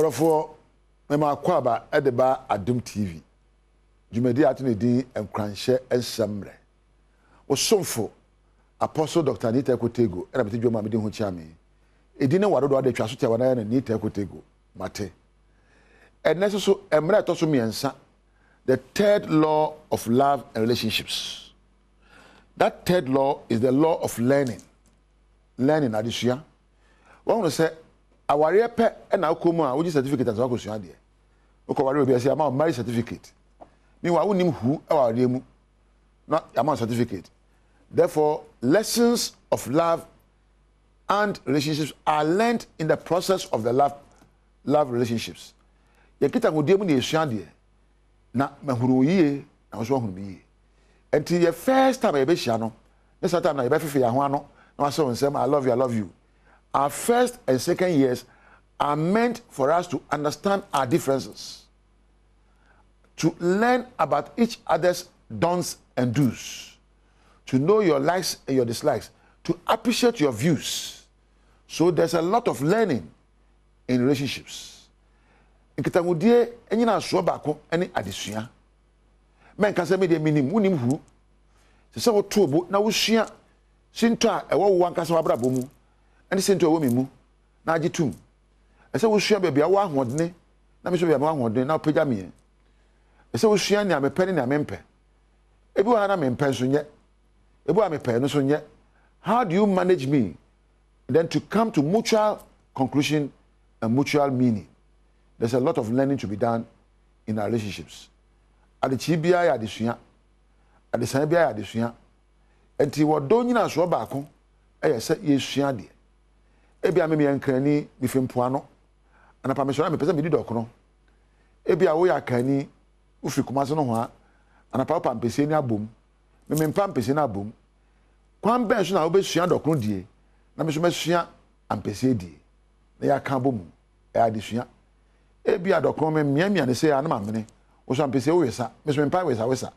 Therefore, mema kwaba edeba Adom TV. Jumedi atune din enkranhye ensemre. Osomfo Apostle Dr. Nita Ekotego era beti dwoma mede ho chiame. Edine wadodo ade twa so tia wana na Nita Ekotego mate. Ennese so emre to so miensa. The third law of love and relationships. That third law is the law of learning. Learning adisua. One will say aware pe na akomu a wogi certificate as akosua de. Okoware obi say ama marriage certificate. Meanwhile wonim hu aware mu. No ama certificate. Therefore, lessons of love and relationships are learned in the process of the love relationships. Yekita ngodie mu na esua de. Na mahuru yie na so hunu yie. Until your first time you be shia no. This time na you be fefe ya ho ano. Na so nsem I love you. Our first and second years are meant for us to understand our differences, to learn about each other's don'ts and do's, to know your likes and your dislikes, to appreciate your views. So there's a lot of learning in relationships. Nkitangudie enyina so baako ene adesua. Men ka se me de minim unim hu. Se wo tobo na wo sua sinto a ewo wo anka se wabrabo mu. Ene sinto wo mimu na agitum. Ese wo sua bia bia wo ahodne na me so bia wo ahodne na opagya me. Ese wo sua ni amepɛ ni amempɛ. Ebi wa na mempɛ so nye. Ebi wa mepɛ no so nye. How do you manage me then to come to mutual conclusion and mutual meaning? There's a lot of learning to be done in our relationships. Adechi bia ya adesua. Adesan bia ya adesua. Enti wodo nyina so baako eye se yesua de. Ebia me yankrani bifempo ano. Anapa me so na me pese me di dokono. Ebia wo ya kani ufiri kumase no ho a anapa pa mpese ni abom. Me mpa mpese na abom. Kwan ben so na wo besua dokono die. Na me so mesua ampese die. Na ya kan bom. E adesua. Ebia dokono me miamia ne se ya na mamene. Wo so ampese wo wesa. Me so mpa wesa.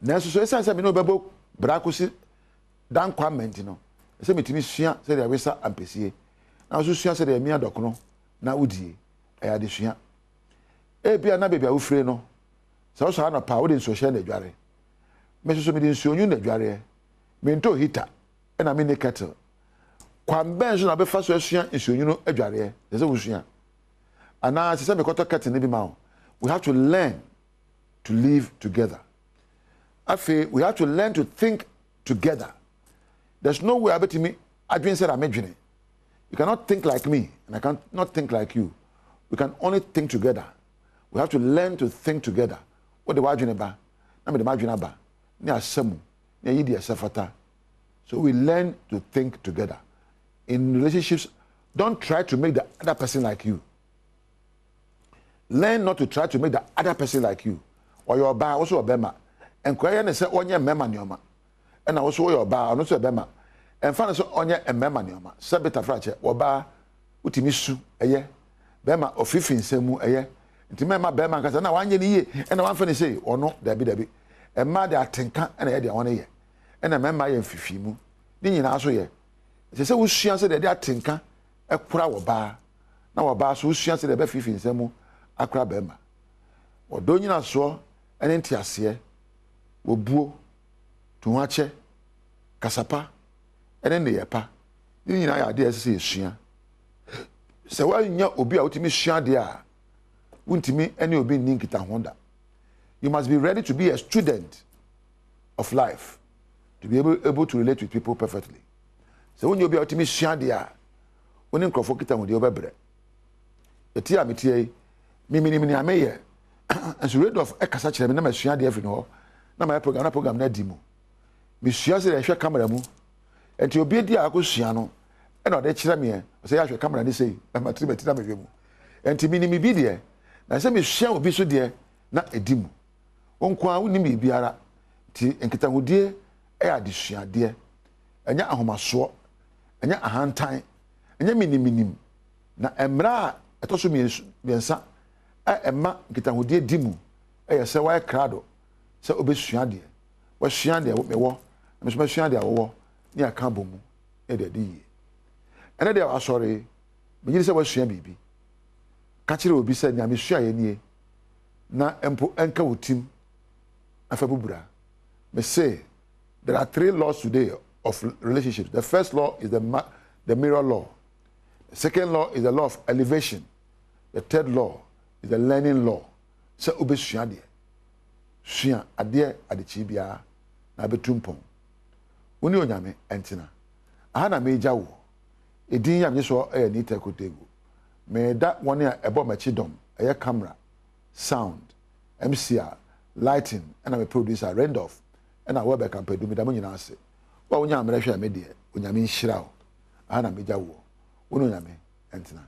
Na so esa se me no bebo brakosi dan kwament no. Ese metimi sua se de wesa ampese. Na so sua se de mia dokono na udie. E adesua. Ebia na bebia wo free no. So so na pa wo de nso hye na adware. Me so me de nso onyu na adware. Me nto hita e na me ne kettle. Kwan ben so na be fa so asua nso onyu no adware. Ese wo sua. Ana se me koto kettle ne bi ma. We have to learn to live together. Afi, we have to learn to think together. There's no way about me. Adwin said I'm adwin. You cannot think like me, and I cannot think like you. We can only think together. We have to learn to think together. What the adwin ba? Na me the adwin ba. Ni asemu. Ni yidi asafata. So we learn to think together. In relationships, don't try to make the other person like you. Learn not to try to make the other person like you. Or your ba also obema. And kwaya ne se onye mema nioma. And also your ba no so obema. And fa so onye mema nioma. Se beta frache oba utimi su eye. Bema ofifi nsemu eye. Nti mema bema nkasa na wanye ni ye. And wan fa ne say ono dabi. And ma de atenka and ye de won ye. And mema ye mfifi mu. Ni nyina so ye. Se wo sua se de atenka ekura wo ba. Na wo ba so sua se de be fifi nsemu akura bema. Odo nyina so ene ntiase obuo tuwache kasapa ene ne yepa ni nyina ya de ese esua se wa nya obi a utimi sua de a untimi ene obi ni nkita honda. You must be ready to be a student of life, to be able to relate with people perfectly. Se wonye obi a utimi sua de a woni nkrofo kita ho de obebre eti ametie mimini ameye and so rate of ekasa kire me na masua de afi no na my program na di mu me sua se ehwe camera mu enti obi di akosua no e na o de kire me say ahwe camera ni sei na matri beti na me mu enti minimi bi de na se me sua obi so de na edi mu onko a woni me biara ti enkita hodie e adesua de enya ahomaso enya ahantan enya miniminim na emra etoso miensa emma enkita hodie di mu e yese wa krado se obesua de wa sua de me wo me so sua de awo ni aka bomu e de yi ene de asori me yiri se wa sua bibi kachire obi sɛ nyame sua ye nie na empo enka wotim afa bubura me say there are 3 laws today of relationships. The first law is the mirror law. The second law is the law of elevation. The third law is the learning law. So obesua de sua ade adechi bia na betumpon woni onyame entina aha na meja wo edin yam so ni tekotego me da woni a ebo machi dom eye camera sound MCR lighting and a producer Randolph and a web campaign do me da nyina ase wa wonya amre hwe me de onyame nhira wo aha na meja wo woni onyame entina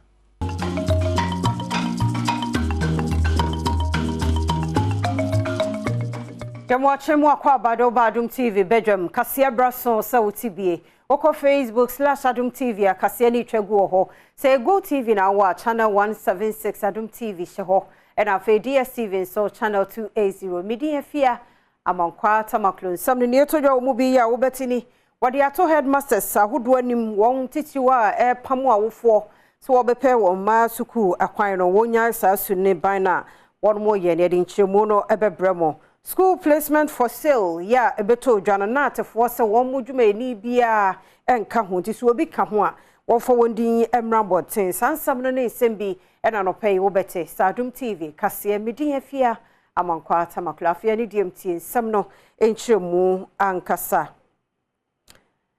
Jamwachemu akwa Badwam TV Badwam kasia braso sa utibie oko Facebook/Adom TV akasia ni twegu ho say Go TV na wa channel 176 Adom TV sheho and afa DSTV so channel 280 media fia amankwa tamaklon samne ne etojo omubi ya wobetini wade ato headmasters ahodo anim won titiwa pamo awofo so wobepe wo ma suku akwan no wonya sa sunne ban na won mo ye ne de nchemu no ebebremo school placement for sale ya ebeto dwana na atefo se won mudwuma ni bia enka ho ti so obi ka ho a won fo wondin emraboten sansam no ne sembi ena no pay wo bete Adom TV kase medin afia amankwa tamakla afia ni DMT nsam no enchemu ankasa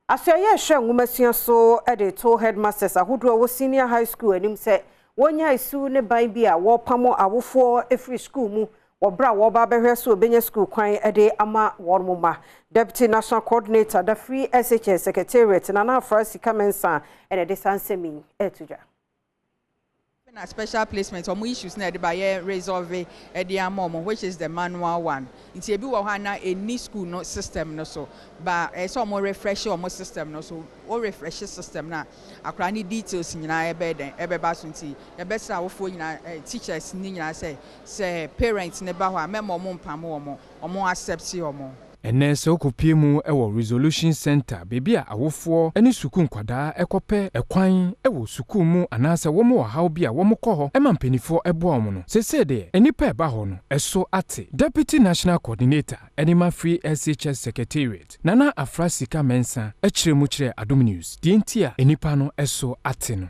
asoye hwe ngumasua so to headmasters ahodo wo senior high school anim se wonya isu ne ban bia wo pamo awofo every school mu Wabra waba behwe so benye school kwan ede ama wormuma Deputy National Coordinator the Free SHS Secretariat na na Francisca Mensa and ede sansemi etuja a special placement or issues na de by resolve ede amom which is the manual one nti ebi wo ha na any school no system no so ba so mo refresh o system no so o refresh system na akra ni details nyina ebe den ebe ba so nti e be sra wo fo nyina teachers ni nyina say parents ne ba ho a memo mo mpam mo accept mo ene se okopie mu ewo resolution center bebi a awofo eni suku nkwada ekope ekwan ewo suku mu anase wo mo hawo bi a wo mokọ ho ema mpanifo ebo om no sese de enipa eba ho no eso ate Deputy National Coordinator Enima Free SHS Secretariat Nana Afrasika Mensa ekiremu kire Adom News die ntia enipa no eso ate no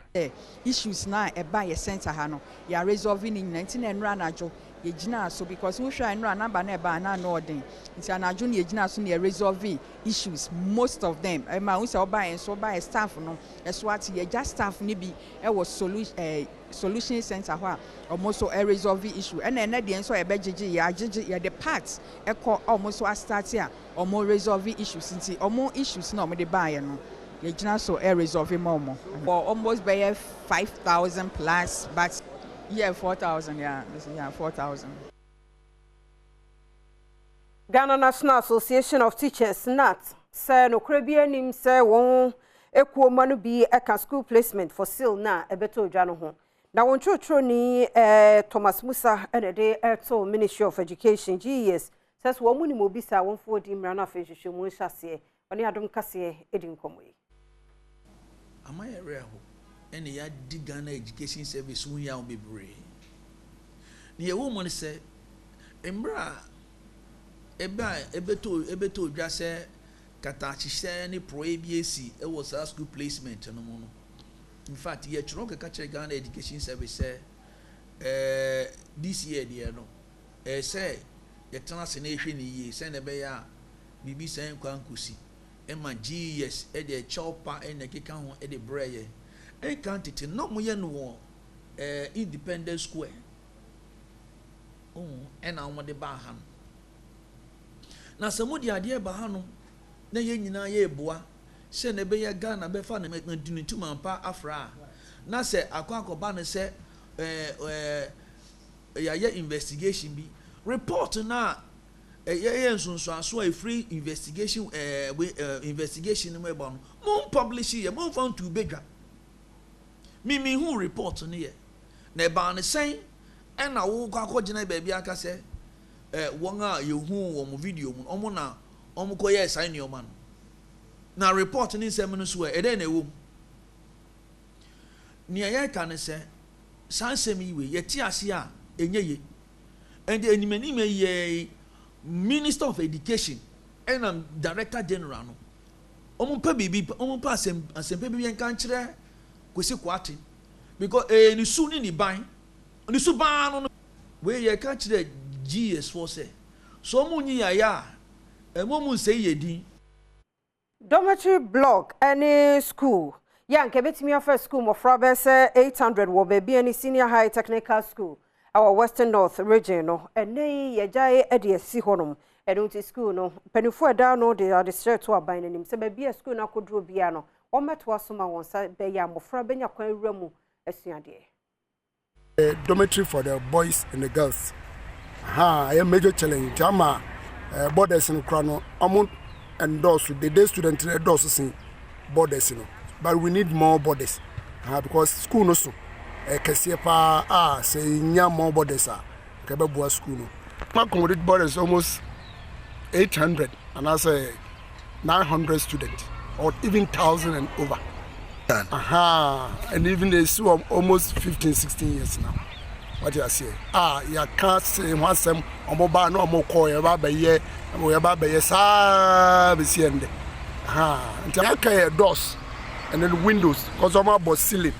issues na eba ye center ha no ya resolving in 19 enra najo yegina so because we try enra number na eba na no odin nti anajo na yegina so na resolve issues most of them ma we say oba en so by staff no eso ate ye just staff ni bi e was solution center ho a almost a resolve issue and na de enso ebegege ya the parts e call almost a start here almost resolve issues nti almost issues na de buy no yegina so e resolve more for almost by 5,000 plus but yeah, 4,000, yeah. 4,000. Ghana National Association of Teachers, NAT, say no Caribbean him say won ekuo manu bi eka school placement for sale na ebeto dwano ho. Na won trotro ni Thomas Musa ene de to Ministry of Education GES says wo muni mo bisa won fo di mra na fa hwehwe mu hyase. Oni Adom kase edi nkomo yi. Amaya reho and ya dig Ghana Education Service when ya be brave. Near woman say, Embra ebeto just say, Katachi say any pro ABAC, it was a school placement. In fact, ye Chroka catch Ghana Education Service this year, dear no. Say, the translation ye send a bear, BB saying Kwankusi, Emma GES, Eddie Chopper, and the Kikan, Eddie Breyer. A quantity no more no Independent Square. Oh, and I want the Bahan. Now, some of the idea Bahano, na ye boa, send a bear gun, a befan and make no dinner to my pa afra. Na say, a quack banner say, investigation be report now. So a free investigation, investigation in my bond. More publish here, more found to bigger. Mimi who report on here. Ne ba ne sen and na wo kwa gina baby aka say won a ye hu wo video mu omo na omo ko ye sign your man. Na report ni sem no so e dey na wo. Ni ye ka ne say sansemi we yeti ase a enye ye and the enimani me ye Minister of Education and Director General no omo pa bibi omo pa asem bibi en kan kire kwesi kwati because ni su ni ban ni su ban no we ye kan kire GS for say so omo nyi ya emomu say ye din dormitory block any school yanke betimi afa school mo fra say 800 wo baby any senior high technical school our Western North region no ene ye jae e de si honom enu school no penifo da no de are straight to aban nim se baby school na kodro bia no o meto asoma won sa be ya mofra benya kwan wuramu asuade dormitory for the boys and the girls a major challenge jama borders in krano amount endorse the day student endorse sin borders no but we need more borders because school no so kese pa say nya more borders ke be boa school no accommodate borders almost 800 and I say 900 students or even 1,000 and over and even they see almost 15-16 years now. What you say? You can't say one sem on mobile no more call you about ye sa be siende. Until I can doors and then windows because I'm about ceiling.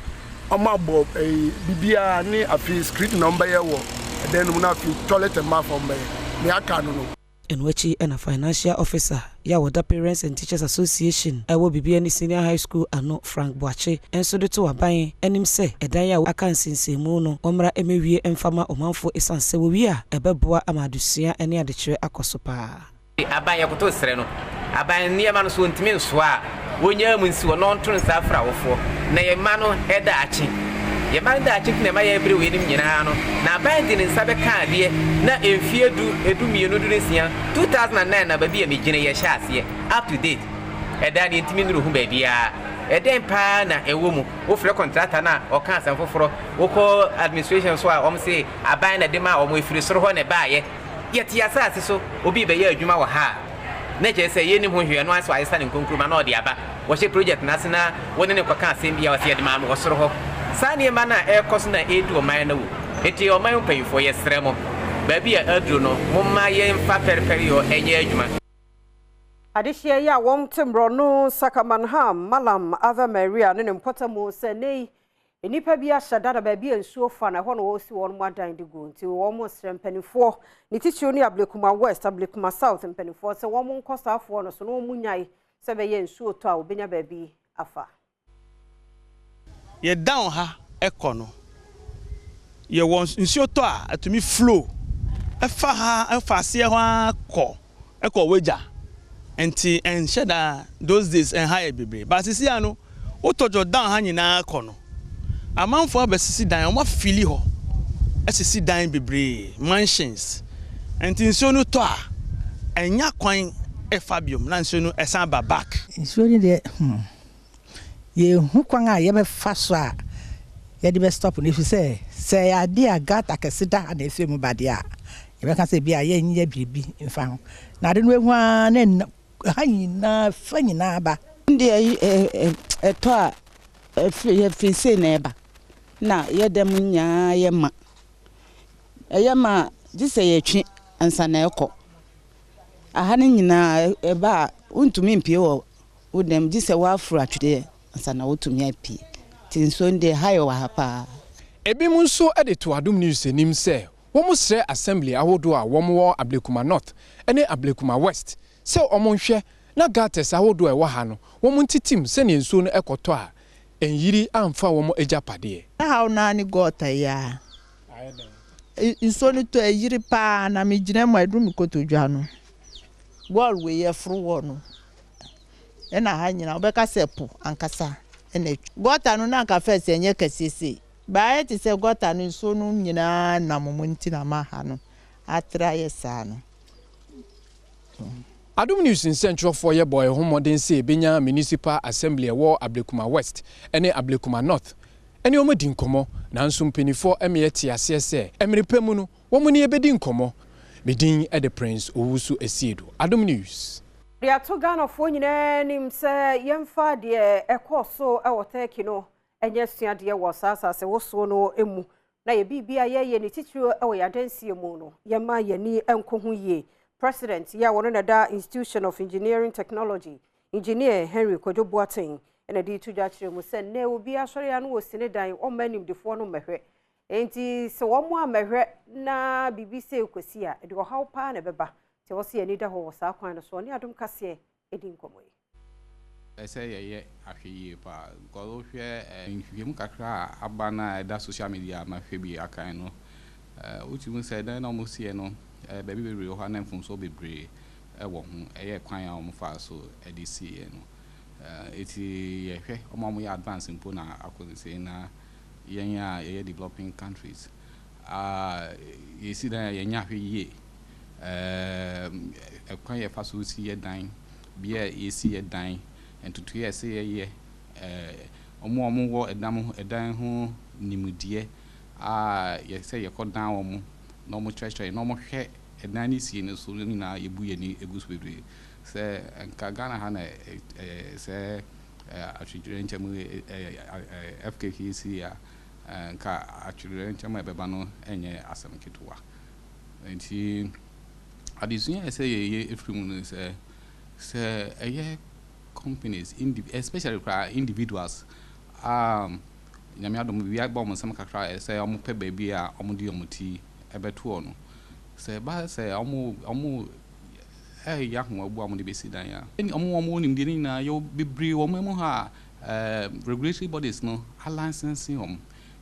I'm about a BBA ni a fee street number ye wo and then we have toilet and bath on me I can't know. Enwechi and a financial officer ya wada Parents and Teachers Association I will be any senior high school ano Frank Boache and so the to aban enim se edan ya aka nsinsemu no omra emewie emfama omanfo esanse we a ebeboa amadusua ene adekire akosopa aban yakoto sere no aban niema no so ntimi nso a wonya mu nsi wo no nto nsa fra wofo na ye ma no eda achi ye ma da achi na ma ye bre we nim nyina no na aban de nsa be ka ade na emfie edu mienu du nesia 2009 na ba bia me gine ye hya ase up to date eda ni ntimi nuru hu ba bia eden pa na ewo mu wo fre contractor na o kan san foforo wo ko administration so a o say aban na de ma o mo efiri soro ho na ba ye yeti asase so obi be ye adwuma wo ha na je say ye ni ho hwe no aso ayesa ne konkuruma na o de aba wo she project na sena woni ne kwaka asem bia wo se de ma no soro ho sani ma na ekos na edu o man na wo eti o man pay for yesre mo ba bia adru no mo ma ye mfa perpere yo enye adwuma adishia ya wom timro no Sakamanham Malam Ava Maria ne mpotamo se nei enipa bi ashada ba bia nsuo fa na ho no wo si won mo adan de go nti wo mo srempanifo ni tichu ni Ablekuma West Ablekuma South mpanifo se wo mo nkosafo no so no mo nyai se be ye nsuo to a obenya ba bi afa ye down ha ekono ye won nsuo to a atumi flow efa ha efa se ho akọ weja enti en sheda those days en high bebre but sisi ano otojo down ha nyina kono amanfo abesisi dan o ma fili ho esisi dan bebre mansions enti nsuo no to a enya kwan efabium na nsuo no esan ba back nsuo ni de ye hu kwan a ye be fa so a ye de be stop ni say ya dia gata kesida na efe mu bade a ye be kan say bia ye nya biribi mfa ho na de no ehu a na hanyina fanyina ba ndi eto a efi se na eba na ye dem nya ye ma dise ye twi ansa na ekọ aha ne nyina eba untumi mpie wo udem dise wa afro atwede ansa na wotumi apie tinso ndi hayo wa hapa ebi mu nso ede to Adom News enim se wo mo sre assembly ahodo a wo mo wo Ablekuma North ene Ablekuma West se omonhwe na gates ahodo e wo ha no wo mo ntitim se ne nsuo no ekoto a enyiri amfa wo mo ejapade how na ni gota ya nsuo ni to eyiri pa na me gina mo adum kotodwa no wall we ye fru wo no ena ha nyina obeka sepo ankasa ena gota no na nka first enye kasese ba eti se gota no nsuo no nyina na momo nti na ma ha no atra yesa no Adom News in Central for ye boy homodin se benya municipal assembly wo Ablekuma West ene Ablekuma North ene o madi nkomo na nso mpenifo emeyeti ase se emerepemu no wo mu ne ebedi nkomo medin e the Prince Owusu Esiedo Adom News ya to Ghana fo nyina nim se yemfa de ekoso e woteki no enye suade wo sasa se wo so no emu na ye bibia ye ne titiro e wo yadansie mu no ye ma ye ni enko ho ye president ya wono na da Institution of Engineering Technology engineer Henry Kojo Boateng ena di tudwa kire mu se na obi asori ya no wo sine dan o manim defo no mehwe enti se wo mo amehwe na BBC ekosi a de wo haw pa na beba te wo se ye ni da ho sa kwan no so ne adom kase edi nkomo yi ese ye ahwe pa go hwe nhwem kakra abana da social media ma hwe bi akan no uti mu se dan na mo sie no baby bebre ho na mfumso bebre wo ho eye kwan a mo fa so edc no eti ye hwe mo ya advance mpo na akozise na yenya ye developing countries you see that yenya hwe ye kwan ye fa so si ye dan bia ye si ye dan entutu ye se ye omo wo edan ho nimudie ye se ye kodan omo no mo treasure no mo hwe edan ni si ne so ni na yebu ye ni egusu bebre se nka Ghana ha na se atwidure nchemu FKKC ya nka atwidure nchemu ebeba no enye asem ketuwa enti adisunya se ye efrimu no se eye companies especially individuals nyame adom bi agba mo sam kakra se omo pe baby a omo di omuti ebeto no se ba se omo ya ho abu amu de besi dan ya omo nim de ni na yo bibri omo ha regulatory bodies no licensing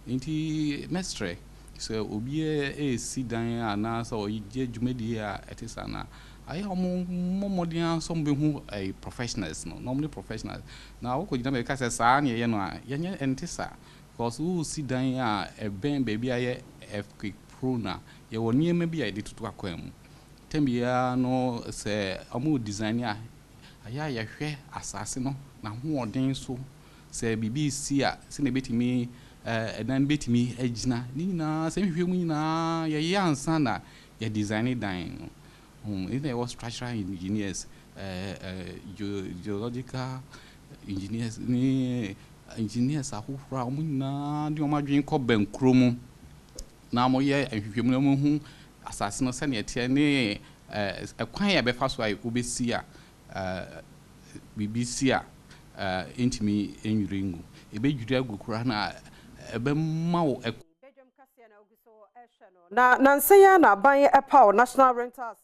nti mestre so obi si dan ana so ye dwumadi a etisa na aye omo modern some be hu professionals no normally professionals na wo ko gina me ka se sa na ye no a ye nye entisa because who si dan a ben baby aye FK Pro na ye woni ema bi a de tutu akwam tembia no se omo design a aya ye hwe asase no na ho odin so se BBC a se na betimi edan betimi agina ni na se hwe mu na ye yansa na ye design dan if there was structural engineers geological engineers ni engineers ahofra omo na de omadwen ko bankro mu na mo ye ahwehwem na mo hu asase no se na etie ne ekwan ya befa so ai obesi a BBC a intimi enwurengu ebedwuri agukura na ebemma na nansenya na ban epaw National Rental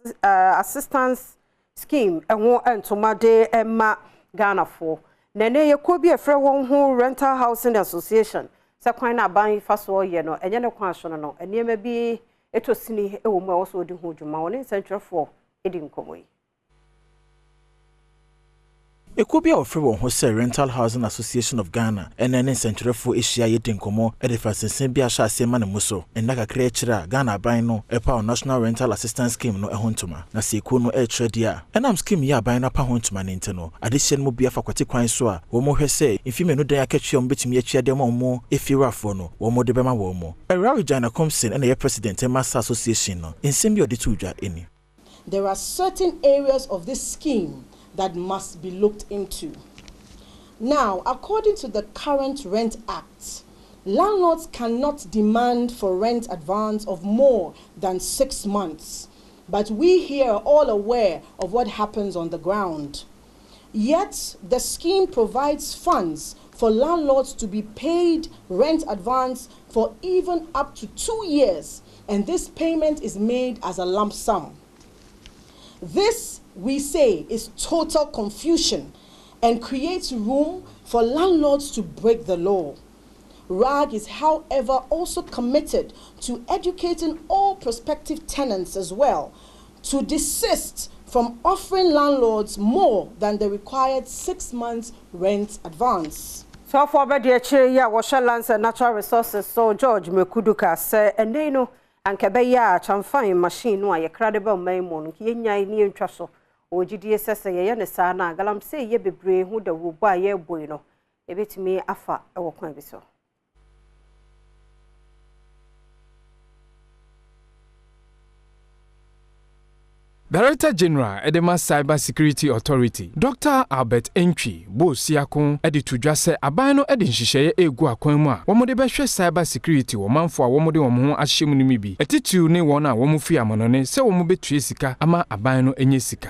Assistance Scheme enwo entoma de emma Ghana for na ne yekobi efre won ho Rental Housing Association se kwan na ban faso ye no enye ne kwan so no eniema bi etosini ewo mu awoso odi ho dwuma woni nsentwerefo edi nkomoyi Ekobia ofre won ho se Rental Housing Association of Ghana ene centrefo ehia ye dinkomo e de fasensen bia sha asema ne muso enna kakra ekira Ghana ban no epa National Rental Assistance Scheme no ehontoma na seku no ekira dia enam scheme ya ban na pa hontoma ne nteno adehye no bia fa kwate kwan so a wo mo hwe se ifime no dan akatwe om betimi akia de mo efirafo no wo mo de bema wo mo Erawi Jana Komsen ene ye president Master Association no ensem bi odi tudwa eni. There are certain areas of this scheme that must be looked into. Now, according to the current Rent Act, landlords cannot demand for rent advance of more than 6 months. But we here are all aware of what happens on the ground. Yet, the scheme provides funds for landlords to be paid rent advance for even up to 2 years, and this payment is made as a lump sum. This, we say, is total confusion and creates room for landlords to break the law. RAG is, however, also committed to educating all prospective tenants as well to desist from offering landlords more than the required 6 months rent advance. So for Badiachi, ya Washalands and Natural Resources, so George Mekuduka say, and they know, and Kebeya, Chamfine machine, no, a credible maimon, Kenya, near Trasso. O GDSS ye ne sana galam se ye bebre hu da wo ba ye boy no e betimi afa e wo kwan bi so. Director General Edema Cyber Security Authority Dr. Albert Entry Bosiakon editu dwase aban no edi nhihye egu akwan mu a womode behwe cyber security wo manfo a womode wo ho ahyem no bi etitu ne won a womu fi amonone se womu betue sika ama aban no enye sika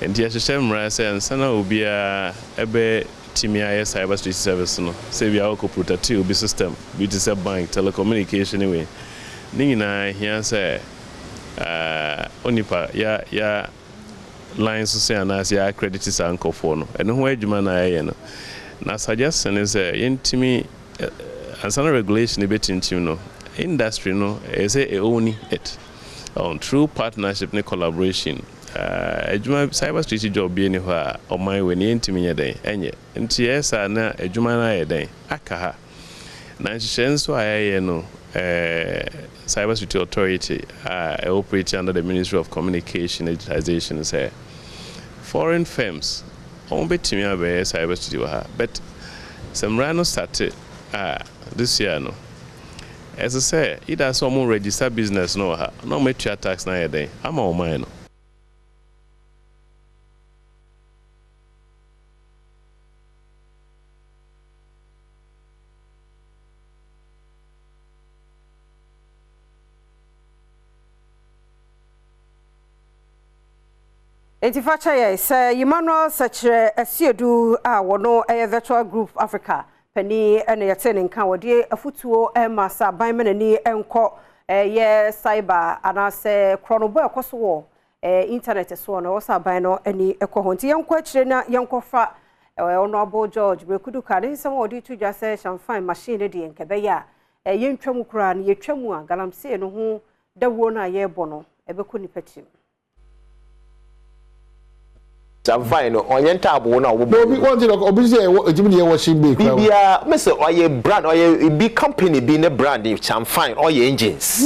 enti ahyehyɛ mmara sɛ nsana obi a ebe timia cyber security service no se bia ko protect obi system bi te sɛ bank telecommunication anyway ni nyina hia sɛ onipa ya lines say anas ya credit is anchor for no eno ho adwuma na ye no na suggestion is yentimi ansana regulation betintim no industry no say e own it on true partnership ne collaboration adwuma cyber security job bi ni ho a oman we ne yentimi ye den enye nti esa na adwuma na ye den aka ha na nhyenso ayeye no Cyber Security Authority operates under the Ministry of Communication and Digitization say foreign firms on betimi abe cyber security but some rano started this year no as I say either someone register business no metric tax na yeden ama o man no Etifacha yes, Emmanuel Sachere Asiedu wono virtual group Africa pani ene yatene nka wode afutuo masa banman ani enko ye cyber anase chronobo ekoso wo internet so no wasa ban no ani ekọ nti yenko akire na yenko fa honorable George Brekudu ka ne nsem wode tu dwa se champagne machine de nkebe ya yentwamu kura na yetwamu a galamse no ho dawo na ye bono ebeko ni patim Fine, on table now. Obviously, Bibia, Mr. Or a brand or a big company being a brand in Champagne or your engines.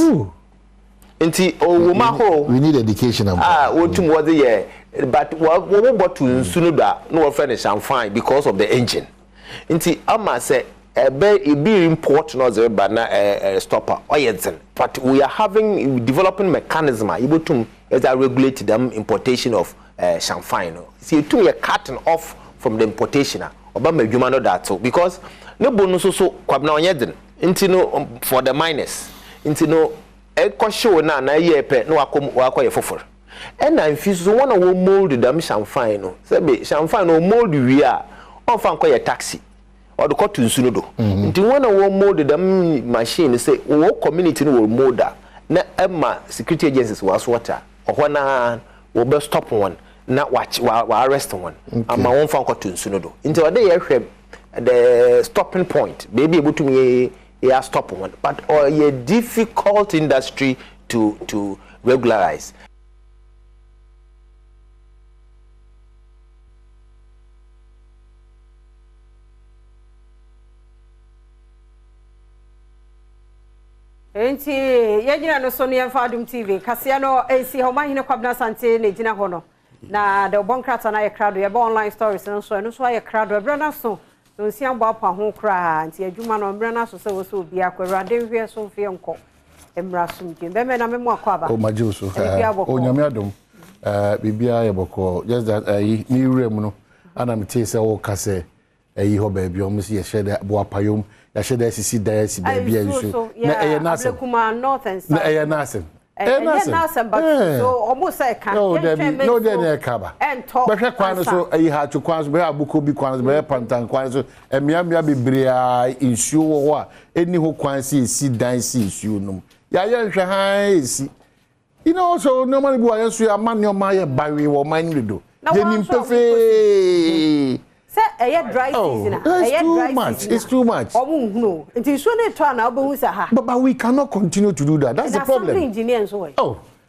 Inti o we need education. What to the year, but what to Sunuda no friend Champagne because of the engine. Inti Ama say a be important or the banner stopper or yensen. But we are developing mechanism able to as I regulate them importation of champagne. See, you took a cutting off from the importation. Obama Juma know that so because no bonus so kwabna onyeden. Intino for the miners. Intino e show na ye pe no akwa ye fofor. And I feel so one will mold them champagne no. Say champagne no mold we are on fan kwa ye taxi or the cotton sunodo. Into one will mold them machine say o community no will mold that. Na Emma security agencies was water or when will be stop one. Not watch while arrest one. And my own phone call to Sunodo. Until the stopping point, maybe able to me stop one, but or a difficult industry to regularize. Enti yegyina no so ne Adom TV kasia no ensi ho mahine kwabna sante ne gina ho no na the bonkrata na ye krado ye ba online stories no so ye krado ebra na so no nsi abo apa ho kra nti adwuma no mbra na so se wo so obi akwara de hwe so fie nko emra so mje be me na me mu akwaba o maje so o nyame adom bibia ye boko just that ni rem no ana mete se wo kase ho ba bi o msi ye shede bo apayom ya shede sisi diocese ba bia yuso na eye nase kuma north and south na eye nase but so almost say can no there na kaba behwe kwan so ha chu kwan so be abuko bi kwan so be pantan kwan so emiamia bibria insuo wo ho a eni ho kwan si dan si insuo num ya ye nhwe han esi so normally bu ayen so ya manyo ma ye bawe wo man redo ye nimpefe say dry season it's too much no until so ne to na obo sa ha but we cannot continue to do that. That's the problem. Engineers way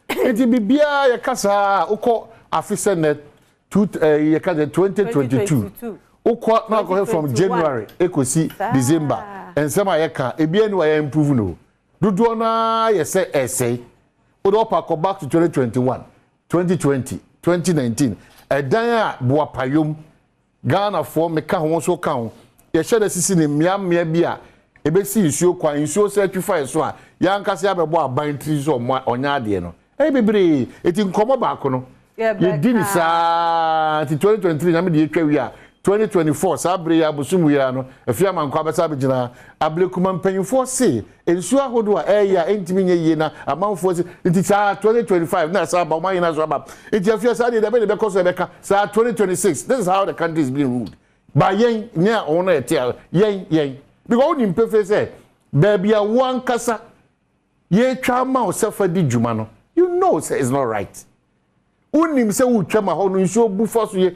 it bibia ya kasa uko afisa net 2022 uko na go from January ekosi December and sama ya ka ebia ni wa improve no dudu na ya say essay odo go back to 2021 2020 2019 edan a boa payom Ghana for me ka ho so ka ho ye shede sisi ne mmia bia ebesi nsuo kwa nsuo certify so ya nkase abebo aban tri so onya ade no bebre eti nkomo ba ko no ye di ni sa ti 2023 na me de etwa wi a 2024 sabre ya busum ya no afia mankwa besa begina ablekuma mpanyimfo se ensu ahodo a eya entimi nye ye na amanfo se nti sa 2025 na sa ba man na so ba nti afia sa de be koso beka sa 2026 this is how the country is being ruled by yen nya ono etia yen because oni mpefe se baby a one kasa ye twa ma osefa di djuma no you know say it's not right. Unim se utwa ma ho no nso bu foso ye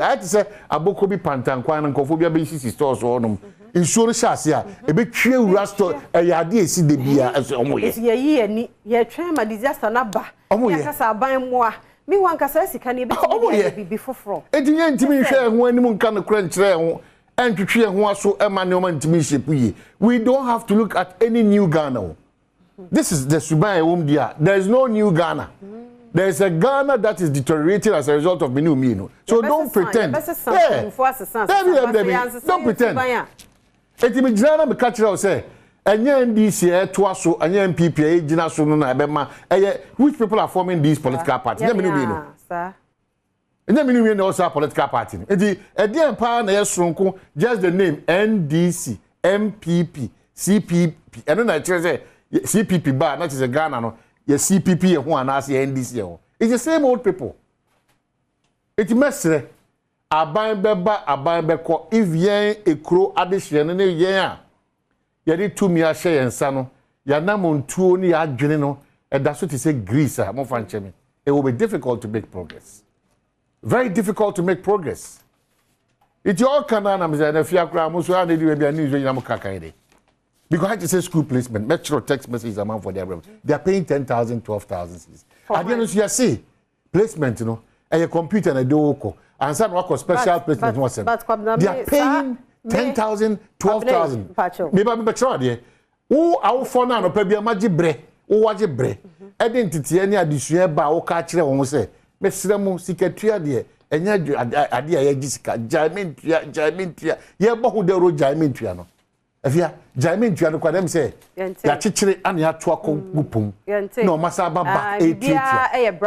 ati se aboko bi pantankwan nkofo bi abesi stores ho no nso no hyase a ebe twe ura store eyade esi de bia omo ye ye yi ani ye twa ma disaster na ba ya kasa aban moa mi wan kasa sika ne be bibi foforo edinye ntimi hwe ho anim nka no kra nkyere ho entwetwe ho aso ema ne o man ntimi shepu ye. We don't have to look at any new Ghana. This is the Subai Wumdia. There is no new Ghana. There is a Ghana that is deteriorating as a result of Minumino. So don't pretend. Don't pretend. Etimi jana me catch you say anya NDC to aso anya MPP jina so no na ebema which people are forming these political parties. Anya Minumino. Sir. Anya Minumino also a political party. Edi empa na yesronko just the name NDC, MPP, CPP. Eno na chere say CPP bar not is a Ghana no. Ye CPP ye ho anase NDC ye ho. It's the same old people. It mesre aban beba aban beko if yen ekro adehye ne yen a ye de tumi a hye yensa no ya namontuo ni ya adwene no eda so to say Greece a mo fan cheme. It will be difficult to make progress. Very difficult to make progress. It all kana na me say na fia kra mo so a na di we bia ni zo nyina mo kakan de. Because I had to say school placement, metro text message amount for their revenue. They are paying 10,000, 12,000. At the end of the year, see, placement, you know, and your computer and a do and some work special placement. They are paying 10,000, 12,000. Maybe I'm better there. Who our phone now, maybe a magic bre, who was a bre. Identity any additional ba o catch them almost say, Messamo secretary there, and idea Jessica, Jaimentia, yeah, but who the road Jaimentia. If you Jamin Tiano Quadam say, Yachichi and Yatuako Bupum. No, Masaba back.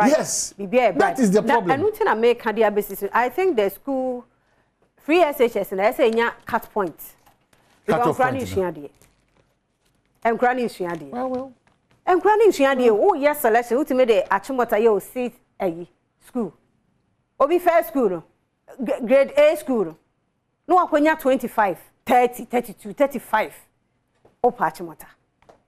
Yes, that is the problem. And nothing I make Candia basis. I think the school free SHS and I say cut point. Cut off point. And granny Shiadi. Well. And granny Shiadi, oh, yes, selection, ultimately, Achimota yo seat a school. Obi fair school, grade A school. No, when you're 25. 30, 32, 35. O Pachimota.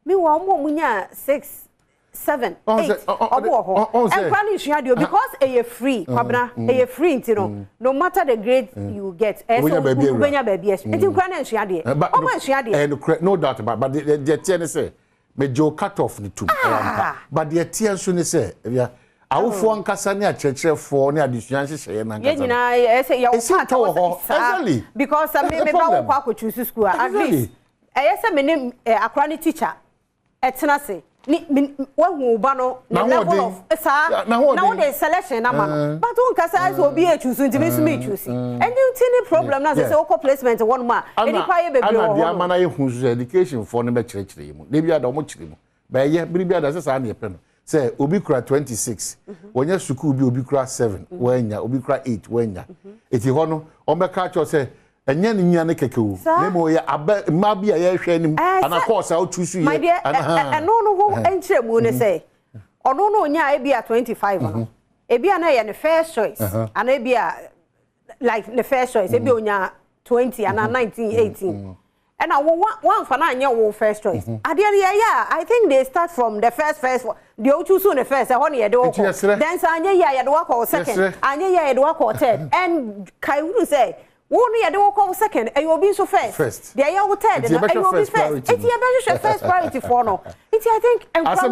Me wa mo munya 6, 7, 8. And planning shadio because a free, kwabna, a free intino. No matter the grade you get. So benya baby. It's in planning shadio. No doubt about but the tier say me jo cut off the two. But the tier soon say awofo ankasa ne akyerɛkyerɛfo ne adesuan hyehyɛ na ankasa. Yɛnyina ɛsɛ yɛ wo exactly because me ba wo kwa choose school at least ɛyɛ sɛ me ne akra ne teacher ɛtena se ni wahu ba no na level of sa na wo de selection na ma but wo nkasa ɛsɛ obi e choose ntimi so me choose and you tini problem na say wo placement one ma eni pa ye bebre wo ana dia mana ye hu so education for ne be kyerɛkyerɛ mu de bia da mo kyerɛ mu ba ye bia da sɛ sa na ye pɛ no say obi kura 26 wonya school bi obi kura 7 wanya obi kura 8 wanya eti ho no ombeka cho say enya ne nya ne keke o nemo ya ma bi ya hwe nim ana course a o choose ye ana no ho enkyere mu ne say ono no nya e bia 25 no e bia na ye ne first choice ana e bia like the first choice e bia onya 20 ana 19 18 and one for now first choice. I think they start from the first. They all choose the first. I want to do then Sanya the walk or second. Anya the walk or third. And Kairu say, "Won't you do walk second? And you will be so first. They are all third. And you will be first. It's your first priority for no. It's I think. And because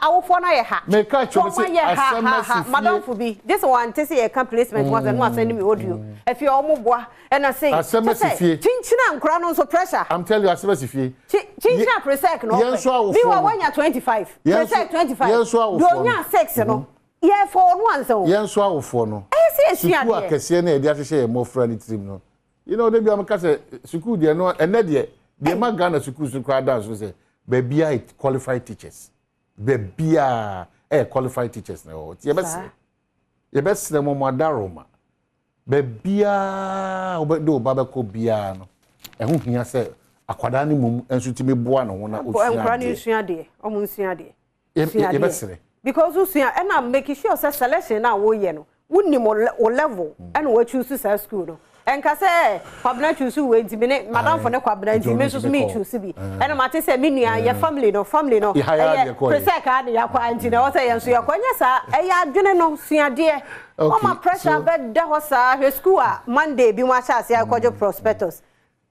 our phone I have. Make catch Madam Fubi. This one to see a placement was and not sending me audio. If you are more and I say, Chinchina and Crown so pressure. I'm telling you, Asemasifi. Chinchina per second. We were 1 year 25. Yes, 25. Yes, so 6, you know. Yeah, for one so. Yes, so for no. I see a Cassiane, the other more friendly team. No, you know, they be a Casa Suku, they are no, and that year, the Magana Suku to cry dance was a baby qualified teachers. Baby, qualified teachers now. Ye best them mo adaroma. Be bia obedo baba ko bia no. Ehun hia se akwada ni mum enso ti me boa no na osua. Enkra ni sua de. Omo sua de. Ye best. Because usua and I'm making sure say selection na wo ye no. Wunni mo level and we choose to school no. Enka say kwabna choose we ntimi madam for ne kwabna ntimi so me choose bi. And ma te say me nua ye family no. Prese ka na yakwa ntimi na wo say yenso yakwa nya sa eya adwene no sua de. O ma pressure be da ho sa hwe school a Monday bi mo acha se akwajo prospectus.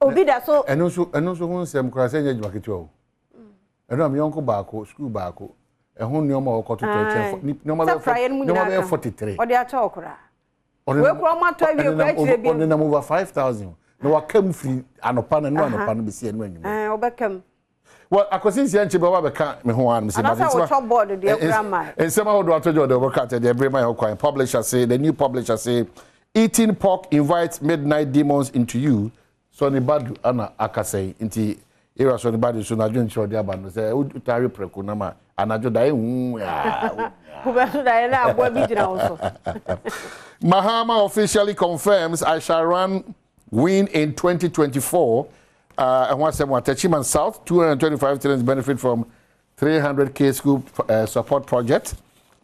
Obi da so eno so hu nsem kra se nya dwaketi o. Eno am yonko baako school baako. Ehun ni omo okoto to ni omo be 43. O de acha okra. We kura ma to wi okra chire bi. On na over 5,000. No wa kam free anopa na no anopa no be sie no anyum. Obekam. Well, akosin sie nche be ka me ho an se ba. That's our top board the grammar. And some how do I told you the work at the Brema Hokwan publisher say the new publisher say eating pork invites midnight demons into you. So ni badu ana akasai inti era so ni badu so na dwen chode aba no say utari preku na ma anajo dai hu ya. Mahama officially confirms I shall run win in 2024. And once again, Techiman South, 225 students benefit from 300K school support project.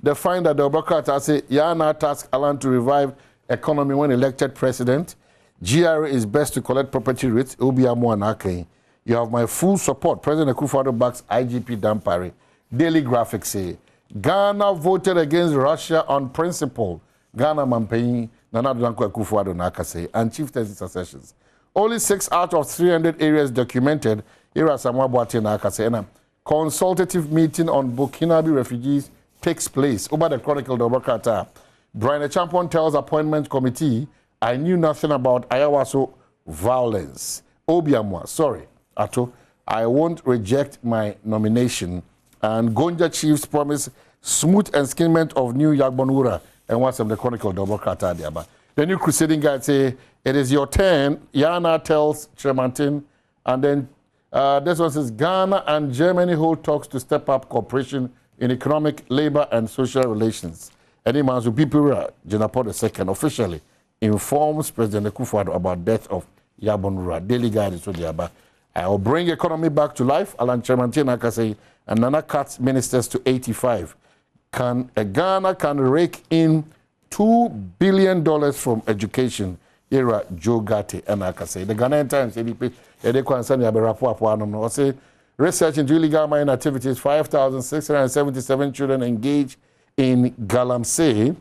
They find that the Obakata say Yana task Alan to revive economy when elected president. GRA is best to collect property rates. Obiamu and you have my full support. President Akufo-Addo backs IGP Dampare. Daily Graphic say Ghana voted against Russia on principle. Ghana Mampeyi, Nana Danko Akufo-Addo Nakase, and chieftaincy successions. Only 6 out of 300 areas documented. Ira Samoa Boate Nakase, and a consultative meeting on Burkinabe refugees takes place. Over the Chronicle of Bakata, Brian Champon tells appointment committee, I knew nothing about Ayawaso violence. Obiamwa, sorry, Ato, I won't reject my nomination. And Gonja chiefs promise smooth enskinment of new Yagbonura. And what's the Chronicle double kata diaba. The new crusading guy say, it is your turn. Yana tells Tremantin. And then this one says, Ghana and Germany hold talks to step up cooperation in economic, labor, and social relations. Any man who people Jenapod II officially informs President Akufo-Addo about death of Yagbonura. Daily guide is diaba. I will bring economy back to life. Alan Tremantin Akase. And Nana cuts ministers to 85. Ghana can rake in $2 billion from education. Era Joe Gatti and Akase. The Ghanaian Times, say research into illegal mining activities, 5,677 children engaged in Galamsey.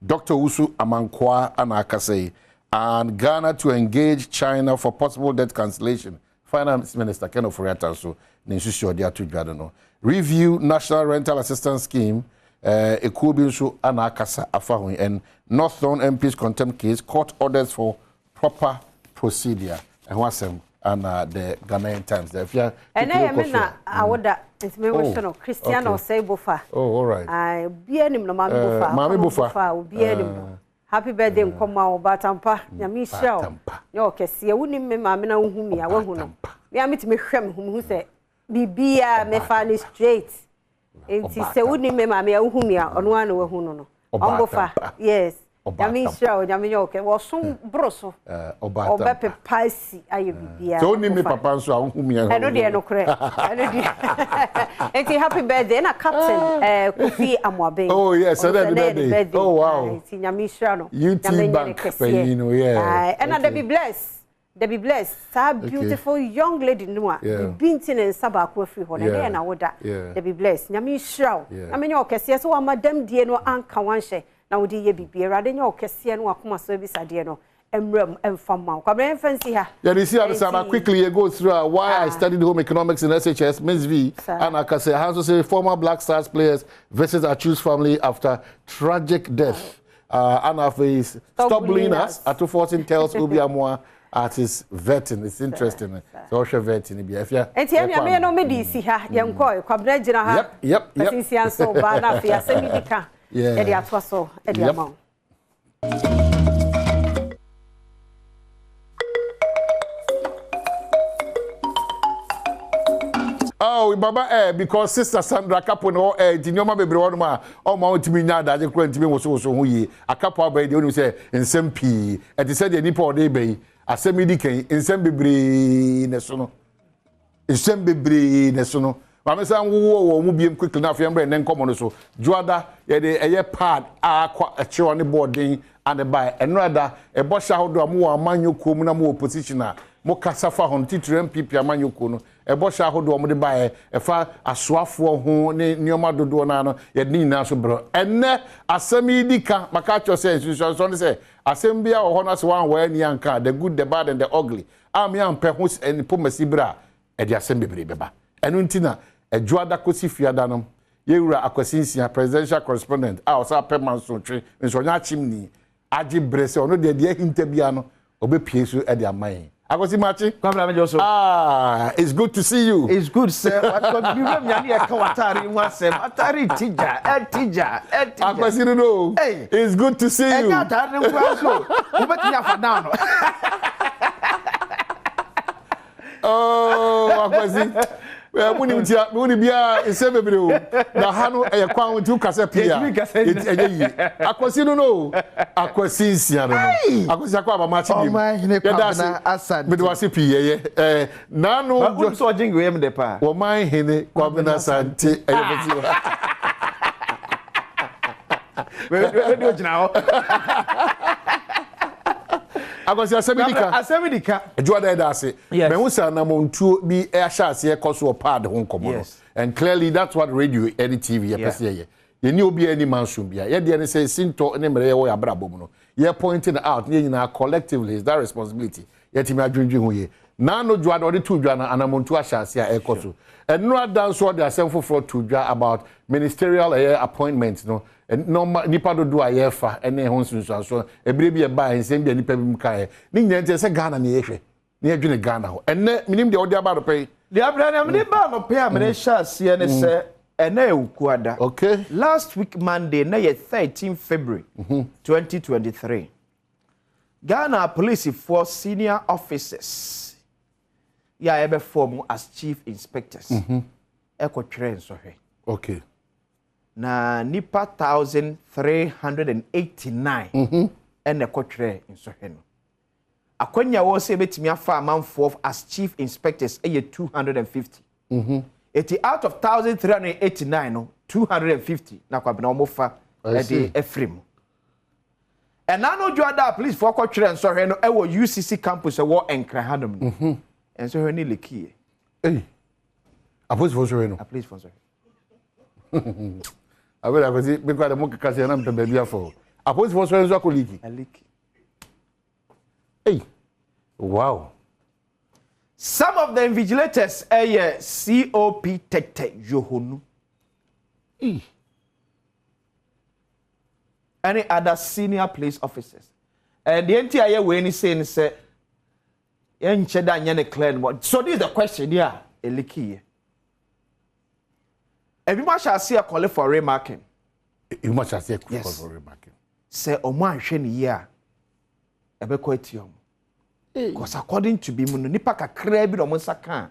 Dr. Usu Amankwa and Akase. And Ghana to engage China for possible debt cancellation. Finance Minister Ken Ofori-Atta so review National Rental Assistance Scheme Ekubinsu Anakasa Afahun and North Zone MP's contempt case court orders for proper procedure and wasem and the Ghanaian Times there. And I mean I would it's me question Cristiano say Bofa. Oh, all right. I be any no Mami Bofa be any happy birthday nkoma obatampa nyame hyew yo kese woni me ma me na hu mi a wahu no me amiti me hwem hu se bibia me fa ni straight enti se woni me ma me hu mi a ono ana wahu no ombofa yes nyame hyew nyame yo ke wo so broso obepe pasi aye bibia so ni me papa so a hu mi a eno de no kre eno de enti happy birthday na captain Kofi Amoaben. Oh yes, so that birthday. Oh wow. Enti nyame hyew no YouTube bank you know yeah. And they be blessed. They be blessed. That beautiful young lady no be bintin and sabako free ho na na woda. They be blessed. Nyame hyew. I mean your kese so madam die no anka wanhye na wodi ye bibia rade nya okese no akoma so bisade no emram emfama kwabra fancy ha. Yeah, you see how quickly you go through why I studied home economics in SHS Ms V and I can say how to say former Black Stars players versus Achu's family after tragic death. Anna face stop bullying us. Atu 14 tells Obiamwa artist vetting. It's interesting. Social vetting be if you. Enti me no me di si ha yenko kwabra gina ha. Yep. Since so ba na fi asemi dika. Yeah. Edi atwa so edi amount. Oh, we baba because sister Sandra Kapo no di nyoma bebre wono ma o ma ontimi nya adaje kura ntimi woso ho yi akapo abai de onu se nsem pii e te se de nipa o de bai asemi di kan nsem bebre ne so no nsem bebre ne so no ma me san wo mu biem quickly na afia mbre ne nkomo no so juada ye de eye pad akwa echiwo ne boarding and by enrada e bo sha hodo amu amanyoko mu na mu opposition a mo kasafa hon titire MPP amanyoko no e bo sha hodo mo de bae e fa asoafo ho ne nioma dodo na no ye de nyina so bro enne asemi dika maka cho say so say asem bia wo ho na so wan wa ni anka the good the bad and the ugly am ya mpe ho en pomasi bra e de asem bebre beba enu ntina ejuada kosi fiada no yewura akwasinsia presidential correspondent a osa permanent so twe nso nya chimni agi brese ono de hinta bia no obepie so e de aman akosi machi kwabra me joso it's good to see you. It's good sir. What you me nyani e ka watari nwasem atari tija akosi no it's good to see you. Enya tare nkwa so ubetinya fa down no oh akosi muni bia isebebere o na hanu ekwan ntu kase pia eyi akwasi no akwasi nsia no akwasi akwa ba machi bi na asante be wasi pie na no go so jingle yem de pa wo man hene kwa na asante eyebeti we do jina akwasi asemidika ejuada da ase me husa na montuo bi e ahase e koso pad ho nkomo and clearly that's what radio any TV pese ye ni obi ani mansum bia ye de ne say sinto ne mere ye wo abrabom no ye pointing out ye nyina collectively is that responsibility ye timi adwendwe ho ye na no juada ode tu dwa na anamontu ahase a e koso and no dance what they are saying for to dwa about ministerial appointments no no nipa do ayefa ene ho nsunsuaso ebire bi e ba ensem bi nipa bi mkae ni nyante se Ghana ne yehwe ne adwene Ghana ho enne minim de odi aba do pay de abra na me ba no pay amene hyaase ne se ene ewukuada okay last week Monday na ye 13 February 2023 Ghana police for senior officers ya ebe form as chief inspectors ekotwere nsohwe okay na nipa 1389 ene kotwere nsohwe no akwanya wo se betimi afa amanfo as chief inspectors eye 250 eti out of 1389 no 250 na kwabena omofa ede efrem enano juada police for kotwere nsohwe no ewo UCC campus ewo enkrahanum no ensohwe ni lekie police for nsohwe no police for nsohwe abela kozi bikwa de mukakasi na mtembea fo police for nsohwe nzo koliki aliki wow. Some of the invigilators COP Tete Johonu. Any other senior police officers. And the entire way ni saying say yencheda nyane clear. So this is the question here, Eliki. Everyone shall see a call for remarking. You must have said call for remarking. Say oman hwe year. Ebe ko etiom. Because according to Bimuno, nipa kakra bi no monsaka.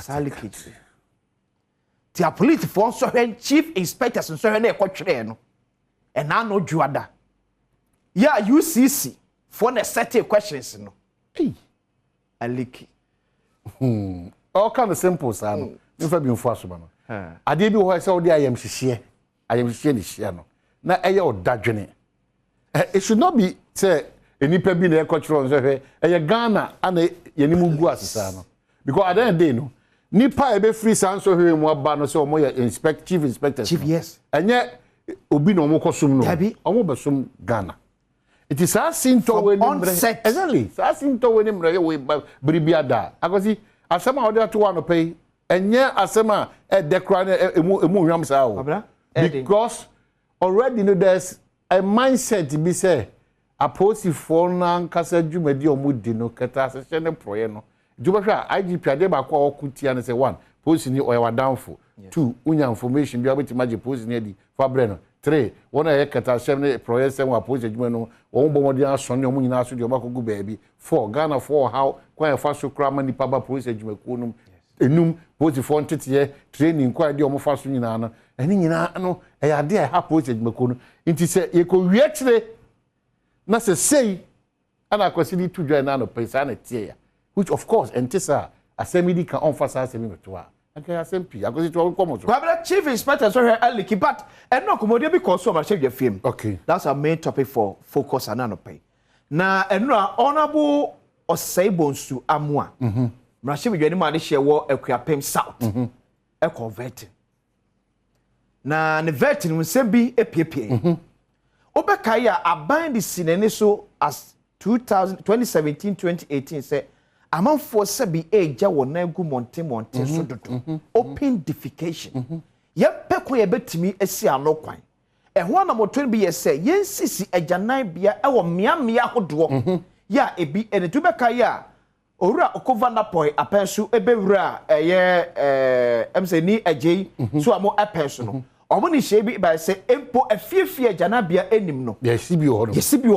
Salikiti. The police for so chief inspectors so na ekotwere no. And now no juada. Yeah, UCC for the certain questions no. Aliki. All kind of simple sir no. Nifa bi mfo aso ba no. Ade bi wo say wo dey ayam hihie ni hie no. Na eye odadwene. It should not be say enipa bi na ekotwere on so hwe eye Ghana ana yenimu gu asesa no because at the end day no nipa ebe free san so hwe mu aba no so mo ye chief inspector chief yes enye obi no mo kosum no omo besum Ghana it is as sinto we ni mre exactly as sinto we ni mre we bribia da akosi asema ode to one pay enye asema e dekra emu hwam sa o because already no there's a mindset be say aposi for na nkasa dwumadi omudi no keta asese ne proye no djubahwa IGP ade ba kwa okutia ne say 1 posi ni oya wadanfo 2 unya information bia beti magi posi ni adi fa bre no 3 wona ye keta asem ne proye sem wa posi dwuma no won bomodi aso ne omunyina aso de obakogu baabi 4 Ghana for how kwa fa so kra mani paba posi dwuma ku no enum position tete training kwa de omo fa so nyina no ene nyina no e ya de ha project mako no nti se ye ko wie kire na se sei ana kwasili to join na no pesa na tie ya which of course entisa assemblity can emphasize assembly to a okay assembly akwasi to come so Kwabra chief inspector so here aliki but and no komodia because so much your film. Okay, that's our main topic for focus and anope na enura honorable Osaibonsu Amua mrashe bidwani ma ne hye wo Akuapem South e converting na ne verting nsem bi epiepie obeka ya aban di sinene so as 2017-2018 say amanfo se bi eja wo na gu monte so dodo open defecation ye peko ye betimi esi anokwan ehwo na motwen bi ye se yensisi agyanan bia e wo miamia hodo ya ebi enetu beka ya owura okova na poi apensu ebewura eye emse ni agei so amo apensu no omo ni shebi ba se empo afiefie agyanabia enim no yesibi ho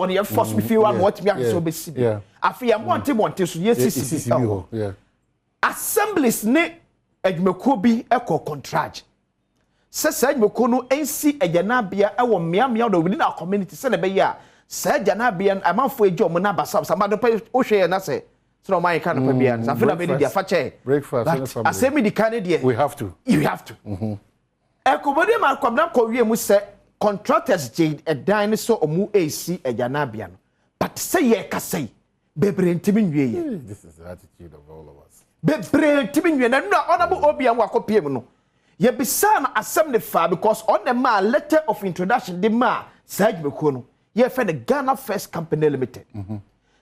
no ye force me feel one what me so be sibi afia monte so yesisi ho assemblies ne adwumako bi ekọ contract se adwumako no ensi agyanabia ewo miamia do within our community se na be ya se agyanabia amanfo eji omo na basam samado pe o hwe na se so my kind of bia na feel be dia fa che breakfast asemi di kan dia we have to ekobode ma kwabna ko wie mu se contractors jade edan so omu AC agyanabia no but say ye ka say bebre ntimi nwie ye this is the attitude of all of us bebre ntimi nwie na honorable obian wa kopiem no ye bisa na assembly fa because on the ma letter of introduction the ma sajbeko no ye fe the Ghana First Company Limited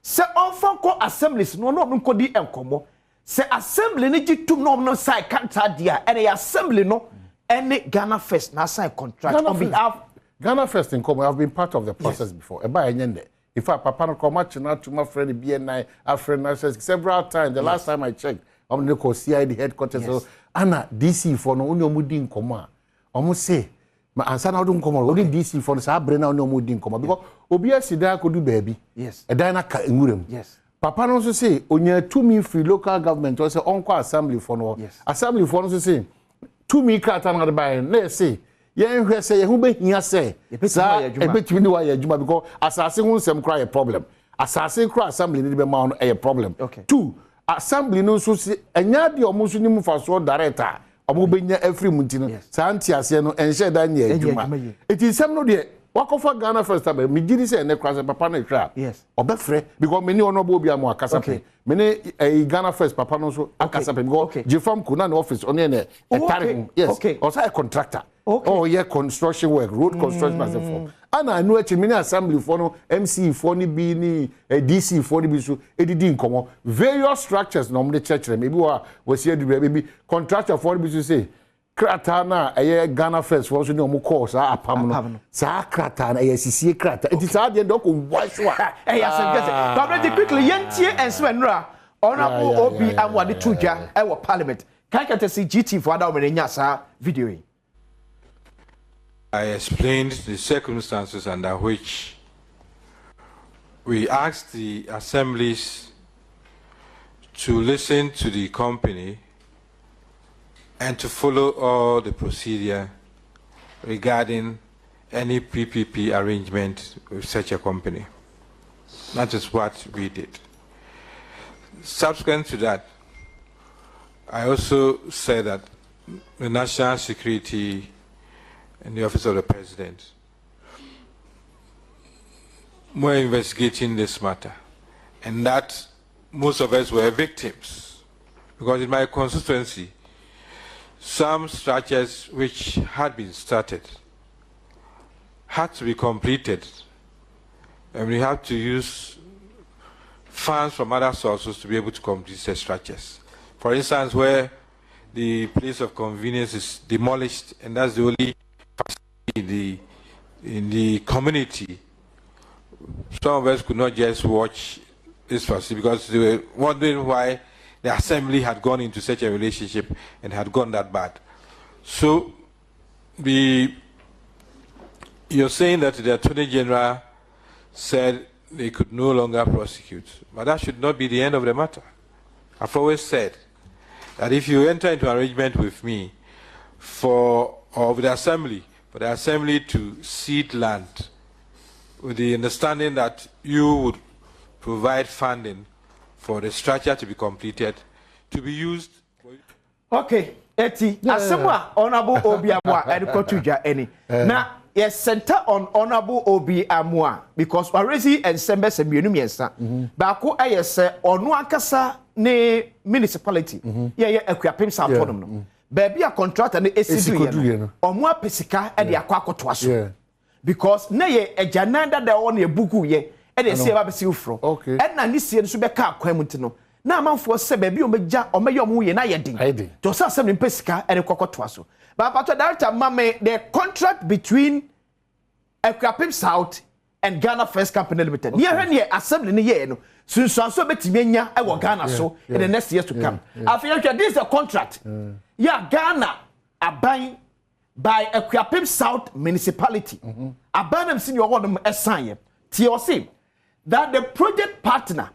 se onfanko assemblies no nkodi enkomo se assembly ni gitum no sai kanta dia and the assembly no any Ghana First na sign contract on behalf Ghana First in Congo have been part of the process before. Eba enyende. In fact, Papa no come to my friend BNI, our friend several times. The last time I checked, I'm going to CID headquarters. So, Anna DC for no only mudi nkoma. Almost say, my answer now don't come. Only DC for the Sabrina no mudi nkoma because Obia Sida could do baby. Yes. A dina ka ngurem. Yes. Papa no so say, onye 2 me free local government or say onko assembly for no. Yes. Assembly for no so say 2 me krata na buy. Let's say. Yen hwe say hu be hia say sa ebetimi ni wa ya adwuma because asase hu nsem kra a problem asase kra assembly ni be ma no a problem. Okay. 2 assembly no so si enya de omo so ni mu fa so director omo be nya every munti no sa anti ase no enhye da nya adwuma eti sem no de wakofa Ghana First time me gidi say ne kra say papa no kra obefre because me ni ono bo bia mo akasa pe me ne Ghana First papa no so akasa pe because jefam ku na office on ne etare yes also a contractor. Okay. Oh yeah, construction work, road construction as a form. And I know many assembly for no MC for ni B ni DC for ni B so edidi nkomo various structures no the church maybe was here maybe contractor for ni B so say krata na Ghana First for so ni omo call sa apam no sa krata na sisie krata it is hard end ko wash wa asem quickly yentie enswenra honorable obi amwade tuja e wo parliament kan kata see GT for ada omenenya sa video yi. I explained the circumstances under which we asked the assemblies to listen to the company and to follow all the procedure regarding any PPP arrangement with such a company. That is what we did. Subsequent to that, I also said that the national security in the office of the president were investigating this matter, and that most of us were victims because in my constituency some structures which had been started had to be completed, and we had to use funds from other sources to be able to complete the structures. For instance, where the place of convenience is demolished and that's the only in the community, some of us could not just watch this facility because they were wondering why the assembly had gone into such a relationship and had gone that bad. So you're saying that the Attorney General said they could no longer prosecute, but that should not be the end of the matter. I've always said that if you enter into arrangement with me with the assembly, for the assembly to cede land, with the understanding that you would provide funding for the structure to be completed, to be used. Okay, Eti, Asemwa, Honorable Obi Amwa, Edikotuja, any. Now, yes, center on Honorable Obi Amwa, because Warezi and Sembe Sembiunu Miensa, Bako Ayese, Onuakasa, ne municipality, Equiapim South Autonomous. Baby, a contract and the ACD, Omwa Pesika, and the Aquaco because ne a jananda da on a buku ye, and they say about the fro. Okay, and Nanisi and Subeka Quemutino. Now, man for se baby o meja o meyo mu ye na yedin. To say some in Pesika and Quaco. But after that, mame the contract between Equiapim South and Ghana First Company Limited. Near assembly in the year, no. So betimenya e wo Ghana so in the next years to come. After this is a contract. Ghana aban by Equiapim South municipality. Abanam senior one assign TOC that the project partner.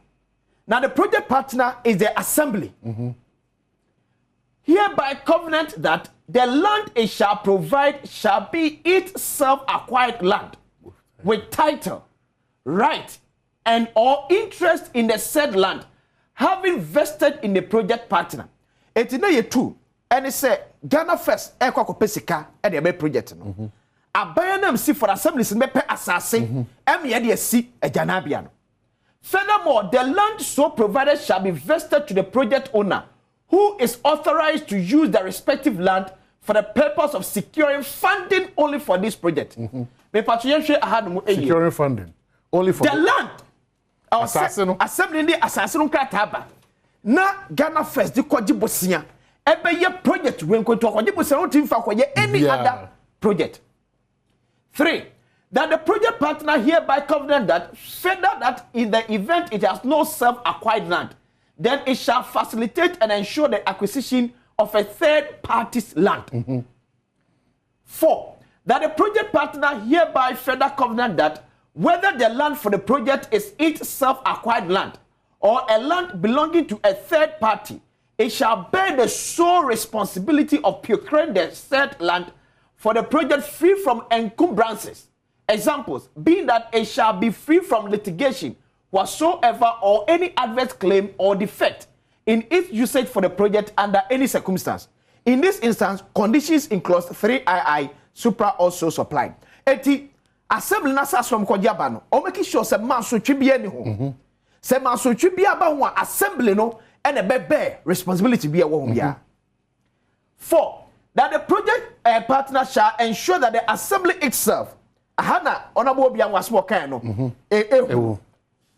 Now the project partner is the assembly. Hereby covenant that the land it shall provide shall be itself acquired land with title, right, and or interest in the said land, having vested in the project partner. It is not two, and it say Ghana First Equako Pesika and the project. Abayanam see for assemblies in Mepe Assassin, MEDSC a Janabiano. Furthermore, the land so provided shall be vested to the project owner, who is authorized to use the respective land for the purpose of securing funding only for this project. Securing funding only for the land. Assembly the assassin kataba. Na Ghana First the kwaji bosia. Ebe ye project when ko to kwaji bosia no tin fa kwaye any other project. 3. That the project partner hereby covenant that further that in the event it has no self-acquired land, then it shall facilitate and ensure the acquisition of a third party's land. 4. That the project partner hereby further covenant that whether the land for the project is its self-acquired land or a land belonging to a third party, it shall bear the sole responsibility of procuring the said land for the project free from encumbrances. Examples being that it shall be free from litigation whatsoever or any adverse claim or defect in its usage for the project under any circumstance. In this instance, conditions in clause 3II supra also supply. Eti assembly nasa from Kodiabano, or making sure some man so tribia ni ho. Some man so tribia ba ho assembly no and a bear responsibility be a woman ya. 4. That the project partner shall ensure that the assembly itself Hana honorable Obi Amwa small kind no.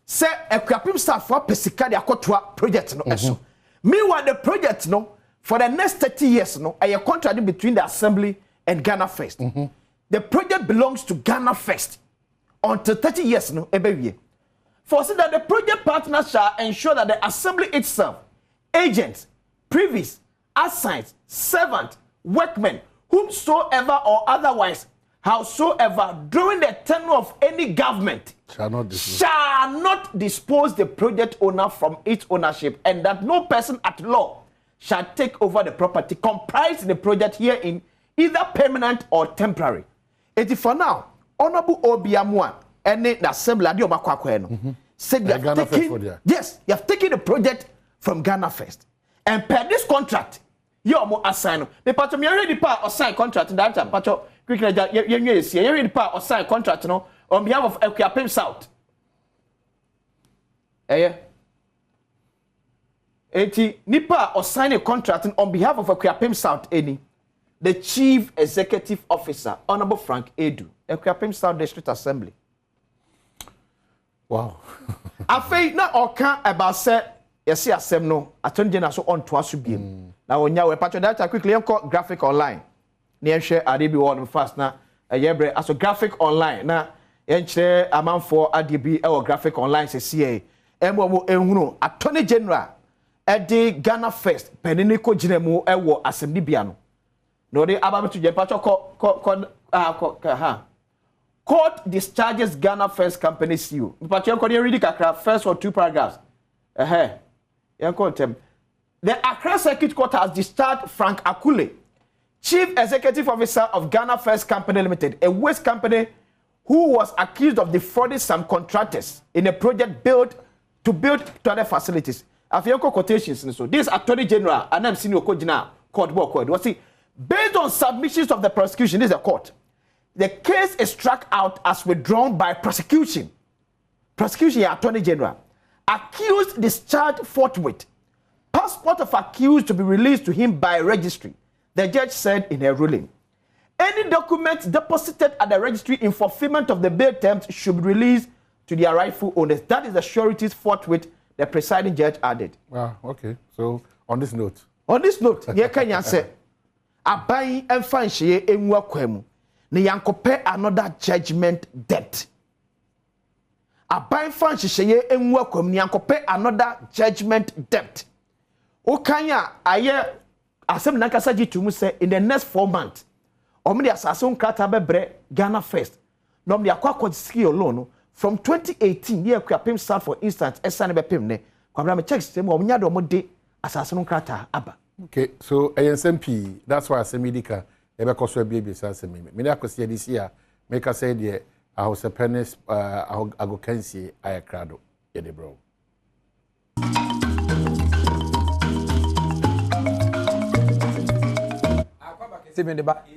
Say Equiapim staff for pesika de akotwa project no eso. Meanwhile the project no for the next 30 years no a contract between the assembly and Ghana First. The project belongs to Ghana First until 30 years no ebewie. For so that the project partner shall ensure that the assembly itself, agents, privies, assigns, servant, workmen, whomsoever or otherwise, howsoever, during the tenure of any government, shall not dispose the project owner from its ownership, and that no person at law shall take over the property comprised in the project herein, either permanent or temporary. It is for now, Honorable Obi Amwa and the assembly said they have taken, yes, you have taken the project from Ghana First, and per this contract, you are more assigned. The part of me already part or sign contract in that part of quickly, you already part or sign contract no on behalf of Equiapim South. Nipa or sign a contract on behalf of Equiapim South any. The Chief Executive Officer, Honorable Frank Edu, Equiapim South District Assembly. Wow. I feel not all can about say yes, yes, no. Attorney General so on to us again. Now when you are patch that quickly call graphic online. Near share ADB one fast now. A year as a graphic online now. Share amount for ADB or graphic online say CA. Attorney General Eddie Ghana First Peninico Jinemu Ewo Assembly Biano. No, they about to get patch court discharges Ghana First Company CEO. But you can read the first or two paragraphs. You quote them. The Accra Circuit Court has discharged Frank Akule, Chief Executive Officer of Ghana First Company Limited, a waste company who was accused of defrauding some contractors in a project to build toilet facilities. Afiyanko quotations. So this Attorney General, and I'm seeing Okojina court book. Based on submissions of the prosecution, this is a court. The case is struck out as withdrawn by prosecution. Prosecution, Attorney General. Accused discharged forthwith. Passport of accused to be released to him by registry. The judge said in her ruling. Any documents deposited at the registry in fulfillment of the bail terms should be released to their rightful owners. That is the sureties forthwith, the presiding judge added. Wow, okay. So, on this note. On this note, ye can you say, Abai and Fanshi in Wakwemu, ne yankope another judgment debt. Abai Fanshi in Wakwemu, ne yankope another judgment debt. Okanya, aye, asem nakasaji to say in the next 4 months. Omni assassin krata bebre Ghana First. Nom dia kwa ski alone from 2018 year kwa pim start for instance esane be pim ne. Kwabra me check system omnya do mode assassin krata aba. Okay, so ANSMP, that's why Semidika ebe koso baby say me. Me na kosi this year make us say the house penis agokansi ayakrado ye de bro. Seven the back.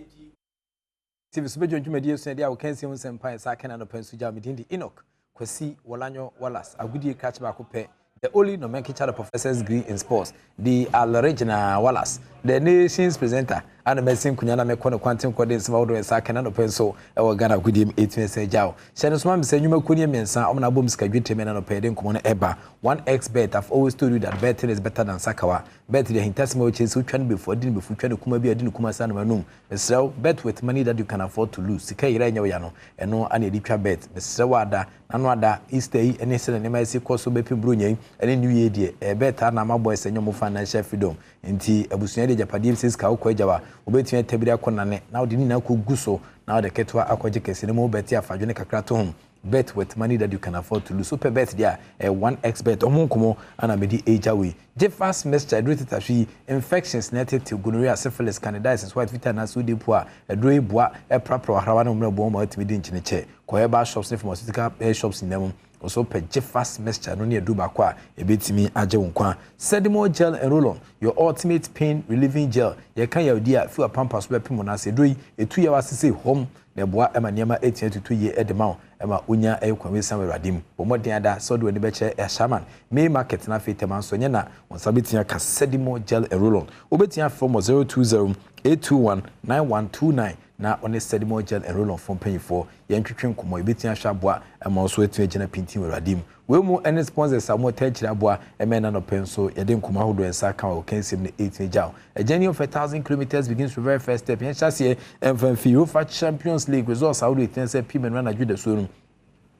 TV Subejo Jumedi said, I can see some pines. I can understand Suja Midindi Enoch, Kwesi, Walanyo, Wallace, a good catch back up. The only nomenclature professor's degree in sports, the Al-Regina Wallace, the nation's presenter, and the medicine Kunyana Mekono Quantum Cordins Valdo and Sakan and Penso, our Ghana good him 8 minutes a jow. Shannon Swam said, You Kuniam and Sa Omna Booms Kajutim and Pedin Kumona Eba. 1x bet, I've always told you that betting is better than Sakawa. Bet the intestinal chase who can before didn't before trying to come be a didn't come san manum. So bet with money that you can afford to lose. Sikai Ranyano, and no any deep bet. Mr. Wada, Anwada, Easter, and Eastern and MIC Coso Bepi Brunye, and a new year, a better Nama boys and your financial freedom. Inti Abusiani Japadim says Kaukojawa, Obetia Tebria Konane, now didn't know Guso, now the Ketua Aquajic Cinema Betia Fajonica Kratom. Bet with money that you can afford to lose. Super bet there, a 1x bet, Omonkomo, and a medi age away. Jeffas Mr. Drititashi, infections netted to gonorrhea, syphilis, candidiasis, white vita, nasu de poa, a dray bois, a proper Haravano bomb, within Chiniche, Koeba shops, from air shops in them. Also, per Jeffas Mr. Nonia Dubaqua, a bit me Ajawunkwa. Sedimo gel and roll-on, your ultimate pain relieving gel. You can your dear few pampas where Pimonase Dui, a 2 year say home. The boy Emma Niama 18 to 2 year at the mount, Emma Unya Equan Samuel Radim, but more than that, so do any better a shaman. May market na fit man Sonyana, on Sabitia Casedimo gel and roll-on. Obetia from 020-821-9129. Now on a sedimo gel and roll-on from penny for Yankee Kumo, Betia Shabwa, and also to a general painting Radim. We more any sponsors are more Techabua, a man and a pencil, Yadim Kumahudo and Saka or Kensim 8 Jow. A journey of 1,000 kilometers begins with very first step in Chassis and from FIFA Champions League results. How do you think people run a good soon?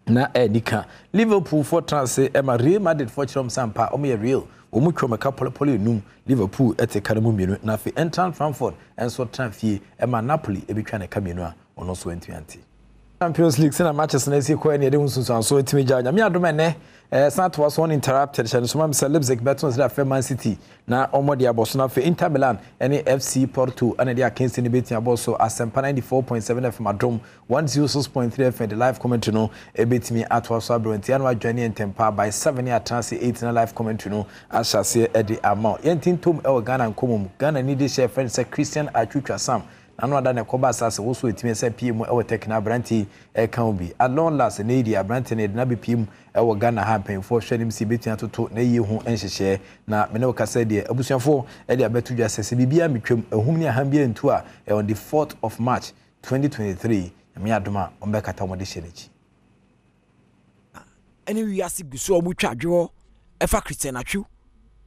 Na Nika Liverpool for transfer Emma Real Madrid for Chom Sampa, Omi real. Omukro a couple of polynum, Liverpool at a Caramuno, Nafi, and Frankfurt, and so Tranfi, Emma Napoli, a big kind of Camino, or also 2020. Champions League sena matches na esi kwa ni de unsusu so etimi janya me adome Sat was one interrupted and so Mr. Leipzig betons that Man City na omodi abosona for Inter Milan and FC Porto and they are against the beating aboso Asempa 94.7 FM Adom 106.3 FM the live commentary no e betimi atwa so abronti anu adwane entempa by 7 year transfer 8 na live commentary no ashase e de amount yentintom e Ghana nkomum Ghana need to share friend say Christian Atwitwa Sam Nano ada na koba sasa wo so etime se PM e wo tekna branti e kan bi along last na idi branti na na bi PM e wo Ghana ha pen for hwenim si betua toto na ye hu enhyehye na me ne wo kasa de abusuafo e de abetu dwa sese bibia metwam ehum ne aham bia ntu a on the 4th of March 2023 me adoma ombe kata mo de hyenechi ene wiase guso omu twadwo e fa Christian Atwu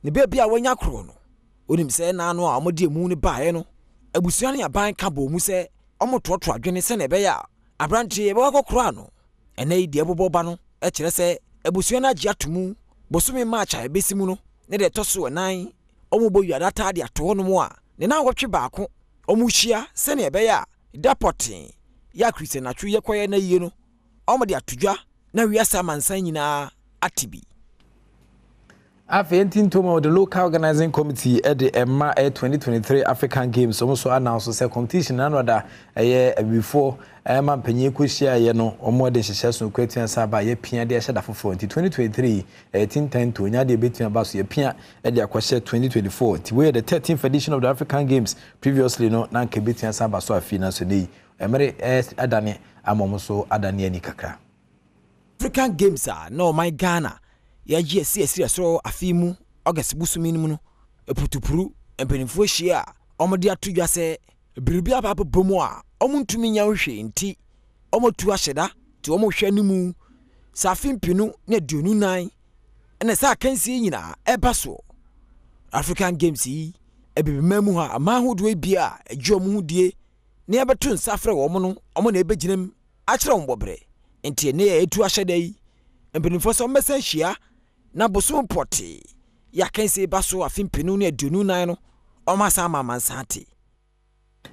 ne bia wanya kro no onim se na no a mo de emu ne baaye no abusuan ya ban ka bo mu se omototo adwene se na ebe ya abrantie ebe wakokro no ene ide boboba no e kire se abusuan agye atomu bosome matcha ebesimu no ne de toso nan omobo yadata de ato no mu a ne na wotwe baako omuhia se na ebe ya dapotin ya Christian Atwu ye koye na yie no omode atodwa na wiasa mansan nyina atibi After 18 the local organizing committee at the Emma 2023 African Games also announced a competition another a year before Emma Penny Kushia Yeno or more than success no question Saba ye Pia de Shada for 2023 1810 to Nyadi between about your Pia at the Aquasha 2024 to where the 13th edition of the African Games previously no Nanke between Saba so a finance day Emery S Adani Amomoso Adani Nikaka African Games are no my Ghana. Ya GSC so afimu August busumi mu no eputupuru empenifo hia omode atudwa se biribi ababa bomu a omuntumi nya hwe nti omotu ahyeda ti omohwe nimu safimpinu ne duonu nan ene sa kansi nyina eba so African Games yi ebibemamu ha amahodo bia adwo mu die ne ebetu nsafre wo mo no omo na ebegyinam akyere ombobre nti ne etu ahyeda yi empenifo so mesen hia na bosom poti ya kense baso afimpinu ne aduonu nan no omasa mansati.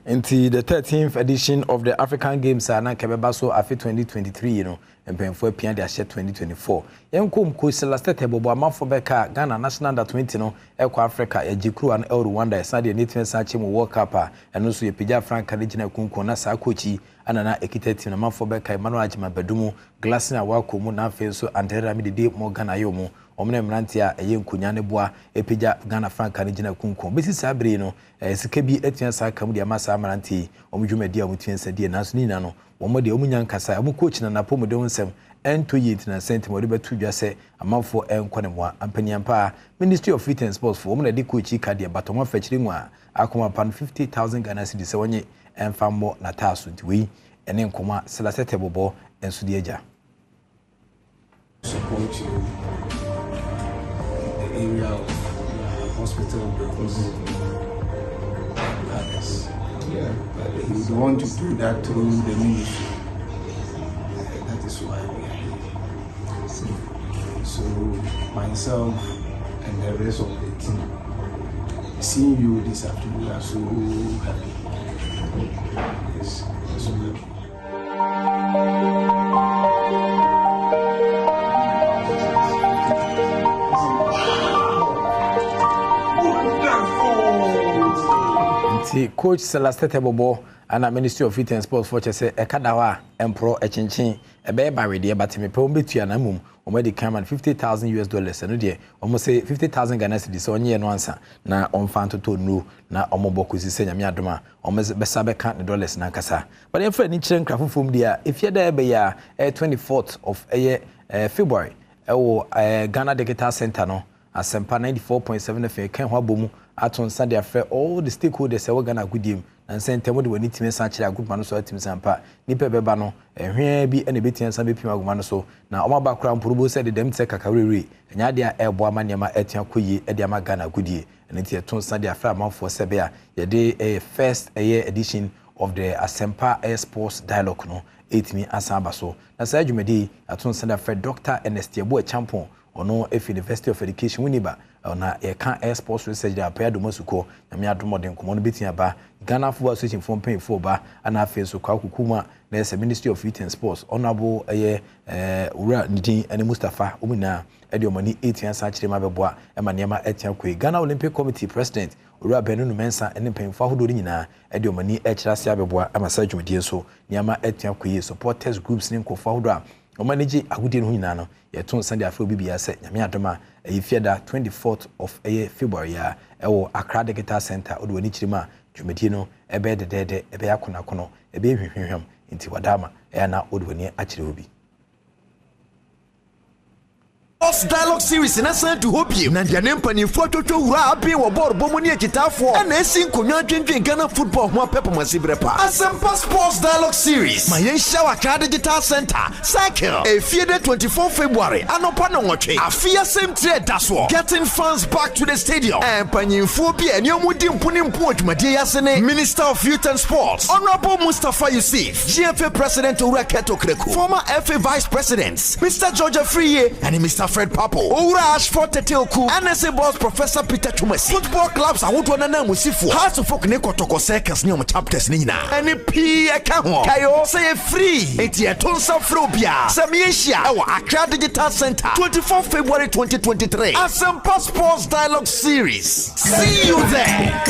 Into the 13th edition of the African Games na kebeba so afi 2023 you know empemfo apia de ahye 2024 yenkom ko Celeste Bobo amafo beka Ghana National Under 20 no ekwa Africa ejikru an El Rwanda sade netwen sache mu World Cup eno so yepija Franka regional kunko na sa kochi anana ekitati na amafo beka Emmanuel Ajima Badumu Glassina wakomu na afi so Antera Midide mo Ghana yomu omne mrantia eye nkunya ne boa epija Ghana Franka regional kunko besi sabri no sika bi etua sa kam de amasa mranti omdwumadi a mutuen sadie naso nina no omode omunyan kasa amu coach na napo de onsem ento yit na sent mo de betu dwa se amanfo enkone mo ampaniampa Ministry of Youth and Sports for omna de coach ka de batoma fachiri nwa akoma pan 50,000 Ghana cedis se wonye enfammo na taso ntiwi ene nkoma Celeste Bobo enso de agya support the area of hospital because others. Yeah, but he would want to do that through the ministry. That is why we are here. So myself and the rest of the team, seeing you this afternoon, we are so happy. Yes, so happy. Coach Celeste Bobo and Ministry of Youth and Sports for say ekadawa empro echinchin ebe barede batime pe ombetu anamum omedi come $50,000 eno de omo say 50,000 Ghana cedis onye no ansa na omfanto to nu na omoboku sise nyame adoma omo besa be kan dollars na kasa but em friend ni kire nkrafo fom dia efie da ebe ya 24th of February ewo Ghana Digital Center no Asempa 94.7 FM kan ho abomu aton Sunday afre all the stakeholders e Ghana gudiem na sentemo de wani time san kire agudma no so atim sampa nipa beba no ehwe bi ene betian san bepim agudma no so na omaba kra mpurubo se de dem se kakarere enya de ebo amaniama etian koyi e de ama Ghana gudie ene tie ton Sunday afre amanfo sebe a ye de first edition of the Asempa Sports Dialogue no etimi asaba so na sa adwumedi aton Sunday afre Dr. Ernest Yebo Champon ono University of Education winiba na e kan sports research da pa Adom suko na me Adom den komo no betia ba Ghana Football Association for pay for ba ana afenso kwa kukuma na Ministry of Youth and Sports honorable ura ndin ene Mustafa omina ede omani 18 sa kire ma beboa e ma niam etia kwe Ghana Olympic Committee President ura Benunu Mensa ene pemfa hodo nyina ede omani e kira sia beboa amasa dwumedie so niam etia kwe supporters groups ne nkofa hodo a omanage agudie no nyina no yeton Sunday afro bibia se nyame adoma efieda 24th of February ya ewo Accra Digital Center odo wani kirima dwumedie no ebe dedede ebe yakona kono ebe hwehwehwem nti wadama na odo wani akire obi Sports Dialogue Series in Asan to hope you. Nandianem Panifo to Rab or board Bomoni Kitafo and Essing Kunyan Ghana football more pepper Masibrepa. Asampa Sports Dialogue Series. My Shawa Digital Center. Cycle. A Fiede 24 February. Anopano Watching. A Fia same trade that's all. Getting fans back to the stadium. And Panifo and Yomudim Punim Port Madia Sene, Minister of Youth and Sports. Honorable Mustafa Yusuf. GFA President Ura Keto Kreku. Former FA Vice Presidents. Mr. George Free and Mr. Fred Fred Papo, Owura Ashford Teteoku, NSA boss Professor Peter Chumasi, football clubs a wotu na musifu, House of Folk ne kotoko circles ni chapters ni nyina. Any P account, Kayo say free. Eti etonsa frobia. Samiesha, our Accra Digital Center, 24 February 2023. Asempa Sports Dialogue Series. See you there.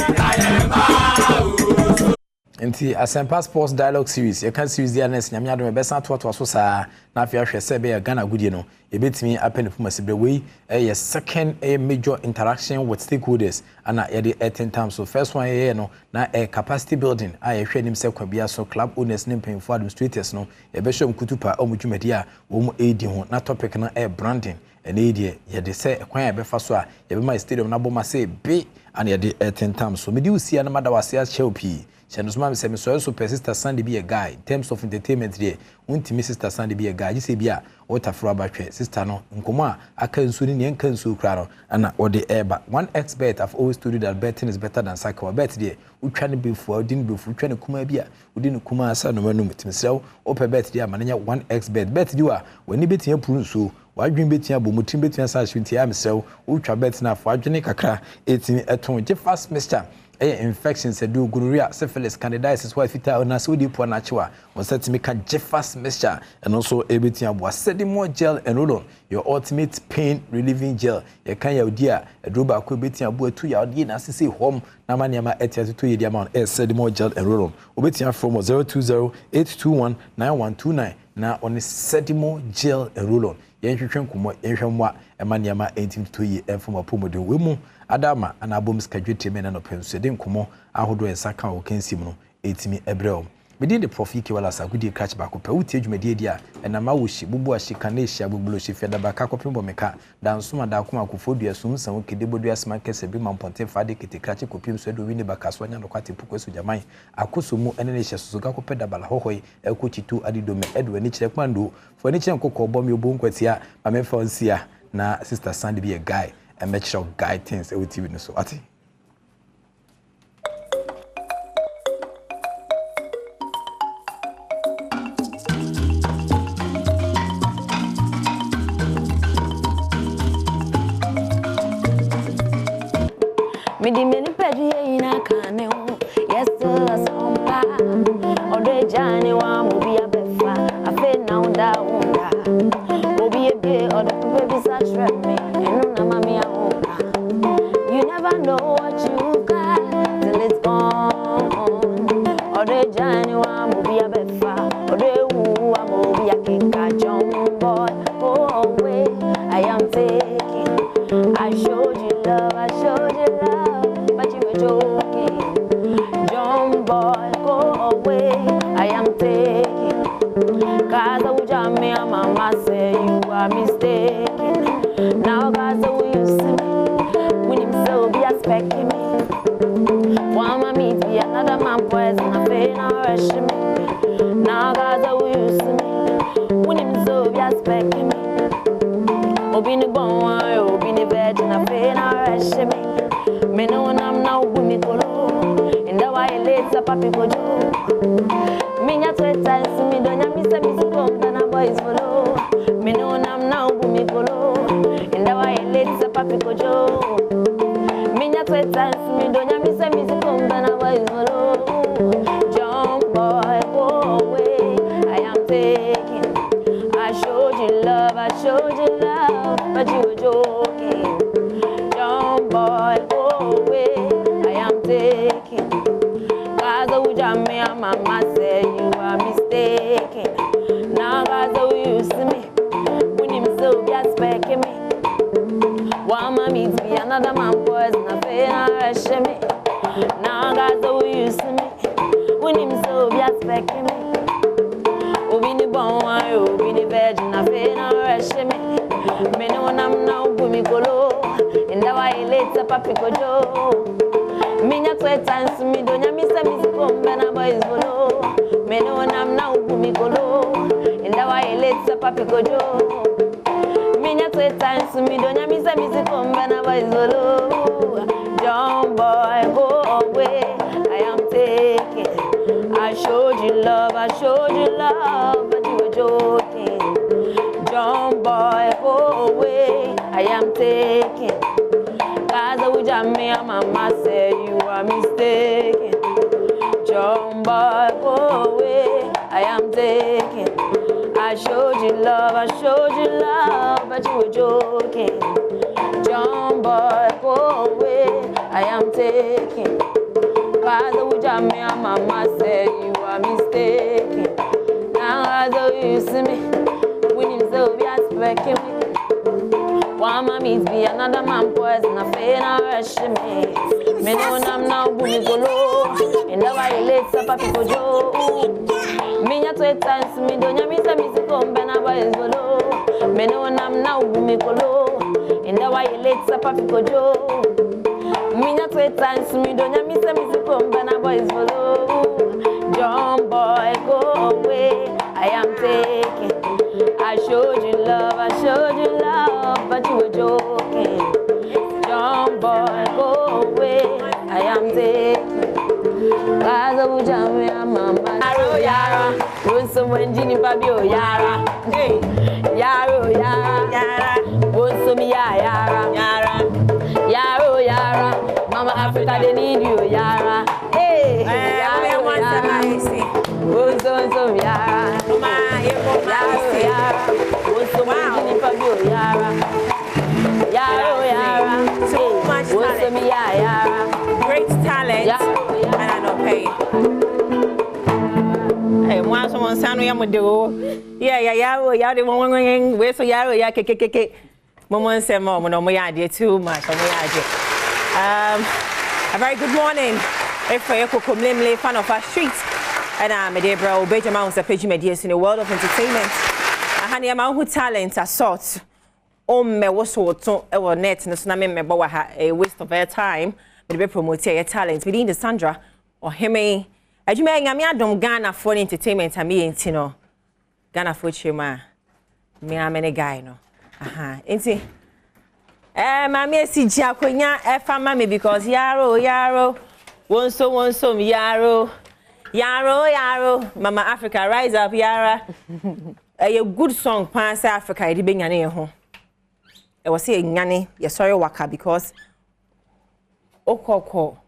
Nti Asempa Sports Dialogue Series, you can series there next nyame adom besa to so saa na afia hwe se be Ghana Goodie no e betimi apene puma sibre we a second a major interaction with stakeholders and e 10 times. So first one no na a capacity building a hwe nim se kwabia so club owners nim pen for administrators no e be shom kutupa omudwumadi a wo mu edi ho na topic na e branding and idea ye de say kwan e be fa so a ye be my stadium na boma say be and ye de 10 times. So me di usia na madawase a chelpi Chanusma say me so sister Sandy be a guy in terms of entertainment there. Unti sister Sandy be a guy. You say bia what afro abatwe sister no nkoma aka nsu ni enka nsu kra no ana ode eba. One expert I've always told you that betting is better than cycle. Bet there utwa ne before udin before utwa ne kuma bia udin kuma asa no manu mutimisrew ope bet there mananya one expert bet you are when ni betia puru nsu wadwen betia bo mutim betia sa hwinti amsew utwa bet na afo adwene kakra etimi eton je fast mixture infections do gonorrhea, syphilis, candidiasis, why fita on us with poor natura, was set to make a Jeffers mixture and also everything was sedimo gel and roll on your ultimate pain relieving gel. You can your dear a druba could be a boy 2 year din as say home Namaniama at 2 year amount as sedimo gel and roll on. Obetia from 020-821-9129 now on the sedimo gel and roll on. Yenhwehwe kumo yenhwemwa emaniama 18 year and from a pomodo wemu Adama and Abom's Kajute men and open so den kumo ahodo ensaka o kensim no etimi ebreo within the profiki wala sa gudi catch back up uti adwumadi dia na ma woshi bubu ashika na ehia bubulu shi feda baka kopembo meka dan soma da kuma akofodua sumsan kedebodu asma kese bi mamponte fade kete krache kopim so do wini baka so nya no kwate pukoso jaman akosomu ene ne hia susuga kopeda bala hohoi ekochitu adidome edwe ni kire kwando fo ni kire nkokko obo mi obo nkwatia ma me fa nsia na sister Sandy be a guy and make sure guy things with TV no so ati me di meni pedi ina kane o yes sompa ode jani wa mo bi abefa afe na onda obi ebie ode baby such me enu na mami aoka you never know what you got till it's gone ode jani wa mo bi abefa ode wu wa mo bi akeka jump boy go away I am taking I showed you love but you were joking. John boy, go away. I am taking. Cause I would jam me and mama say you are mistaken. Now cause I will use me. When him so be expecting me. One man meet me, another man poison a pain or rush me. Now cause I will use me. When him so be expecting me. Obini bon, obini virgin a pain or rush me. Me know I'm now bumi kolo, and that why later papi go do. Me nya 2 times me don't miss a come than a boys follow. Me know I'm now bumi kolo, and that why later papi go do. Me nya 2 times me don't miss a come than a boys follow. Jump boy, go away. I am taking. I showed you love, but you were joking. Jump boy, go away, I am taking. Cause I would jam me and mama say you are mistaken. Now cause I will use me, when him so be expecting me. One man meets me, another man poison a pain and rush me. Now cause I will use me, when him so be expecting me. Obini bon, obini virgin a pain and rush me. Me know I'm now bumi kolo. And that why later papi go do. Me nya 2 times me don't miss a come when a boys follow. Me know I'm now bumi kolo. And that why later papi go do. Me nya 2 times me don't miss a come when a boys follow. Young boy go away, I am taking. I showed you love, but you were joking. Young boy go go away. I am taken. Cause we jam me and mama said you are mistaken. John boy, go away. I am taken. I showed you love, but you were joking. John boy, go away. I am taken. Cause we jam me and mama said you are mistaken. Now as you see me, when him so be expecting me. One man meets me, another man poison, a fair and rush me. Me know I'm now booming go low, and now I late up people Joe. Me not 2 times, me don't ya miss a music on Benaboys go low. Me know I'm now booming go low, and now I late up people Joe. Me not 2 times, me don't ya miss a music on Benaboys go low. John boy, go away, I am taking. I showed you love, but you were joking. John boy, go away, I am taking. Cause of Ujami and Mama. Yaro, Yara, when someone Ginny Babio, Yara. Hey, Yaro, Yara, when some Yara, Yara, Mama Africa, they need you, Yara. Hey, Yara, when some Yara, Yara, when someone Ginny Babio, Yara, so much talent, great talent, and I don't pay. Hey, once someone sang me, I'm gonna do. Yeah, they won't wait for Yaro, keke. Mama said, Mom, no, my idea too much. A very good morning. If I come late, fan of our street, and I'm a dear bro, Benjamin was a page medias in the world of entertainment. I had a man who talent assault. Me was so to net no so na me ba ha a waste of air time me be promote your talent within the Sandra or him adwuma nyame adom Ghana for entertainment am enti no Ghana for chima me amene guy no aha enti ma me si ji akonya e fa ma me because yaro wonso me yaro Mama Africa rise up yara a good song pan say Africa e di benyane ye ho. I was saying, Nyane, you're sorry, Waka, because Okoko,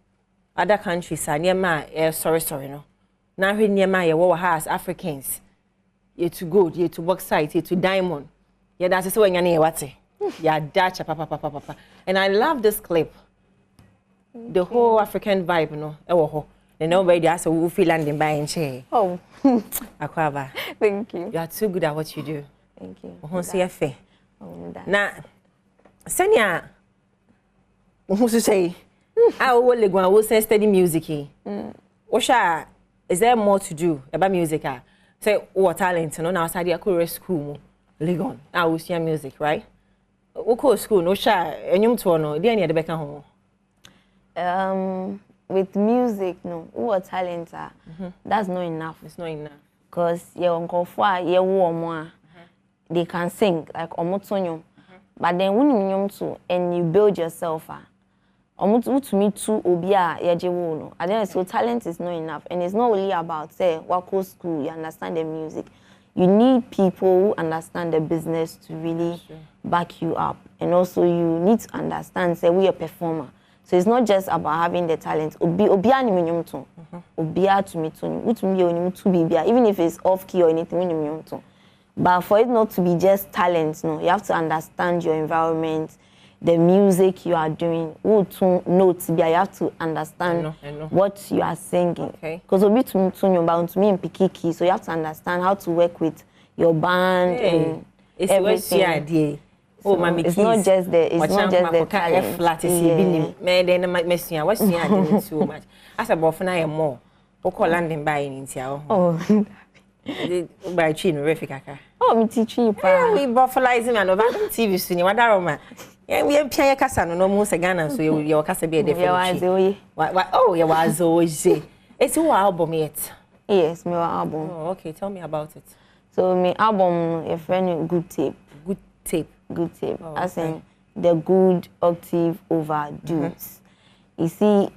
other countries are near my sorry, no. Now, near my has Africans. You're too good, you're too bauxite, you're too diamond. Yeah, that's so Nyane, what's it? Yeah, Dutch, papa. And I love this clip. The whole African vibe, no. And nobody has a woofy landing by and chair. Oh, Akwaba. Thank you. You are too good at what you do. Thank you. Now, Senya, who's to say? I will say study music. Osha, is there more to do about music? Say, what talent? No, now outside the chorus school, Legon. I will see music, right? What school? No, Osha, and you to know. The any other back home. With music, no. What talent? That's not enough. It's not enough. Cause your uncle for your woman, they can sing like omotonyo. But then when you too and you build yourself, to me too obia yajewo no. And then so talent is not enough, and it's not only about say what school you understand the music. You need people who understand the business to really back you up, and also you need to understand say we a performer. So it's not just about having the talent. Obia ni minyum to, obia to me to be even if it's off key or anything minyum to. But for it not to be just talent, no, you have to understand your environment, the music you are doing. You have to understand what you are singing. Because to me in Pikiki, so you have to understand how to work with your band and it's everything. So it's not just the talent. Flat is me what's so much. As about for now more. Landing by in Oh. By Chin Refikaka. Oh, me teaching you. We buffalizing and over TV soon. What are yeah, we have Pia Casano, no more Ghana, so your casa be a different. Oh, you was always say. It's your album yet? Yes, my album. Oh, okay, tell me about it. So, my album, a friend, good tape. Good tape. Oh, as in the good octave over dudes. You see,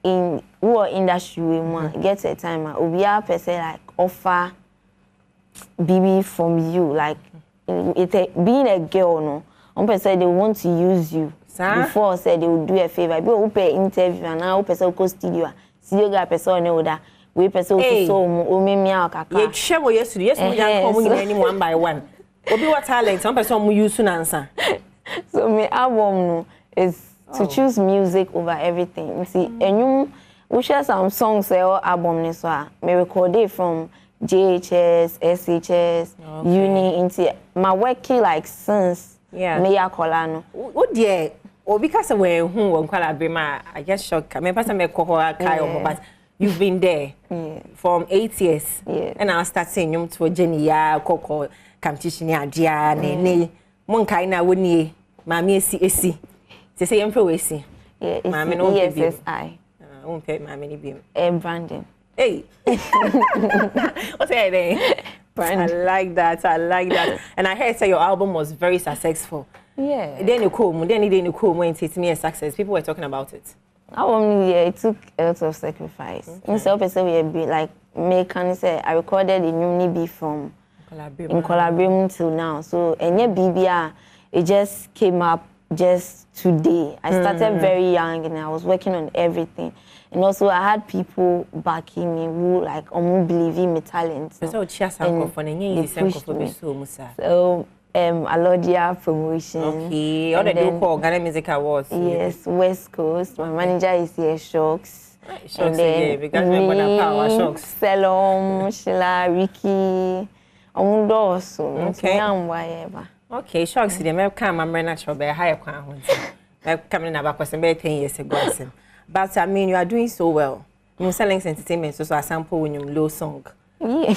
in what industry we want, get a time, we are per se like offer BB from you, like being a girl, no, one person they want to use you. Before said they will do a favor. Be open interview and now person go studio. Studio guy person no that. We person so me kaka. Ye share what yesterday. Yes, we can come in one by one. Obi what talent? Some person mu use na answer. So my album no is to choose music over everything. You see, and we share some songs or album ni so me record it from JHS, SHS, uni into my working like since me ya kola no. What dear? Obi kasa we hu won kwala be ma I get shocked. Me person me koho kai omo but you've been there from 8 years. And I start saying you to Jenny ya koko competition ya dia ne mon kai na woni mami esi say yemfo we si mami no ESSI won pay mami ni bi branding. Hey what's that then? I like that and I heard say your album was very successful. Then you come when it's me a success people were talking about it. It took a lot of sacrifice. Instead of person we be like can say I recorded in Unibi from in collaboration till now. So any BBR it just came up just today. I started very young and I was working on everything. And also I had people backing me who like believe in my talent. So Alodia Promotion. Okay, all the do call Ghana Music Awards. Yes, West Coast. My manager is here, Shocks. And then because me power Shocks. Selom, Sheila, Ricky, Omundoso. Okay, Shocks. The me come I'm natural by higher crown. I come in about 10 years ago. But I mean, you are doing so well. You're selling entertainment, so a sample when you low song. Yeah.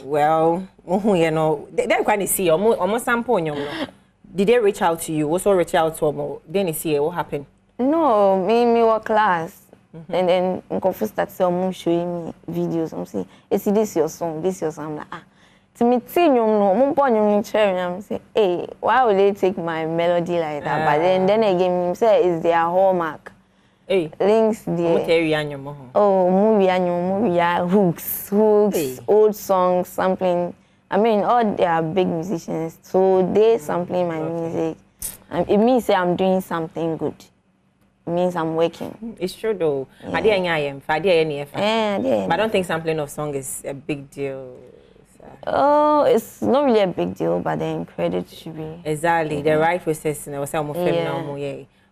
Well, you know, they kind of see almost sample you know. Did they reach out to you? Also reach out to them? Then you see what happened? No, me work class. And then first start showing me videos. I'm saying, is this your song? This your song? I'm like, to me, I'm say, hey, why would they take my melody like that? But then again, say it's their hallmark. Hey, links there. Movie, hooks, old songs, sampling. I mean, all they are big musicians, so they sampling my music. It means that I'm doing something good. It means I'm working. It's true though. But I don't think sampling of song is a big deal. Oh, it's not really a big deal, but then credit should be. Exactly, the right process. And I was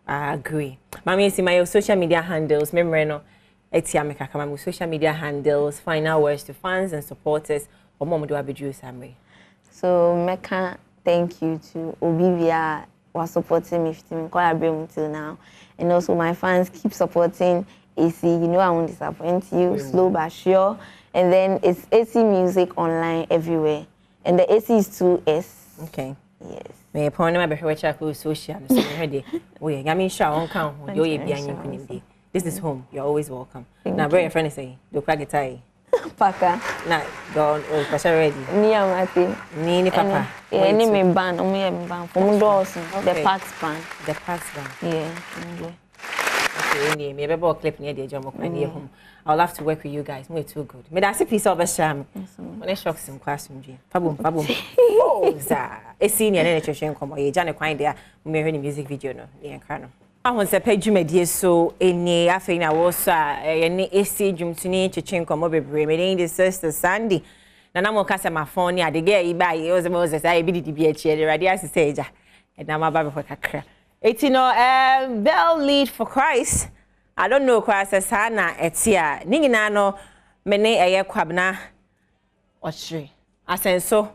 I agree. Mami, see my social media handles. Remember, no, my social media handles. Final words to fans and supporters. Or mom do I be So, Mecca, thank you to Obivia was supporting me collaborating till now, and also my fans keep supporting AC. You know I won't disappoint you. Slow but sure. And then it's AC Music online everywhere, and the AC is 2S. Okay. Yes. Me upon my behavior social. So ready. We I sure on count. This is home. You're always welcome. Now, bring your friend say, do crack it. Paka. Nah, go on. Pasha ready. Nia Mati. Ni papa. Yeah, ni me band. Band. From doors. The Pax band. The Pax band. Yeah. Okay. Me be clip near the job. I'll have to work with you guys. We're too good. Me that's a piece of a sham. When I shock some classroom. Pabum. Oh, a senior and a church come. You Janet Quine there. Me heard the music video no. Yeah, crano. I want to pay you so any after I was any AC Jumtini Chichinko Mobile meeting this sister Sandy. And I'm going to my phone. Yeah, the girl by it was Moses. I be a chair, the radius stage. And I'm about for Kakra. It's Bell lead for Christ. I don't know Christ as Hannah at here. Ninginano, many a year quabna or tree. I send so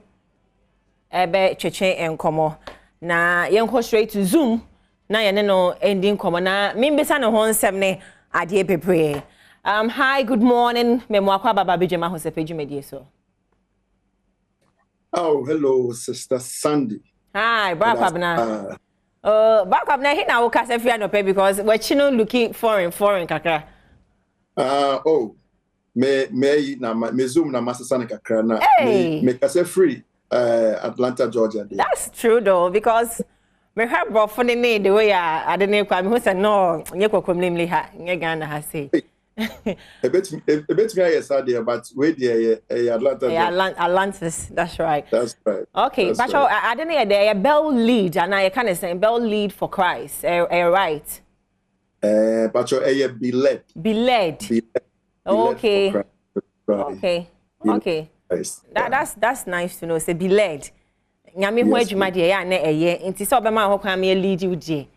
ebe Chichin and Como. Na young go straight to Zoom. Na yene no ending komo na mimbisa no ho nsem ade bebre. Hi, good morning. Memo akwa baba bejema ho se peju medie so. Oh, hello Sister Sandy. Hi, Badwam. Badwam he na wo ka se fia no pe because we chino looking foreign kakra. Me Zoom na masasa na kakra na me ka se free Atlanta, Georgia. That's true though because me have brought for the way I don't know. I'm who said no. You go come limely ha. You Ghana has say. A bit me yes idea, but wait there Atlanta. Atlantis, that's right. That's right. Okay, that's but right. I don't know there Bell lead and I kind of say Bell lead for Christ. Right. But be led. Be led. Okay. Right. Okay. Okay. Nice. That's nice to know. Say be led. Nyame ho adwuma de ya na eye. Nti se obema ho kwan me lead you je.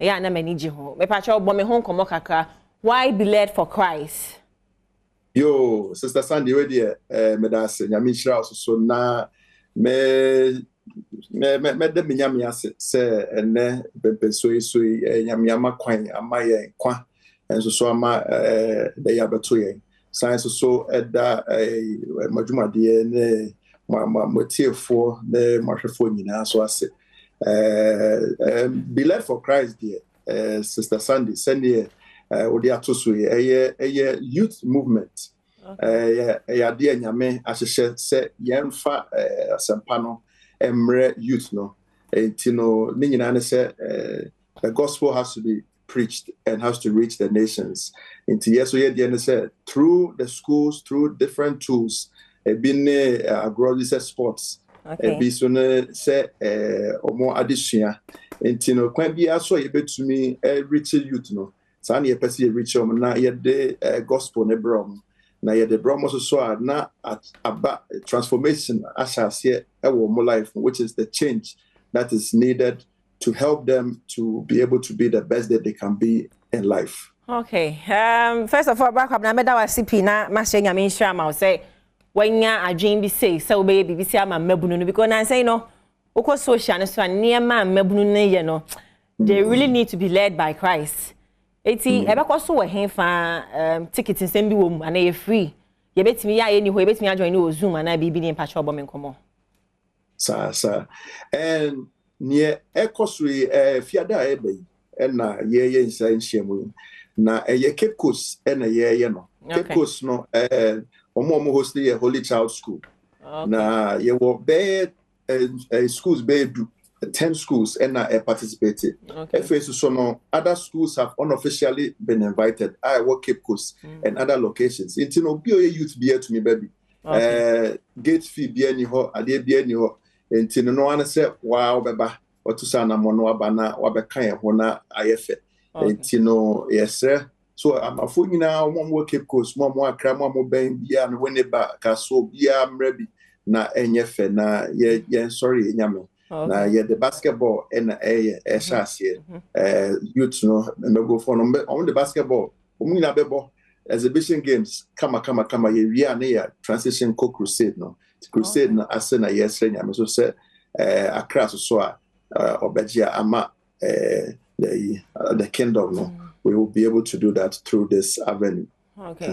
Ya na mani je ho. Me pa cha obo me ho nkomo kakra. Why be led for Christ? Yo, Sister Sandy, where there me da se nyame hira so na me de nyame ase se ene pepe so nyame ama kwan ama ye kwa enso so ama de ya beto ye science so eda madwuma de ne motiefo ne mahwefo nyina so ase be led for Christ there Sister Sandy odi atoso ye youth movement ya de nyame ahyehyɛ se yemfa asempa no emre youth no etino ni nyina ne say the gospel has to be preached and has to reach the nations. Into yes, so yeah, say through the schools, through different tools, been agro sports, be soon say or more addition. Into no can be also a bit to me reach youth no. Sani a person reach na yet the gospel ne brom. Na yet the brom also so na about transformation as I say more life, which is the change that is needed to help them to be able to be the best that they can be in life. Okay. First of all, back up na me da wa CP na ma she nyame nhira ma say when ya adwen bi say so be BBC ama mabunu no because na say no ukọ social no so niema mabunu no ye no they really need to be led by Christ. Eti ebekọ so we hen fa ticket nsem bi wo mu ana ye free. Ye betimi ya ye ni ho ye betimi adjoin ni o Zoom ana bibi ni mpacho obo me nkomo. Sa and near ekosui fiada ebe na ye nsa nhyiamu na ye Cape Coast na ye no Cape Coast no omo host the Holy Child School na ye wo be schools be 10 schools and participated. So no other schools have unofficially been invited. I work Cape Coast and other locations. It's no be youth be to me baby. Gate fee be any ho ade be any ho. Enti no one say wow beba otu sa na mono abana wabekan ho na ayefe. Enti no yes so am afo nyina mo Cape Coast mo akra mo ben bia no we ba ka so bia mrebi na enyefe na ye sorry nyame. Na yeah, the basketball and shasye youth no go for on the basketball umina bebo exhibition games kama ye ria na ya transition crusade no crusade na asena yes nya me so say akra so obegia ama the kingdom no we will be able to do that through this avenue. Okay.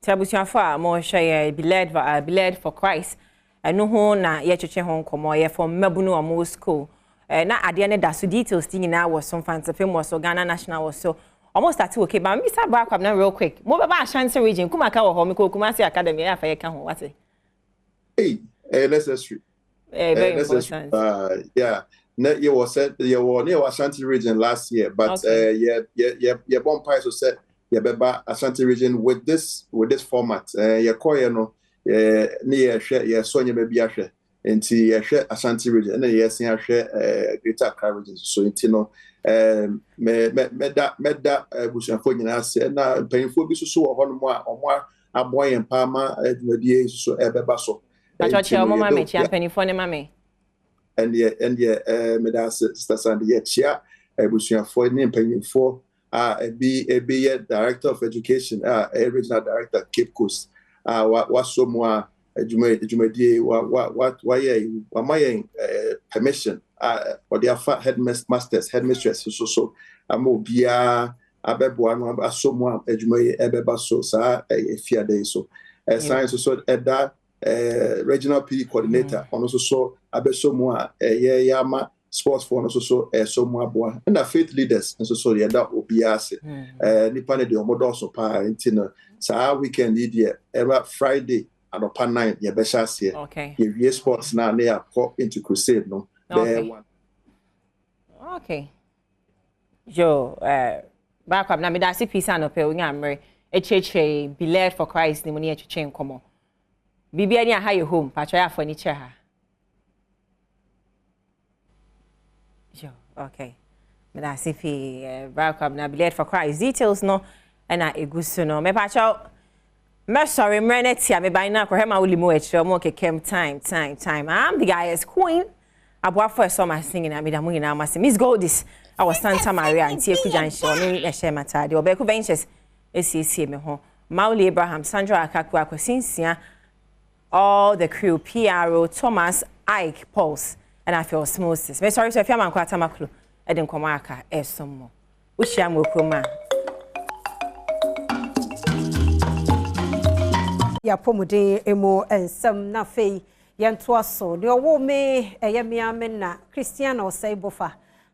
Tabusia fa mo share be led for Christ. No ho na ye cheche ho nkomo ye from mabunu omo school na ade ne da so details thing na was some fancy famous Ghana national was so almost start okay but me say back up na real quick mo baba Ashanti region kuma ka wo ho me ko Kumasi academy ya fa ye ka ho what necessary very important yeah you was said you were near Ashanti region last year but yeah bon price so said yeah baba Ashanti region with this format yeah koye no ni ye so nya be ahwe enti ye hwe Ashanti region na ye sen ahwe Greater Accra region so enti no meda busuafo nyina se na mpanyimfo bi so wo hono mu a omo aboyen pa ma adwumadie so ebeba so achoche omo ma me chia mpanyimfo ne ma me and meda Sister Sandy ye chia busuafo ne mpanyimfo be director of education regional director Cape Coast what so more jumadi what my permission or their headmistress so amobia abebo anu asomo adwuma ebeba so sa fiade so science so eda regional PD coordinator on so abesomo yama sports for no so so mo aboa and faith leaders and so yeah that obiase nipa ne de omodo so pa ntina sa weekend here every Friday and upon 9 ye be shase ye sports na they are pop into crusade no okay yo back up na me da see peace and ope onya amre echeche be led for Christ ni muni echeche nkomo bibia ni aha your home patwa ya furniture ha yo okay me da sifi welcome na be led for Christ details no na egusu no me patwa me sorry mrenetia me by na ko hema ulimo eche mo kekem time I'm the guy's queen abwa for so my singing na me da mu na amase Miss Goldis I was Santa Maria and Tia Kujansho ni na share matade obeku benches esi me ho Mauli Abraham Sandra Akakwa Kwasinsia all the crew PRO Thomas Ike Pulse and I feel osmosis me sorry so if you man kwata maklo e den koma aka esomo ushia mokoma ya pomude emo ensam na fei yento aso de owo me eyemi amena Christiana Osaibofa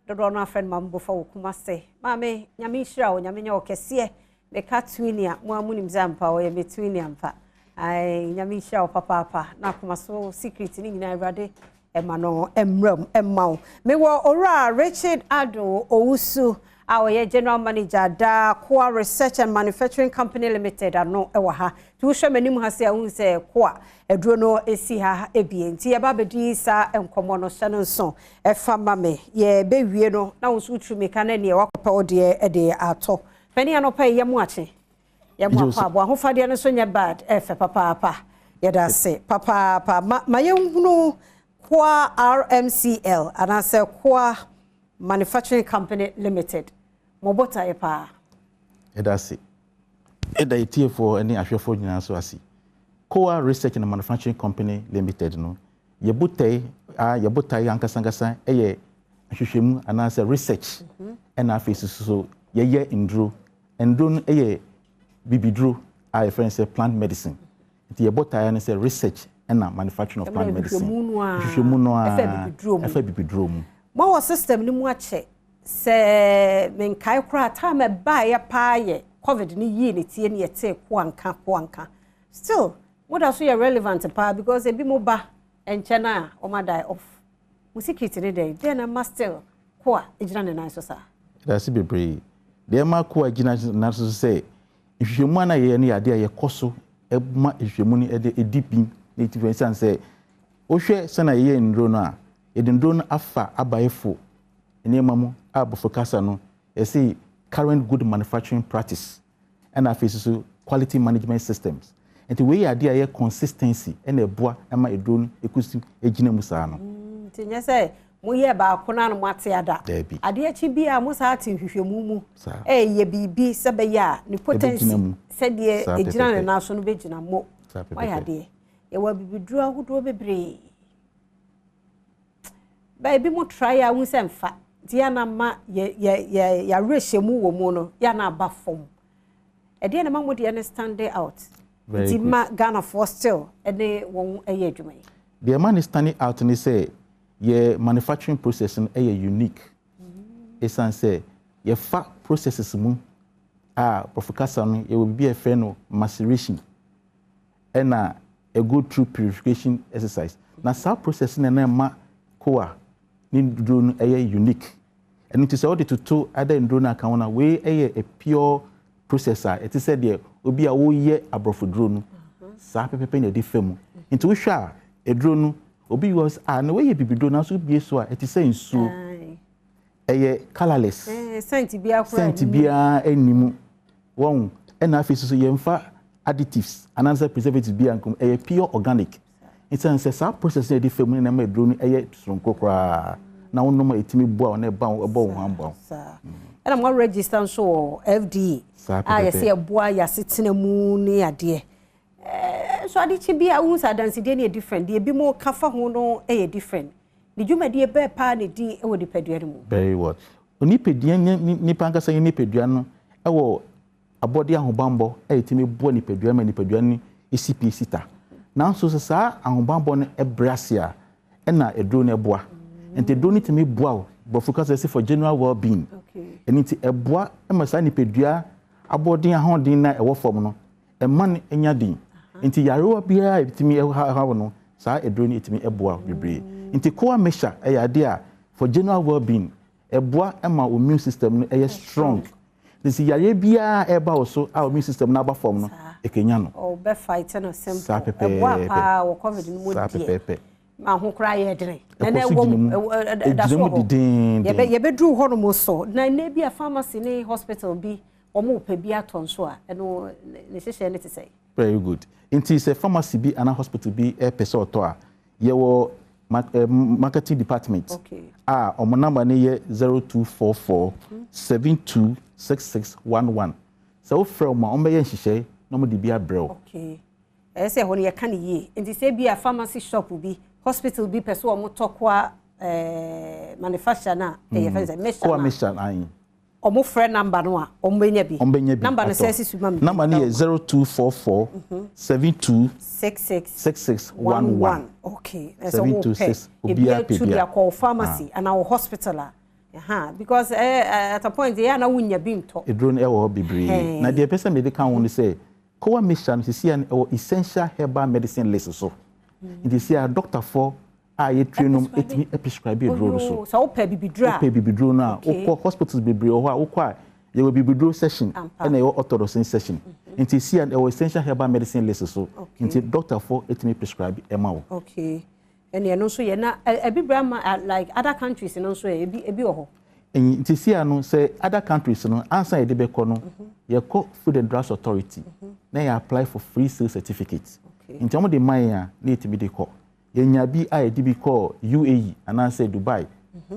dodo no afren mambofa okumase mame nyame hira o nyame nya okese me katwinia mo amunim zampa o ye metwinia mpa ai nyame hira o papa na kumaso secret ni nyina awrade ema no emram emmaw me wo ora Richard Ado Owusu our general manager da Koa Research and Manufacturing Company Limited ano ewa ha tu hwe manim ha se ahun se Koa eduro no esi ha ebie nti ye ba bedi sa enkomo no hye no nso efa mame ye bewie no na wo su tru meka na ne wakopa ode ede ato pani anopa ye mu ache ye mu apa abo ahofade no so nya bad efe papa ye da se papa ma ye hunu Koa RMCL anase Koa Manufacturing Company Limited. Mobota epa. Edasi. Eda itie for any ahwefo nyina so asi. Koa Research and Manufacturing Company Limited no. Yebutai ankasangasa eye ahwehwemu anase research. Na afisi so ye ndro. Ndro no eye bibidro a friends say plant medicine. Iti yebutai na say research and manufacturing of plant medicine. Ahwehwemu no a bibidro mu. Mo system ni mu ache se menkai kura ta me ba ya pa ye covid ni yi ni tie ni ete ko anka still what are so relevant pa because e bi mo ba enche na o ma die off musiki ni dey then na master ko a ejina ne nan so sa that's bebre dey ma ko agina na so say ihwehwemu na ye ne ade ye koso e ma ihwehwemu ni e de edipin na itifansan say o hwe se na ye ndro no a edindron afa abaefo enemamu abofokasa no esi current good manufacturing practice and afisi so quality management systems enti we ade aye consistency and eboa ema edron ekusi ejina musa no tinya say mo ye ba kona no mate ada ade achi bia mo sa ati hwehwemu mu ye bibi se be ya ni potency se de ejina ne na so no begina mo wa ya de ye wa bibidru ahodo bebre baby mo try a won semfa dia na ma ya rehemu wo mu no ya na ba fom e dia na ma mo dia na stand out di ma Ghana for still e de won eye adwuma the man is standing out and say your manufacturing process is unique esan say your fat processes mu profukasa no you will be a friend of maceration and a go through purification exercise na sa process na ma Koa ni drone unique and it is all the to other drone account na we a pure processor it is said there obi a wo ye abrofo drone sa pepepe na di fam into we hwa a drone obi was na we ye bibi drone so bie so a it is say nsuo colorless scent bia animu won na afisi so yemfa additives and answer preservatives bia nkom pure organic. It's an say process na di fam na ma drone sonko kra na wonoma etimi boa na ba obo hanbon and I'm register so FDA I say boa ya setena mu ni ade so ade chi bia hu sa dance de na different de bi mo kafa ho no different ni dwuma de be pa na di e wo de padua mu very what oni padua ni pankasa ni padua no e wo abode ahobambo etimi boa ni padua ma ni padua ni ECP sita now so sa ahobambo no ebrasia na edro no eboa enti do need me boa but focus say for general well-being and enti eboa emasa ni pedua abodin ahondin na ewo fom no eman enya din enti yarewa bia etimi ha no sa edro ni etimi eboa bebre enti Koa measure ade a for general well-being eboa ema immune system no strong this yare bia eba also our immune system na ba form no ekenya no o be fight no simple sa pepe eboa pa wo covid no mo die ma ho kra ye dene na na da so ye be dru ho no mo so na na bia pharmacy ne hospital bi omo pe bi aton so a eno ne hye ne te say very good inti se pharmacy bi ana hospital bi e pese oto a ye wo marketing department omo number ne ye 0244 726611 so from omo ye nhihye no mo de bi abrel okay say ho ne ye kan ye inti se bi a pharmacy shop bi hospital bi pese omo tokwa manufacturer na ye fancy mission ayin omo friend number no a ombenya bi number no says su mam number no 0244 726611 okay so we pay obia to the call pharmacy and our hospital because at a point they na wunya bi nto edron e wo bibre na the person medical one say kowa mission see an essential herbal medicine list so it is a doctor for ye trainum etimi prescribe drone so o pay bibidro na o hospitals bebre o ha o kwa ye will bibidro session and your orthodox session into see an essential herbal medicine list so into doctor for etimi prescribe ema okay and ye no so ye na bibra like other countries no so e bi ho into see anu say other countries no answer ye de be ko no ye call Food and Drugs Authority na you apply for free sale certificate into mo de man ya na etimi de ko yenya bi a edb call UAE and I say Dubai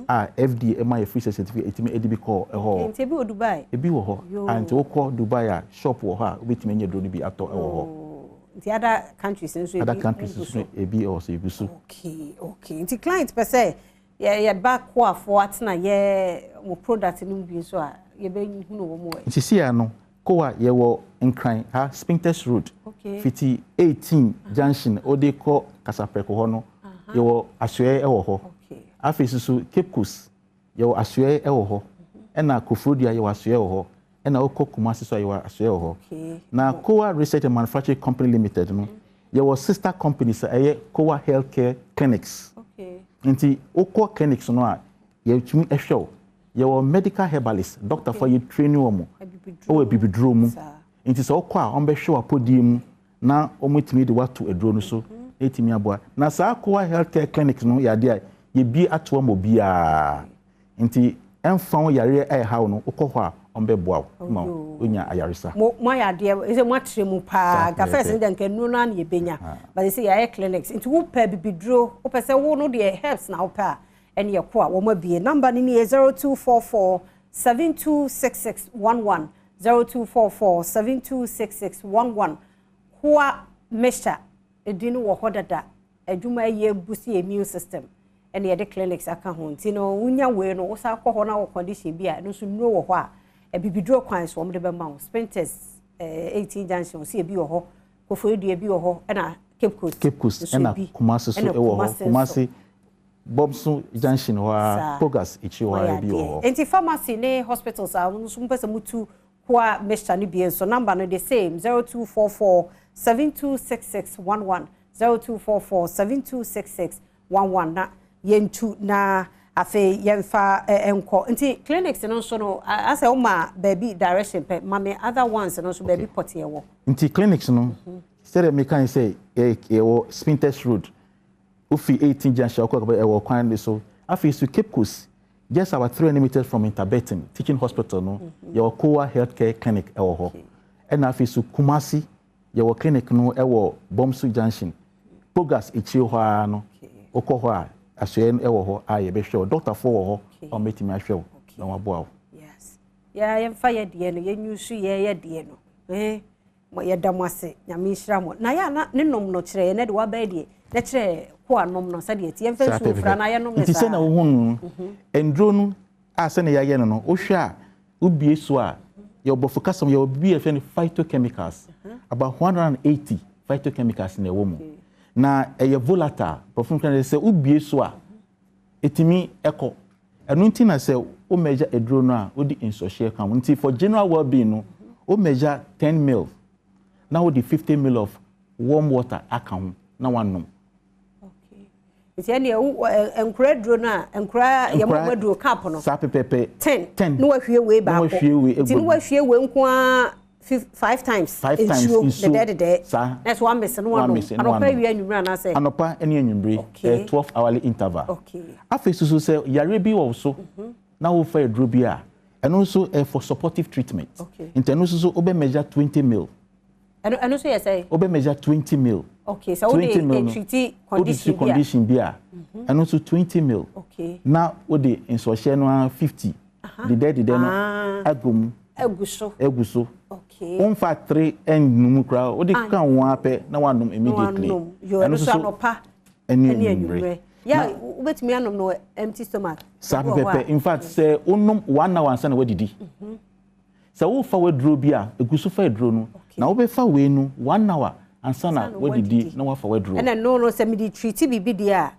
FD my free certificate etimi edb call ho enti bi Dubai ebi wo ho and wo call Dubai a shop wo ha obetimi nya drone bi ato ho enti other countries nso ebi also ebi so okay enti client per se ye back kwa for atna ye mo product ni bi so a ye be hu no wo mo enti sia no kowa ye wo nkran ha Spintex Road 18 junction ode ko Kasapreko ho no ye wo asoe e wo ho afisi so Cape Coast ye wo asoe e wo ho ena Kofrodia ye wo asoe e wo ho ena okokuma so ye wo asoe e wo ho na Kowa Research and Manufacturing Company Limited no ye wo sister companies ye Kowa Healthcare Clinics nti okọ clinics no a ye tumi ehwe ye wo medical herbalist doctor for you training wo mo o bibidro mu nti so okọ a on be hwe apodi mu na omutimi de watu edro no so etimi aboa na saa Kowa Healthcare Clinics no ya de ye bi ato mo bia nti emfa yare ai hawo no okọ ho a on be boa ma onya ayaresa mo ya de ise mo atre mu pa ga first den kan nu na ye benya but they say ya clinics nti wo pa bibidro wo pese wo no de helps na wo pa ene ye ko a wo ma bie number ni 0244 726611 0244 726611 Kowa mesha edinu wo hodada adwuma ye busi immune system ene ye de clinics aka ho nti no wunya we no wo sa akọ na wo condition bi a no so nuro wo ho a bibidro kwan so mo de be ma wo Spintex 18 junction si ebi wo ho Kofrodia bi wo ho ena Cape Coast ena Kumasi so e wo ho Kumasi Bobson junction wa Pogas ichi wa ebi wo ho enti pharmacy ne hospitals a so mo pese mutu Kowa mesha ni bi so number no the same 0244 726611 0244 726611 na yentu na afi yemfa enko nti clinics no so no asa uma baby direction pe mame other ones no so baby potie wo nti clinics no say me kan say wo Spintex Road ufi 18 junction ko e wo kwan so afi so Cape Coast just about 300 meters from Interbetin Teaching Hospital no your Kowa Healthcare Clinic e wo ho and afi so Kumasi your clinic no e wo Bomsu Junction Pogas ichi ho no okọ ho a asoe e wo ho a ye be hwe doctor for wo ho o metimi ahwe na waboa yes ya yemfa ye de no yenyusu ye de no mo ye damase nyame hira mo na ya na ne nom no kire ne de wa ba de na kire ko anom no sade tie yemfa su fra na ye nom ne sa nti se na wo hu endro no a se ne ya ye no o hwe a ubie so a ye obofo kasam ye obi e fe phytochemicals about 180 phytochemicals na wo mu na eye volatile profun kan say ubie so a etimi eko enu nti na say o measure edro no a odi insociate kan nti for general well-being no o measure 10 ml na o di 50 ml of warm water aka ho na wanom Nti ene enkura duro na enkura yemo duro cap no. Sa pepepe 10. No wahwie we ba ko. Nti no wahwie we nko a 5 times. 5 times insuo. That's one miss no one. Anopa wi anwumra na say. Anopa ene anwumre 12 hourly interval. Okay. Afesusu say yare bi wo so. Na wo fa duro bi a. And also for supportive treatment. Okay. In terms of obe measure 20 mil. And also yes, obe measure 20 mil. Okay, so we treat condition beer. And also 20 mil. Okay. Now what the insurance 50. The dead no agum. Eguso. Okay. One for 3 and numukra. What the can one pay na one immediately. And also anopa. Any yeah, wait me anom no empty stomach. Sabe pepe. In fact, say unum 1 hour answer na we didi. So wo fa we dro bi a eguso fa dro no. Na wo be fa we no 1 hour answer na we didi na wo fa we dro. And no say me di treat bibi dia.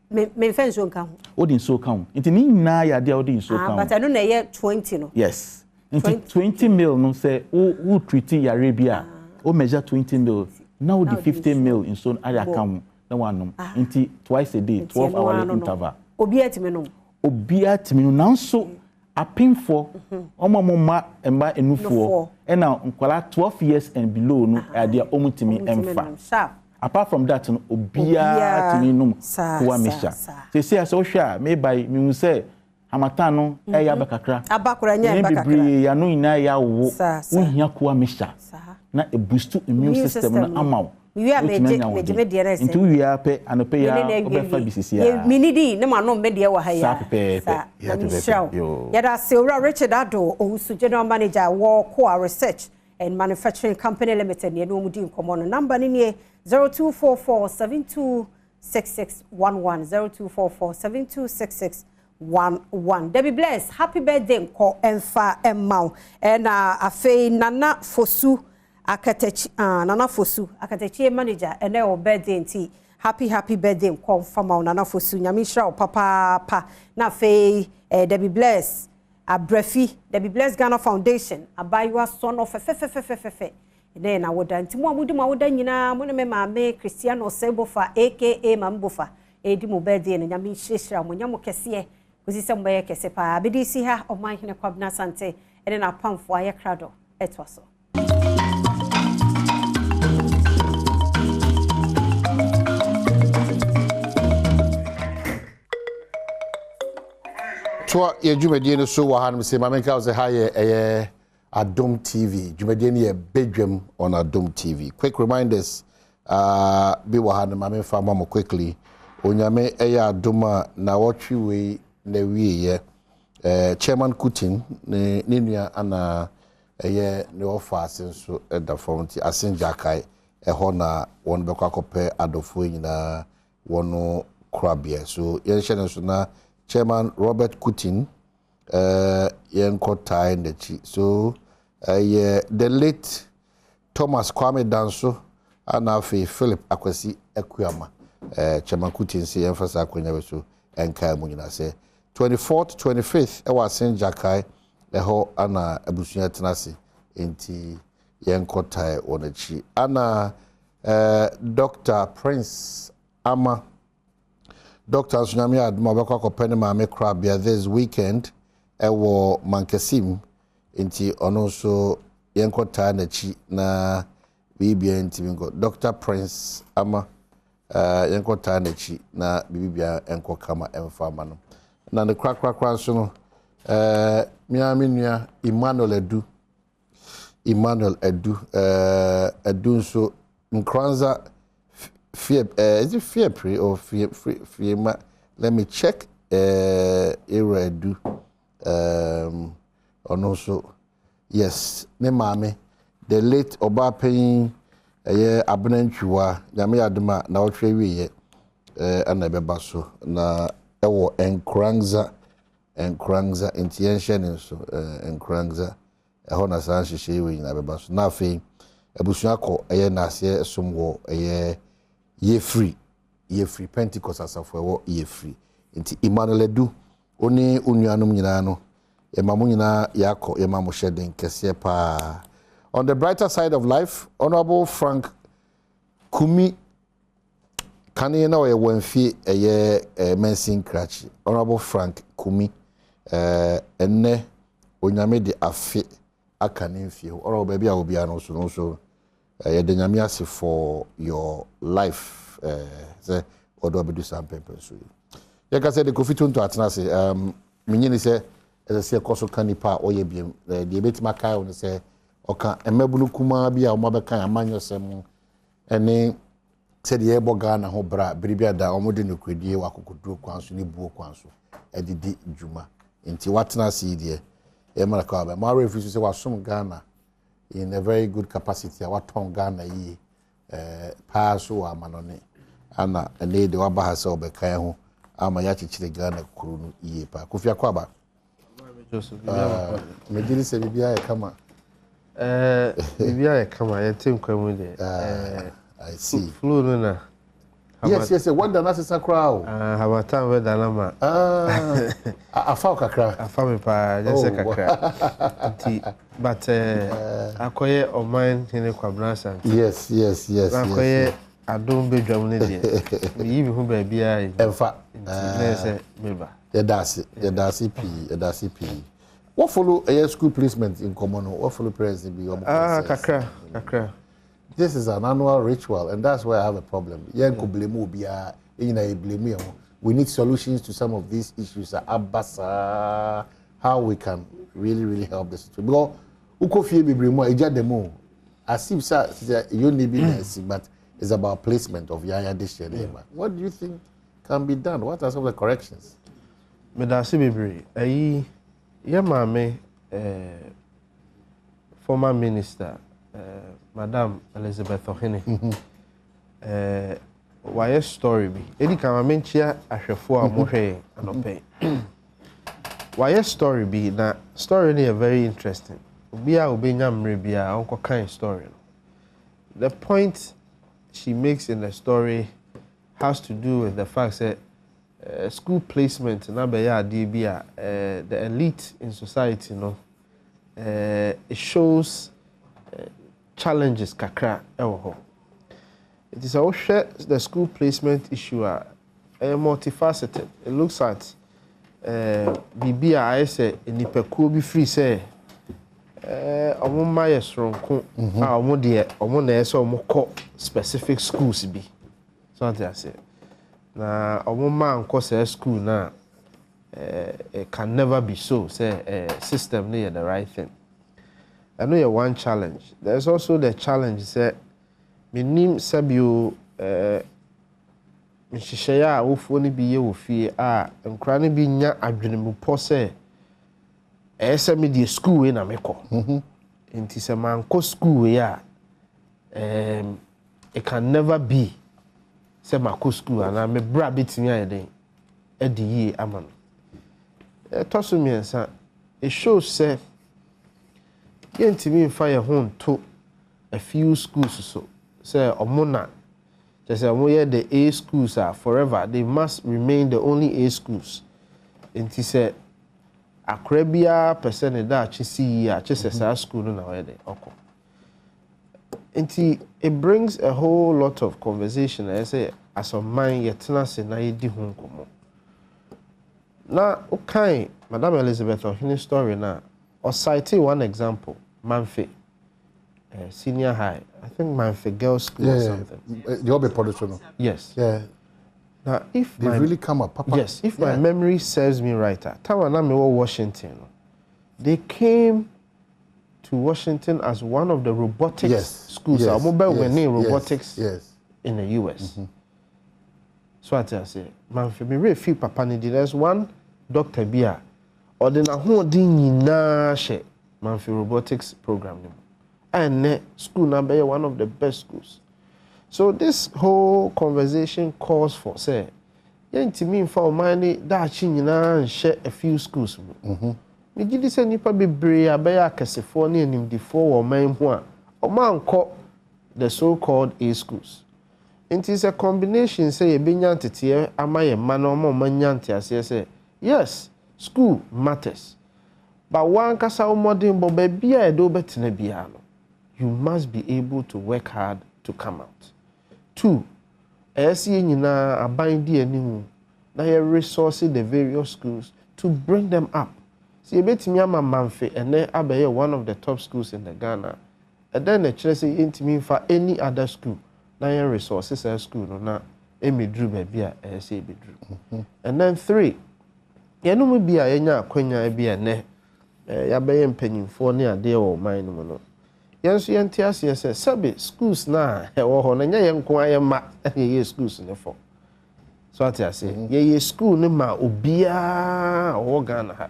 Me fa nso nka ho. Odi nso ka ho. Nti ni nyina ya dia odi nso ka ho. But I no na ye 20 no. Yes. Nti 20 mil no say wo treat yare bi a o measure 20 mil. Now the 50 mil in so area ka ho. Na wanum nti twice a day 12 hour interval obi atimi no nanso apinfo omomoma emba enufuo na nkwala 12 years and below no ade omutimi emfa apart from that no obia timi num kwa mesha say as o hwa me by me say hamatan no eya bakakra abakora nya bakakra ya no ina ya wo ohia kwa mesha na e boost immune system na amaw we are me DRS into we are pe anope ya obefa bisisi ya minidi ne ma no me de wa ha ya sa pepe ya da Silra Richard Ado Owusu General Manager War Core Research and Manufacturing Company Limited ne no mudi nkomo no number ni 0244726611 0244726611 Debbie Bless happy birthday nko emfa emmau na afei Nana Fosu Akatechi Nana Fosu Akatechi manager ene o birthday nti happy birthday confirm Nana Fosu nyamishra papa na fe Debbie Bless Abrefi Debbie Bless Ghana Foundation abaywa son of fe ene na woda nti mo amudi ma woda nyina mo ne me maame Cristiano Sebofa aka Mambofa edi mo birthday no nyamishra mo nyamo kese kosi se mbaye kese pa bidisi ha o man hene kwabna sante ene na pamfo aye krado etwaso Twa ye dwumadie no so wa hanum se mamenka wo se ha ye Adom TV dwumadie no ye Badwam on Adom TV. Quick reminders be wa hanum mamenfa mamo quickly onyame Adom na wotwe we na wiye chairman Kutin ne nua ana ne ofa asenso da fonti asenja kai ho na won be kwakope adofo nyina wono krabia so yen hye so na Chairman Robert Kutin yenkotai nechi so the late Thomas Kwame Danso anafi Philip Akwasi Ekwama Chairman Kutin si emphasize akonya so enka mu nyina se 24th 25th ewa Senja kai eho ana abusunya tenase enti yenkotai onechi ana Dr. Prince Ama Dr. Sunyami Adma bakwa ko pene ma me krabia this weekend ewo Mankasim enti ono so yenkota na chi na bibia enti bingo Dr. Prince Ama yenkota na chi na bibia enko kama emfama no na ne krakrakra so no miami nua Emmanuel Edu so nkranza fear is it fear pre or fear let me check era do and also yes ne mame the late oba pain abnantwa nyame adema na otwe wiye ana beba so na ewo enkranza intention so enkranza eho na san hihye we na beba so na afi abusua ko na ase somwo ye free Pentecost asafo wo ye free nti Emmanuel Edu oni onuanum nyina no emamu nyina yakọ emamu shedden kese pa. On the brighter side of life, Honorable Frank Kanye na oye wonfie Mensin Krachi Honorable Frank Kumi enne onyame de afe aka ne mfie ora baby a obi ano so ye de nyame ase for your life say odo bedu sampempe so ye ka say de Kofi Tonto atena se menyini se se koso kanipa oye biem de betima kai on se oka emabunu kuma bia o mabeka amanyo sem ene said ye boga na ho bra biribia da omode no kwadie wakokoduro kwanso ne buo kwanso edidi djuma nti watena si de e mara ka ba ma refuse say wasom Ghana in a very good capacity waton Ghana yi paaso amanone ana ene de waba ha se obeka ho ama ya chichire Ghana kuru no yi pa Kofi Akwaba mediri se bibia e kama bibia e kama ye tenkwamu de I see. Flu na. Yes. What the nurse crowd? Hamatan we danama. Afa kakra. Afa me pa just kakra. But akoye oman hene kwabransa. Yes. Akoye Adom Badwam ne de. Me yi hu ba bia yi. Emfa. Say meba. Ye dasi P. What follow a school placement in common? What follow president be? Kakra. This is an annual ritual, and that's where I have a problem. We need solutions to some of these issues. How we can really help the situation. Because Ukofie Bibrimo, Ejademo, as if you need be but it's about placement of Yaya this year. What do you think can be done? What are some of the corrections? Medasi Bibri, Yamame, former minister. Madam Elizabeth Ohene why story bi edi kan menchia ahwefo a mohwe anope why story bi na story is very interesting obi a obenya mre bia onko kan story no the point she makes in the story has to do with the fact that school placement na be ya ade bia the elite in society it shows challenges kakra ewo ho. It is also the school placement issue multifaceted. It looks at bibia I say nipakuo bi free say omo maye sronko omo de omo na ese omo kɔ specific schools bi. So what I say. Na omo ma nko say school na it can never be so say system near the right thing. I know you one challenge. There's also the challenge that minim sabio mhihyeya awofo ne biye wo fie a nkra ne bi nya adwenemupo se ese me die school we na mekọ enti se manko school we a it can never be se mako school ana me bra betimi ayeden edi yi amano toso miensa it shows say yentimi mfa ye ho to a few schools so say omona just say omo the A schools are forever they must remain the only A schools enti say akrabia person da chisi a chese sa school no na we dey okọ enti it brings a whole lot of conversation I say as a man yetena se na yedi ho nkomo na okay Madam Elizabeth Ohene story na or cite one example Manfe senior high I think Manfe girls school or something the Obe production yes now if they really come up papa yes if my memory serves me right time na me were Washington they came to Washington as one of the robotics schools mobile winning robotics in the US so I say Manfe me really feel papa ni there's one Dr. Bia or the na ho din nyina she Manfi robotics program and school number one of the best schools. So this whole conversation calls for say yentimi mfa omani da chi nyina nhye a few schools me gidi se nipa bebre abaya akasefo ne animdifo wo man ho a omanko the so called A schools. It is a combination say e benya ntete amaye ma na omo manya ntase say yes school matters. But one kasa modern bo bia edo betena bia no you must be able to work hard to come out. 2 ɛyɛ nyina aban di anim na yɛ resource the various schools to bring them up. See, ebetimi ama Manfe ene abeye one of the top schools in the Ghana. And then the church say intimi for any other school. Na yɛ resources at school no na emedru baby a say bedru. And then 3, yɛno mu bia yɛnya akwanya bia ne yɛabɛyɛ mpanyimfo ne ade wɔ man no mu no. Yɛnso yɛnte ase sɛ sɛbe schools na ɛwɔ hɔ no nya yɛnko ayɛ ma yɛ schools ne fo. So ate ase yɛ school ne ma obia wɔ Ghana ha.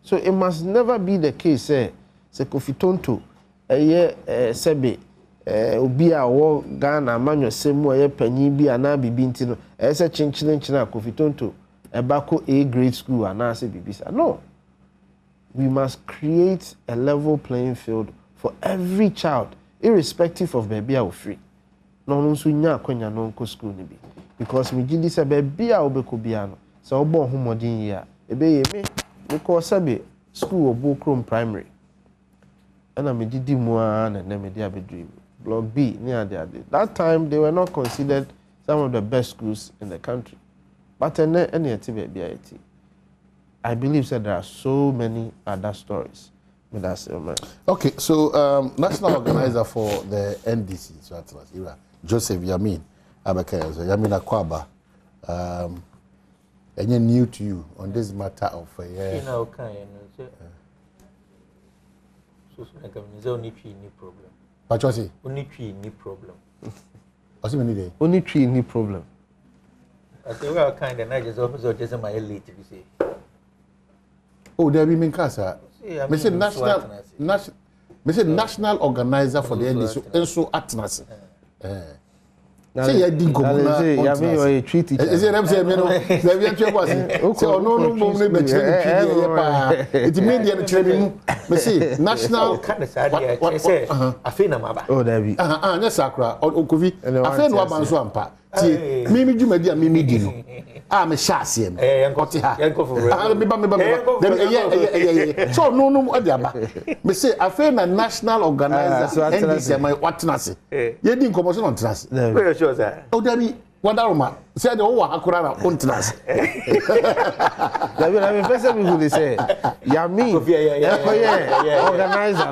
So it must never be the case say Kofi Tonto sebe obi a wo Ghana manyo semu aye panyin bi ana bibi nti no say chinchina Kofi Tonto ebako A grade school ana say bibisa. No. We must create a level playing field for every child irrespective of baby a free. No no so nya akwanya no nko school ni bi because me gidi say baby a obeko bia no say obo homodin yi a ebe ye me because sabi school of Bokrom Primary. And I made the more and then media dream. Block B near the other. That time they were not considered some of the best schools in the country. But any BIT. I believe that there are so many other stories. Okay, so national organizer for the NDC, so Atlas, Joseph Yamin Abakaya, Yamin Akwaba. Any new to you on this matter of you know, so only problem. What you say? Only problem. What's the meaning? Only any problem. I say we are kind and I just also just my late to say. Oh, there be mean casa. Me say national organizer for the NDC, and so Atlas. Say you didn't go na Yamin treaty. Is it say me no? Say we try was. So no mo me be treaty pa. It mean the treaty me say national say afena maba. Oh David. Nya sakra okovi. Afena wa banso ampa. Ti mimi dwumadi a mimi di no. Me sha ase me. Ote ha. Me ba. So no e dey aba. Me say afena national organizer NDC my watnase. Ye di nkomoso no ntnase. Sure, sir. Oh, Debbie, what Aroma said, oh, Hakurana, Untnas. I mean, first of all, say, Yami, organizer,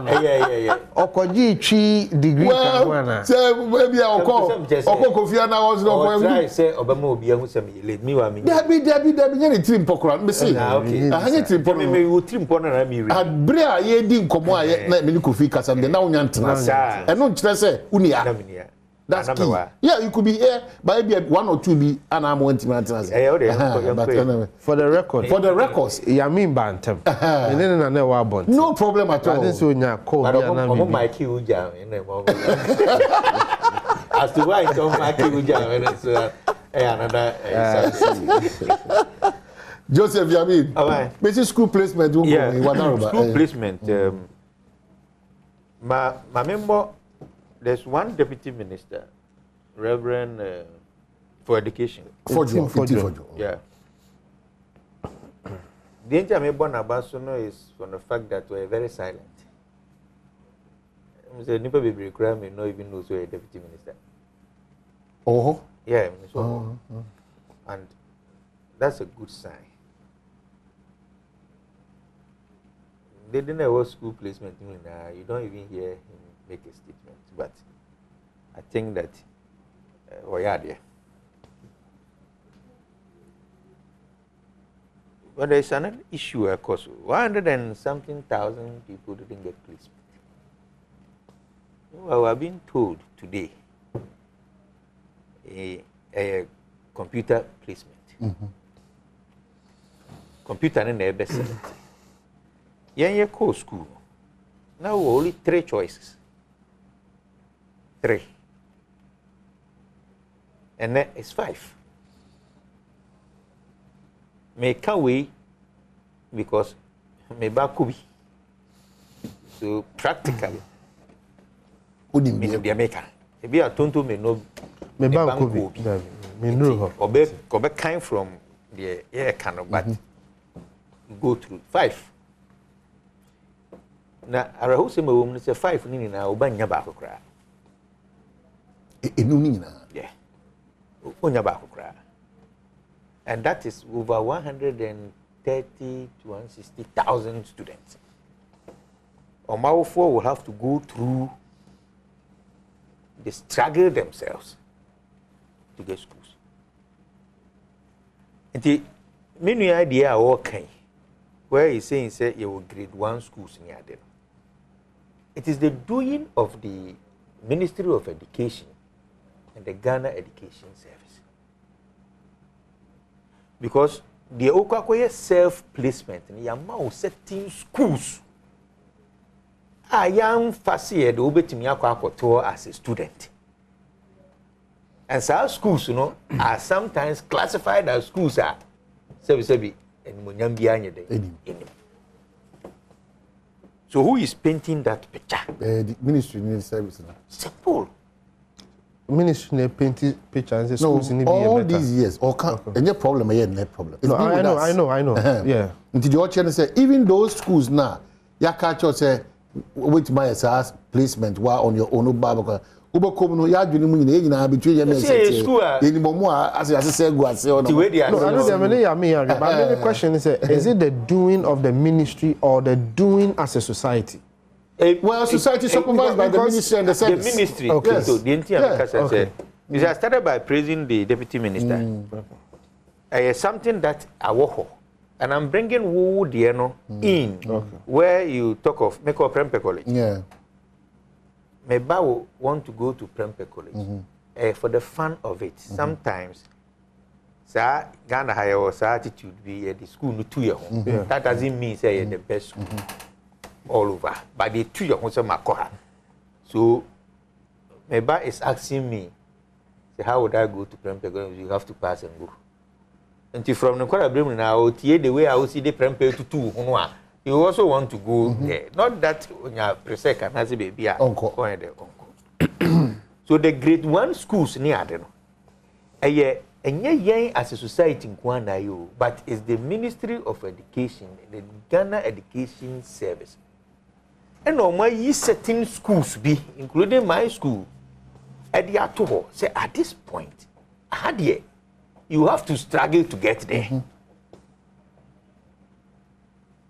Okoji Chi degree. Well, say, maybe I'll call Kofiana was no way. Say, Obama be able to lead me. Debbie, any trim pokran, Missy. I hate trim pon me, you trim pon and me. At Brea, ye didn't come away, let me look Fikas and the now Yantas. And no stress, Unia. That's key. Yeah, you could be here, but maybe 1 or 2 be and I'm wanting my answers. For the record. For the records. Yamin Bantam. And then I know about. No problem at all. I didn't say you call me my key jam in the moment. As to why I don't my key jam and it's another. Joseph Yamin. All right. Basic school placement. Yeah, school placement. My member. There's one deputy minister, Reverend for Education. For yeah. The entire me born Abasono is from the fact that we're very silent. Mr. Nipa Baby Crime may not even know so a deputy minister. Oh. Yeah. So, and that's a good sign. They didn't have school placement. You don't even hear him make a statement. But I think that we are there. But there's another issue, of course. 100 and something thousand people didn't get placement. Well, I've been told today a computer placement. Computer in the best. Yeah, co school. Now only 3 choices. 3. And then it's 5. Make away because me bakubi. So practically, me no be America. If you are tonto me no me bakubi. Me no. Obe kind from the air kind of but go through 5. Now, I hope some women say 5 nini na oba nya ba kokra. Enunina. Yeah. onya ba kokra. And that is over 130 to 160,000 students. Omawofo will have to go through the struggle themselves to get schools. And the many idea are okay. Where he's saying say you will grade 1 schools in Yadin. It is the doing of the Ministry of Education and the Ghana Education Service. Because the Okwakoye self-placement in Yamau setting schools. I am fascinated as a student. And some schools, are sometimes classified as schools are so who is painting that picture? The Ministry of Service. Simple. Ministry painting pictures and schools in all these years, any problem here, no problem. No, I know. Yeah. Until the auction say, even those schools now, ya catch us say, with my SAS placement, while on your own Baba. Ubokomu ya dwene mu nyina na between yem say eni momo as say go ase ono. No, I know but the question is it the doing of the ministry or the doing as a society? Well, society supervised by the ministry and the service. The ministry. Okay. So the entire say I started by praising the deputy minister. Something that I work. And I'm bringing Wu Dieno in where you talk of Meko Prempe College. Yeah. Maybe want to go to Prempe College for the fun of it. Sometimes, sir, Ghana higher or attitude be at the school no 2 years. That doesn't mean say the best school all over. But the 2 years also makoha. So, maybe is asking me, say, how would I go to Prempe College? You have to pass and go. Until from the Kwara Bremen now, the way I will see the Prempe to 2, you also want to go there. Not that when you are presec as a baby, uncle. So the grade 1 schools near them. As a society in Kwana, but it's the Ministry of Education, the Ghana Education Service. And normally certain schools be, including my school, at the Atoho, say at this point, you have to struggle to get there.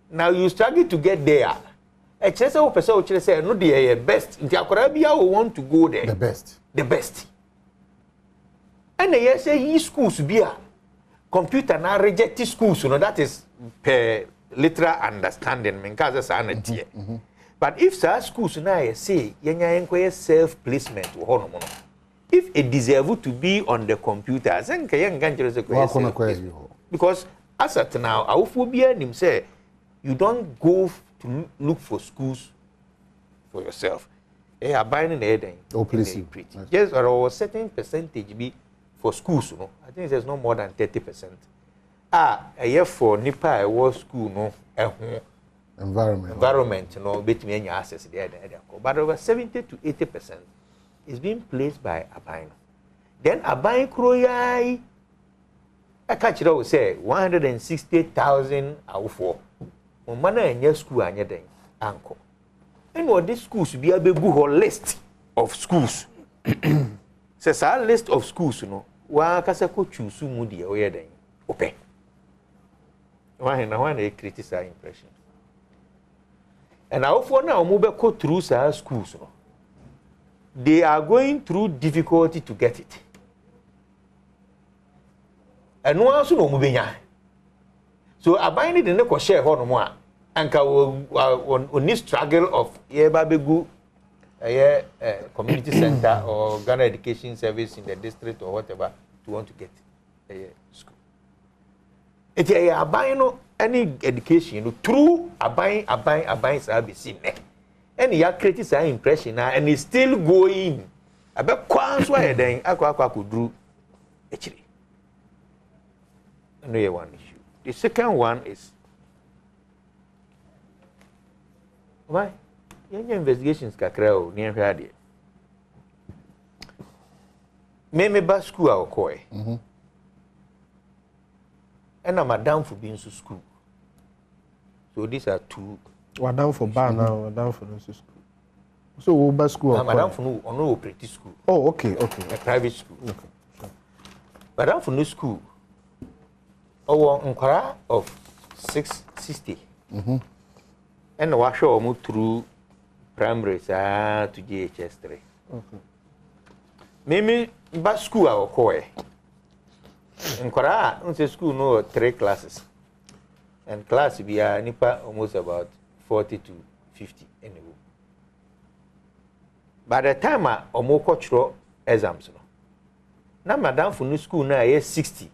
Now you struggle to get there. A person will say, no, the best. The Akorabia will want to go there. The best. The best. And they say, he schools be a computer now rejected schools. That is per literal understanding. But if such schools now say, you self-placement, if it deserves to be on the computer, because as at now, our phobia him say, you don't go to look for schools for yourself. They are buying anything. Oh, please. Yes, or a certain percentage be for schools. I think there's no more than 30%. A year for Nipa, a war school, environment, between any access there. But over 70 to 80% is being placed by Abine. Then Abine Kroyai, I catch it out, say 160,000 out for. Mana enya school anya den anko and what this schools be a big list of schools says a list of schools wa kasa ko choose mu de o den open when they criticize impression and now for now mo be go through schools they are going through difficulty to get it and no also no mo benya. So Abine the neko share ho no mo a anka on this struggle of Yebabegu community center or Ghana Education Service in the district or whatever to want to get a school. It Abine any education through Abine service in there. And he created an impression and it's still going. About quans why then akwa could do actually. No one issue. The second one is why? Your investigations kakrao near here. Me ba school our koi. And I'm down for being to school. So these are two. We're down for bar now, we're down for the school. So we'll buy school. I'm down for no pretty school. Oh, okay. A private school. Okay. Sure. Badwam for no school. Our nkwara of 660. And the washer move through primary to GHS 3. Maybe back school our core. Nkwara, unse school no 3 classes. And class we are nipa almost about 40 to 50 anyway. By the time I almost cultural exams, now madam for new school now is 60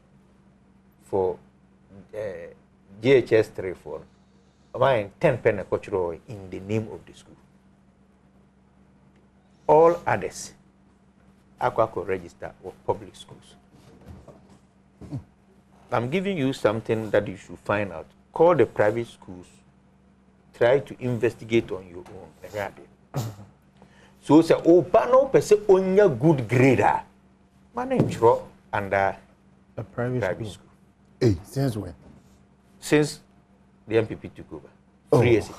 for GHS 3 for mine 10 penny cultural in the name of the school. All others could register with public schools. I'm giving you something that you should find out. Call the private schools. Try to investigate on your own. So say, oh, no person on your good grader. My name is under a private school. Hey, since when? Since the MPP took over. 3 years.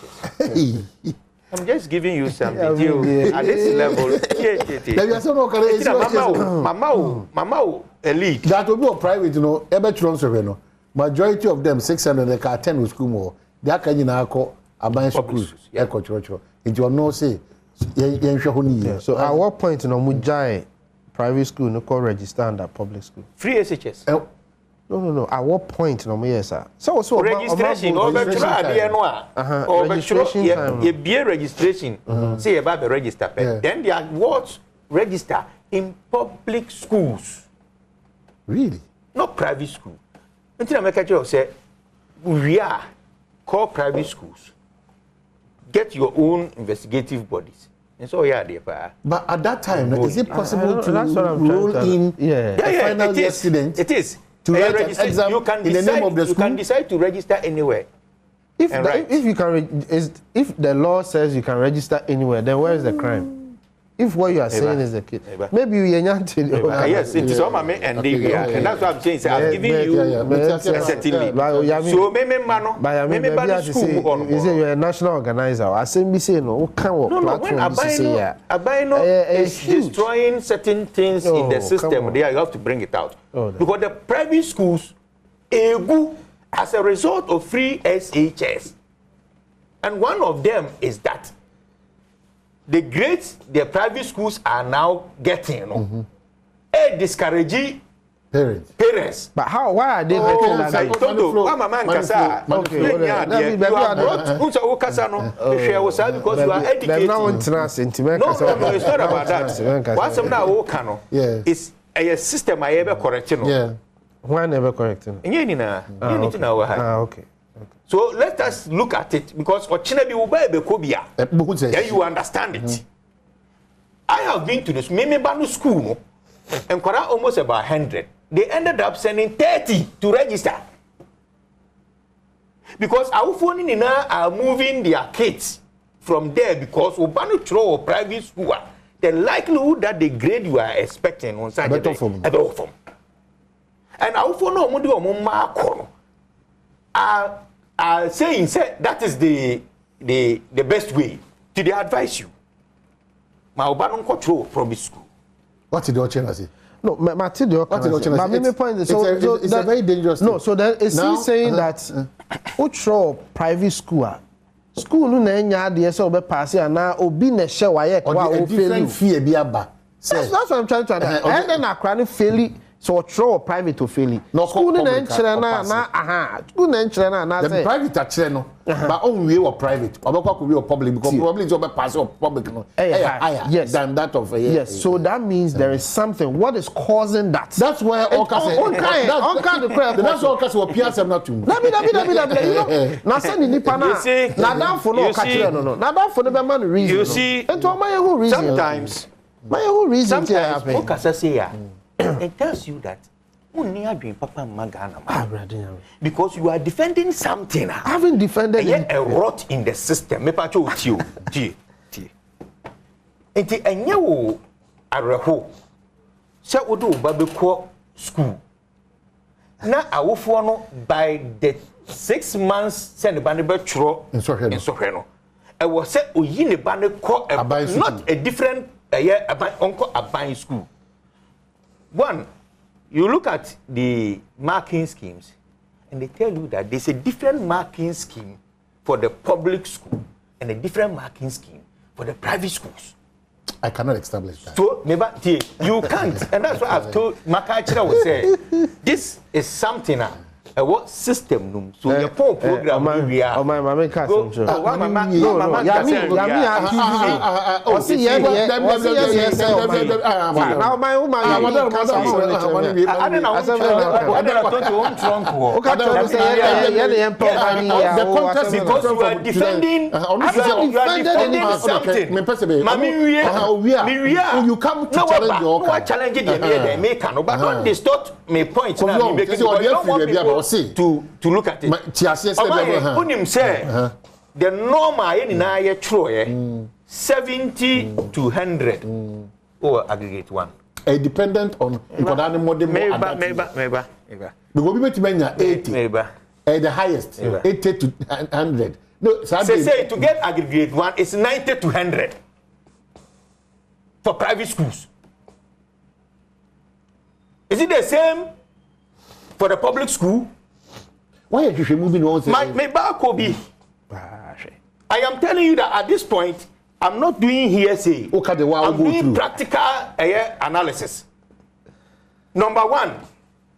I'm just giving you some detail at this level. Mama, elite. That will be a private, you know, ever transfer. Majority of them, 600, they can attend with school more. They are kind of a bunch schools. Yeah, cultural. It will not say. So at what point, you know, Mujai private school no call register under public school? Free SHS. No. At what point, no, yes, sir. So registration. Registration time. You be registration. Say about the register. Then they are what register in public schools. Really? Not private school. Until I make a joke, say we are call private schools. Get your own investigative bodies. And so yeah, but at that time, is it possible to roll in a final year student? It is. To write an exam in the name of the school? You can decide to register anywhere. If the law says you can register anywhere, then where is the crime? If what you are saying is the case, maybe you are not. Yes, it is all my men and that's what I'm saying. So I'm giving you a certain so maybe school. You say you're a national organizer. I say me say no. What kind of platform? Abino is destroying certain things in the system. There you have to bring it out because the private schools, as a result of free SHS, and one of them is that. The grades the private schools are now getting, discouraging parents. But how? Why are they getting like that? Because you are educated. No, it's not about that. What's now? It's a system I ever correcting. Yeah. Why never correcting? You need to know. Okay. So let us look at it because then you understand it. I have been to this Mimibanu school and almost about 100. They ended up sending 30 to register. Because our phone are moving their kids from there because Ubanu throw private school. The likelihood that the grade you are expecting on Saturday and our phone are saying that is the best way to they advise you. My Obama control private school. What did your channel say? No, Matilda. It's a very dangerous thing. No, so then is he saying that Utro private school no na nya de so be pass ya na obi na hye waye kwa o fail fear bi aba. That's what I'm trying to understand. And then akra no fail so throw private to fail. School na nkyere na school na nkyere na say the private akere no but on we were private obekwa ko we were public because probably so be pass of public no yes than that of yes so that means there is something what is causing that. That's where all case that's all case we PSM not too dabi na say ni nipa na down for no akere no na down for no be man reason you see and to my who reason sometimes my who reason sometimes what case say ya it tells you that because you are defending something. I haven't defended a rot in the system. Me pa cho ti. Enti enye wo areho. Se odo ba be ko school. Na awofo no by the 6 months send ba ne be tworo in sohwe no. E wo se oyi ne ba ne ko not a different onko aban school. One, you look at the marking schemes, and they tell you that there's a different marking scheme for the public school and a different marking scheme for the private schools. I cannot establish that. So, maybe you can't, and that's why I've told Makachira was say this is something what system so your program we are. Oh my mama can't. Oh see yeah now my woman I because you are defending something. You come to challenge your challenge the maker, but don't distort my point now. To look at it. The normal in 70 to 100 or aggregate one. Dependent on maybe. Because we make 80 the highest 80 to 100. No, say to get aggregate one is 90 to 100 for private schools. Is it the same for the public school? Why are you moving on? My back will be. I am telling you that at this point, I'm not doing hearsay. I'm doing practical analysis. Number one,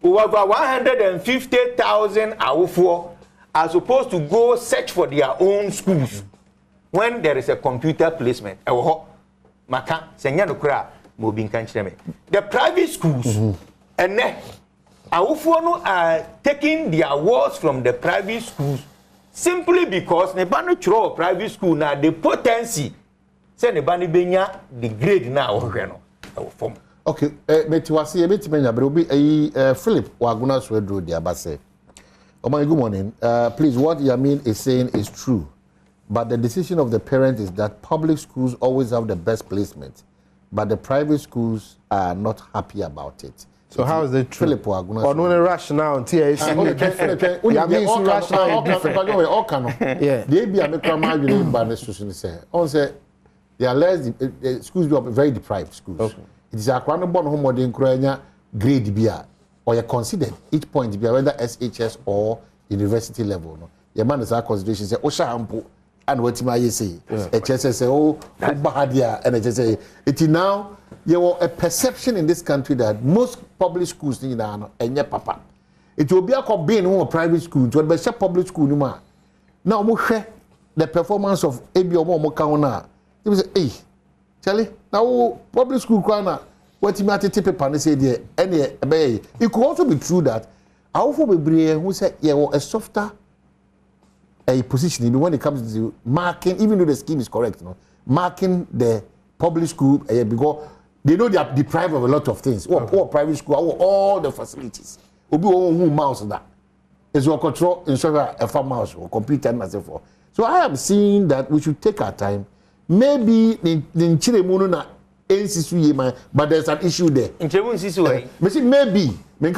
over 150,000 are supposed to go search for their own schools when there is a computer placement. The private schools and Awufuano are taking the awards from the private schools simply because nebano chro private school na the potency say nebani benya the grade na ohwe no awufom. Okay, metiwase ebetimenya brobi Philip Waguna Swedro dia base. Good morning. Please, what Yamin is saying is true, but the decision of the parent is that public schools always have the best placement, but the private schools are not happy about it. So how is it true? Philip Waguna. Or no rational TAC. Yeah, means rational different. Yeah. They be a micromanage in Bandesusun say. On say they are less schools be very deprived schools. Okay. It is a crown born home modern Ukraine grade BR or you considered each point be whether SHS or university level. No. Your man is our consideration say Osha Ampo and what you say. HSS say oh Bahadia and HSS. It is now there was a perception in this country that most public schools need and papa. It will be a being a private school, to be a public school. Now, the performance of ABO Mokauna. It was hey, Charlie, now public school corner, what you might tip upon say there, any bay. It could also be true that our who said, yeah, a softer a position when it comes to marking, even though the scheme is correct, marking the public school because they know they are deprived of a lot of things. Or private school, all the facilities. Obi who mouse that. It's your control instructor a farm mouse or computer and myself. So I am seeing that we should take our time. Maybe in Chile Mununa but there's an issue there. In Chile maybe. Maybe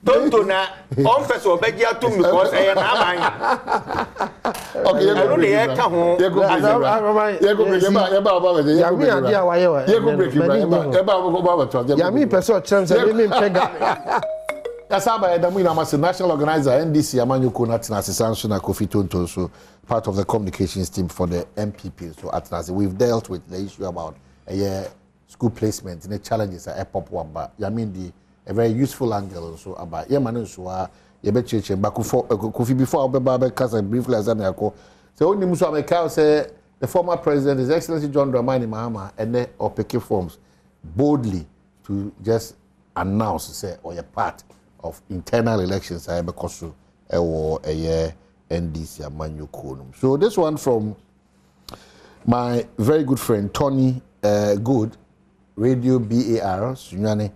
don't na on first of begia to me because I am okay, I don't hear come home. You national organizer NDC Amanyuko Natina Sansuna Kofi Tonto, so part of the communications team for the MPP. So at we've dealt with the issue about school placement and the challenges at pop one, but a very useful angle also about Yamanu Sua, Yabetche, Baku before Baba briefly as Anako. So only Musa say the former president, His Excellency John Dramani Mahama, and then Opeke forms boldly to just announce, say, or a part of internal elections, I because a year NDC Amanyu Konum. So this one from my very good friend Tony Good, Radio BAR, Sunyane.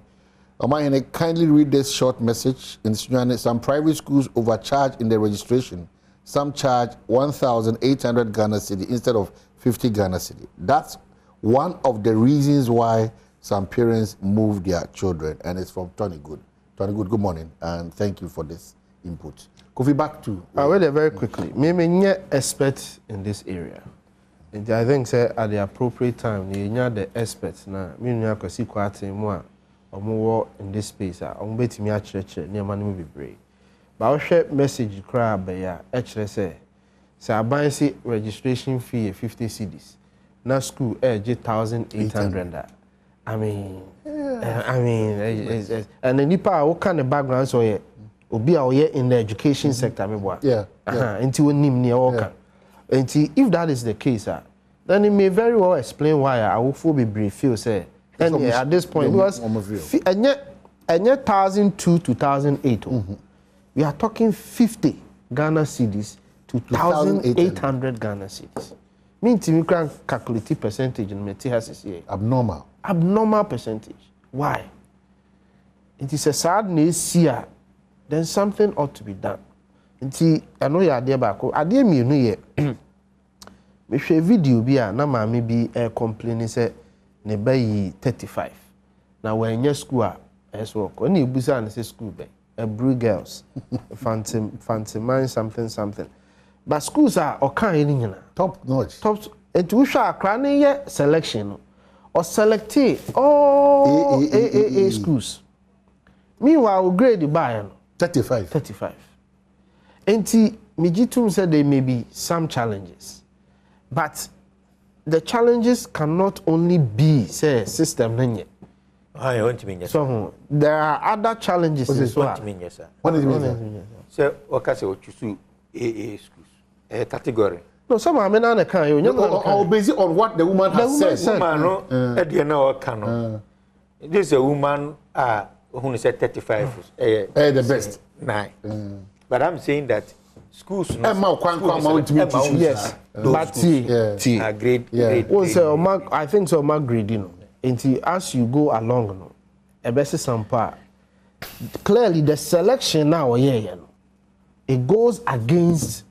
Kindly read this short message in Sunyane. Some private schools overcharge in the registration. Some charge 1,800 Ghana cedi instead of 50 Ghana cedi. That's one of the reasons why some parents move their children. And it's from Tony Good. Tony Good, good morning, and thank you for this input. Kofi, back to... I read it very quickly. Maybe not expert in this area. And I think say at the appropriate time, you need the experts now. Me no see quite more omo in this space omo betimi a church ne ma no be brave ba wo hwe message kra ba ya e kire say aban si registration fee 50 cedis na school je 1800 I mean and the nipa what kind of background so ye obi a ye in the education sector me boy until onim ne work until if that is the case then it may very well explain why I will be brief feel say and at this point because and 2002 2008 we are talking 50 Ghana cedis to 2,800 Ghana cedis. Means you can calculate percentage in Metias here. Abnormal percentage. Why? It is a sadness here. Then something ought to be done. Until I know you are there back. I dare me no ye. Me share video be na mama be complaining say ne buy 35. Now when your school as well. When you busa and say school be a brew girls. fancy mind something. But schools are okay top notch. Top and we shall cranny selection or select all AAA schools. Meanwhile, grade by 35. And Mijitum said there may be some challenges, but the challenges cannot only be say system. So there are other challenges as well. What does it mean? So what can you choose AA schools? Category. No, some are men on based on what the woman has said. This is a woman who said 35 the best. 9. But I'm saying that schools yes, but T grade. I think so. My grade, until as you go along, a best sample. Clearly, the selection now, it goes against.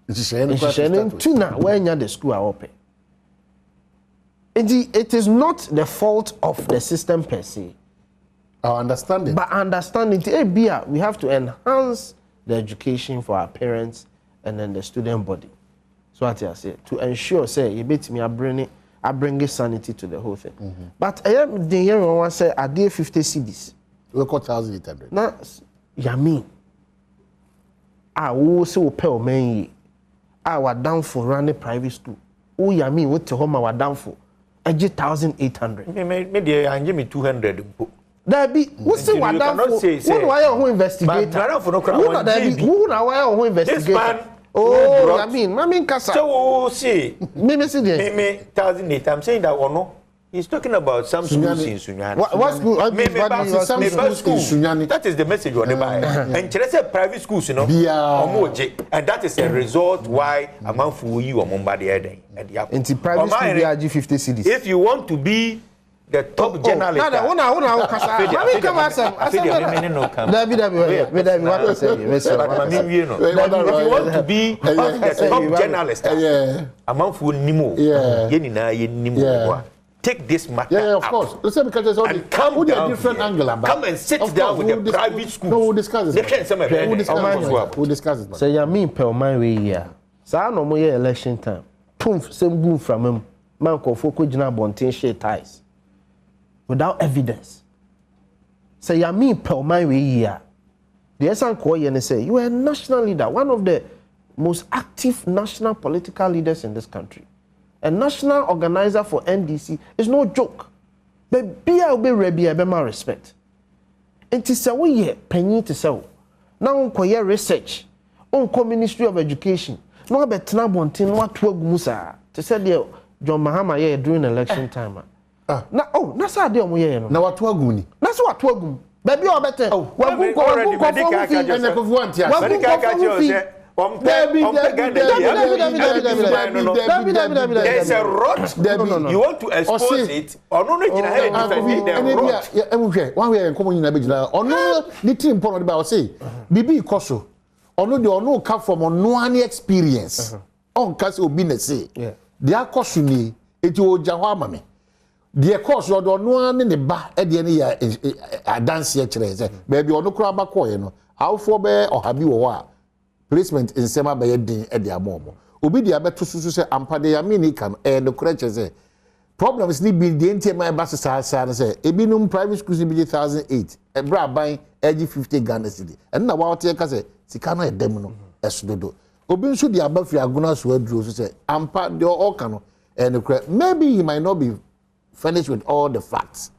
When the school are open. It is not the fault of the system per se. Our understanding. But understanding, we have to enhance the education for our parents and then the student body. So what I say, to ensure, say, you bet me, I bring sanity to the whole thing. But I am the young one say, I did 50 CDs. We got 1,800. Now, Yami, I will say, pay me. I was down for running private school. Oh, Yami, what to home I was down for? I get 1,800. Maybe I give me 200. There be who say what down for? Who are you who investigate? Who are you investigate? Oh, I mean, Kasa. So see, me 1,800. I'm saying that or no. He's talking about some schools in Sunyani. What school? Some schools in Sunyani. That is the message on the buy. And Chelsea private schools, you know, and that is a result why a man for you or Mombadi at the apple. In private school, they are 50 cities. If you want to be the top journalist, if you want to be the top journalist, a man for Nimo, Yenina. Take this matter of course. Let's say because and come down different angle. Come and sit down with the private schools. No, we'll discuss it. We'll discuss it. Say, you mean, per my way here. So, no more election time. Poof, same boom from him. Man, call for Kujina Bontin share ties without evidence. Say, you mean, per my way here. The SN call and say, you are a national leader, one of the most active national political leaders in this country. A national organizer for NDC is no joke. But be my respect. And to say we penny to sell. Now on research on Ministry of Education. No bet na bontin what work musa to say the John Mahama here during election time. Na that's how they are here. Na what work guni. That's what work. Baby or better. There's a rot. You want to expose it or no? One way and common in a or no, the team point about say, Bibi Koso, or no come from no any experience. On Casio business say, they are cautioning it will Jawamami. The course or no one in the bar at the end a dance here, baby or no crab you know, how for bear or have you a placement in Sema Bayadin at the Amomo. Obi the abeto susu say ampa de yamini kan no correct say problems need be the NTMI basis say ebinum private schools be 2008 e bra ban age 50 Ghana cedi and na wa take say sika no edem no esododo obi nso di abafri aguna so aduro so say ampa the all can and maybe he might not be finished with all the facts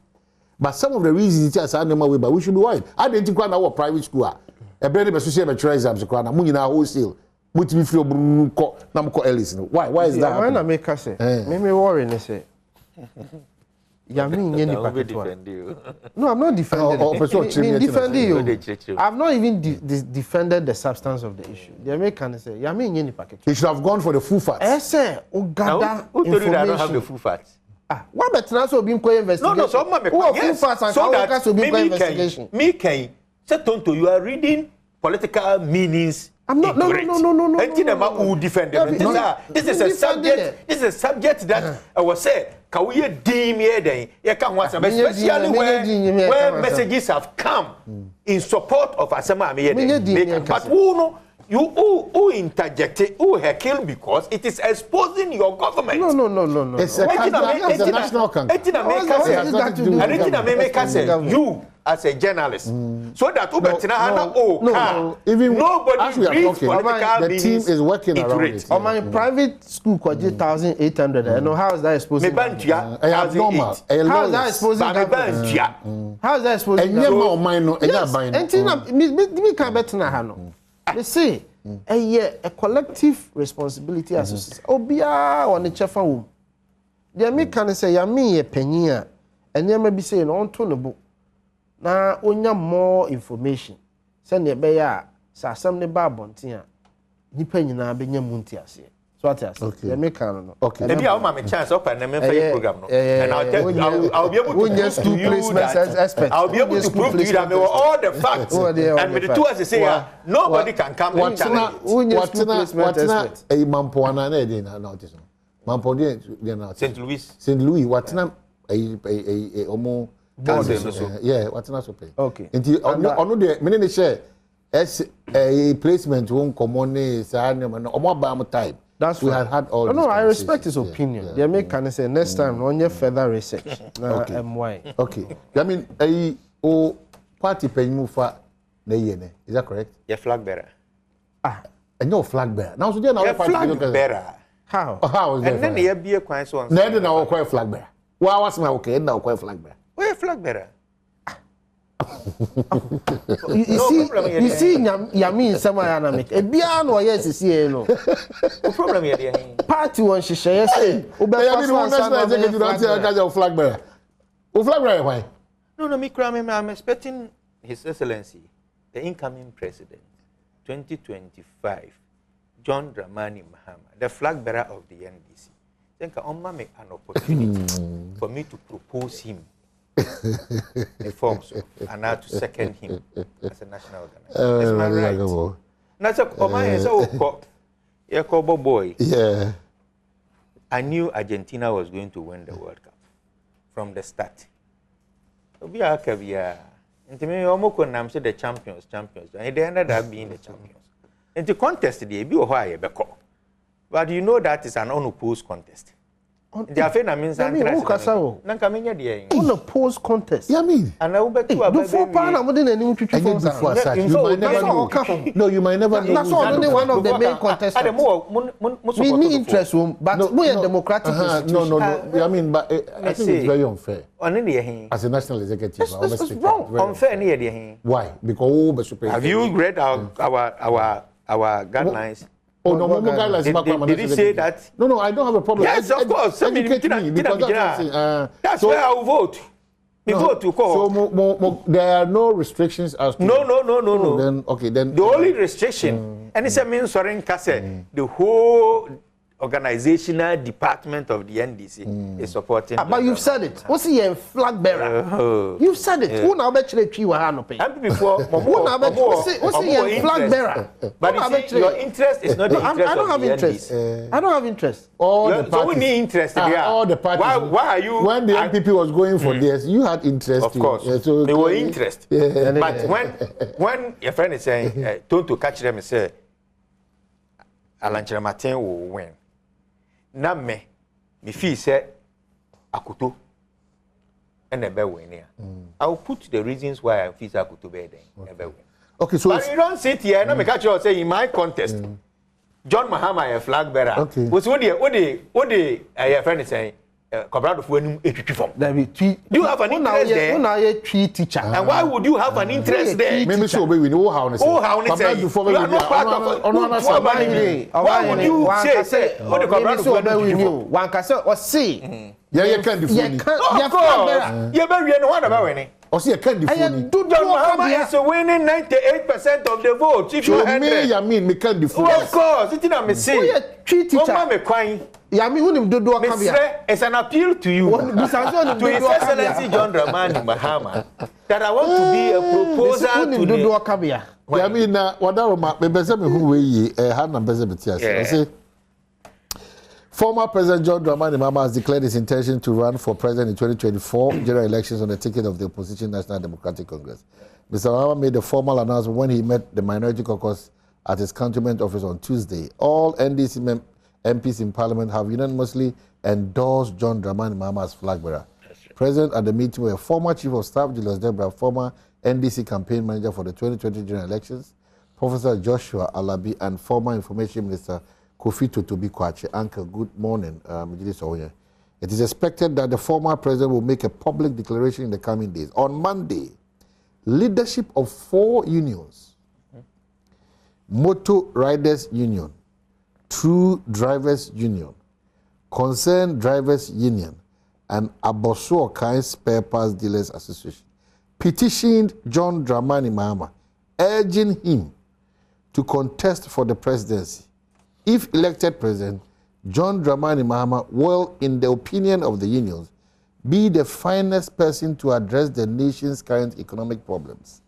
but some of the reasons it is animal way but we should be wide identify na private school e be be so say be try exams kwa na munyi na wholesale mutimi free obru ko na mko Ellis no why is that when I make us say me worry ne say Yamin any no, I'm not defending you. I've not even defended the substance of the issue. The American say Yamin any package. You should have gone for the full facts. Yes, who told you that I don't have the full facts? What better also being investigation? No, so full facts and so that investigation. Me can say to you are reading political meanings. I'm not. No. Who defend them? This is a subject. This is a subject that I was saying. Can we deem here? Especially where messages have come in support of Asema. But who interjected, who heckle because it is exposing your government. No. It's a national country. You as a journalist, so that even nobody reads political the team is working around it. On my private school, 1,800. I know how is that exposing? How is that exposing? How is that exposing? Me can't bet na. They say a collective responsibility as a society. Obia on the chefa wom. The American say ya me a penny and you may be saying on to the book. Na onya more information. Send your beya sa some the babontia. Nipa nyina benya munti ase. So what else? The American no. Okay. Maybe I'll make a chance up and then program no. And I'll be able to prove to you that I'll be able to prove to you that there were all the facts. And with the two as they say, nobody can come and challenge. What's a Mampoana na notice. Mampo de St. Louis. St. Louis, what's na a omo yeah, what's not so pay. Okay. Until on the many share as a placement won't come on omo type. That's we had all. No, I respect his opinion. The American say next time on your further research. Okay. MY. Okay. I mean, party pay mufa is that correct? Your flag bearer. And your flag bearer. Now so there flag bearer. How? How is that? And then you be a quite so. Then now quite flag bearer. Why was my okay? Now quite flag bearer. Where flag bearer? You see, Yamin somewhere na make. Ebia no yes see no. Problem here dey. Party one she say say. Yamin national executive don't tell flag bearer. O flag bearer why? No, me I'm expecting His Excellency, the incoming president, 2025, John Dramani Mahama, the flag bearer of the NDC. Then can make an opportunity for me to propose him the forms and now to second him as a national organizer. It's my right. That's a boy. Yeah. I knew Argentina was going to win the World Cup from the start. We are the champions. And they ended up being the champions. And the contest they be but you know that is an unopposed contest. The affair means unopposed contest. Yeah, I mean. And I will bet you about No, you might never know. That's only one of the main contestants. We need interest, but we are democratic. No. I mean, but I think it's very unfair. As a national executive, it's wrong. Unfair. Why? Because have you read our guidelines? Oh, no, did he say that? No, I don't have a problem. Yes, of course. Educate me because that's where I will vote. Vote to call. So there are no restrictions as to... No. Then, okay, then... The only restriction, and it's a means the whole organizational department of the NDC is supporting. But you've said it. What's the flag bearer? You've said it. Who now bet you tree and before what's the flag bearer? But your interest is not the interest. I don't have interest. I don't have interest. All the parties. So we need interest. All the parties. Why are you? When the NPP was going for this, you had interest. Of course, they were interest. But when your friend is saying, "Don't to catch them," and say, "Alan Martin will win." Na me feel say Akoto and a bear win here. I will put the reasons why I feel Akoto bear then. Okay, so but you don't sit here and make sure say in my contest, John Mahama a flag bearer. Okay. Was what the your friend is saying. Cobrado for any form. Do you have an interest there? No, a tree teacher. And why would you have an interest there? Maybe so we know how to say. Oh, how to say? You are not part of it. Why would you say? What the Cobrado for you? One can say or see. Yeah, you can't do it. Of course. You're very one about winning. Or see, I can't do it. John Mahama is winning 98% of the votes. If you me can't do it. Of course, it's not me saying. Tree teacher. Yeah, me who do it's an appeal to you, to His Excellency John Dramani Mahama, that I want to be a proposer to the. Yeah, I mean, what I better me who we had no better. Former President John Dramani Mahama has declared his intention to run for president in 2024 general elections on the ticket of the opposition National Democratic Congress. Mr. Mahama made a formal announcement when he met the minority caucus at his cantonment office on Tuesday. All NDC MPs in Parliament have unanimously endorsed John Dramani Mahama as flag bearer. Present at the meeting were former Chief of Staff Julius Debra, former NDC campaign manager for the 2020 general elections, Professor Joshua Alabi, and former Information Minister Kofi Totobi Kwache. Uncle, good morning. It is expected that the former president will make a public declaration in the coming days. On Monday, leadership of 4 unions, Motor Riders Union, True Drivers Union, Concerned Drivers Union, and Aboso Okai Spare Parts Dealers Association petitioned John Dramani Mahama, urging him to contest for the presidency. If elected president, John Dramani Mahama will, in the opinion of the unions, be the finest person to address the nation's current economic problems.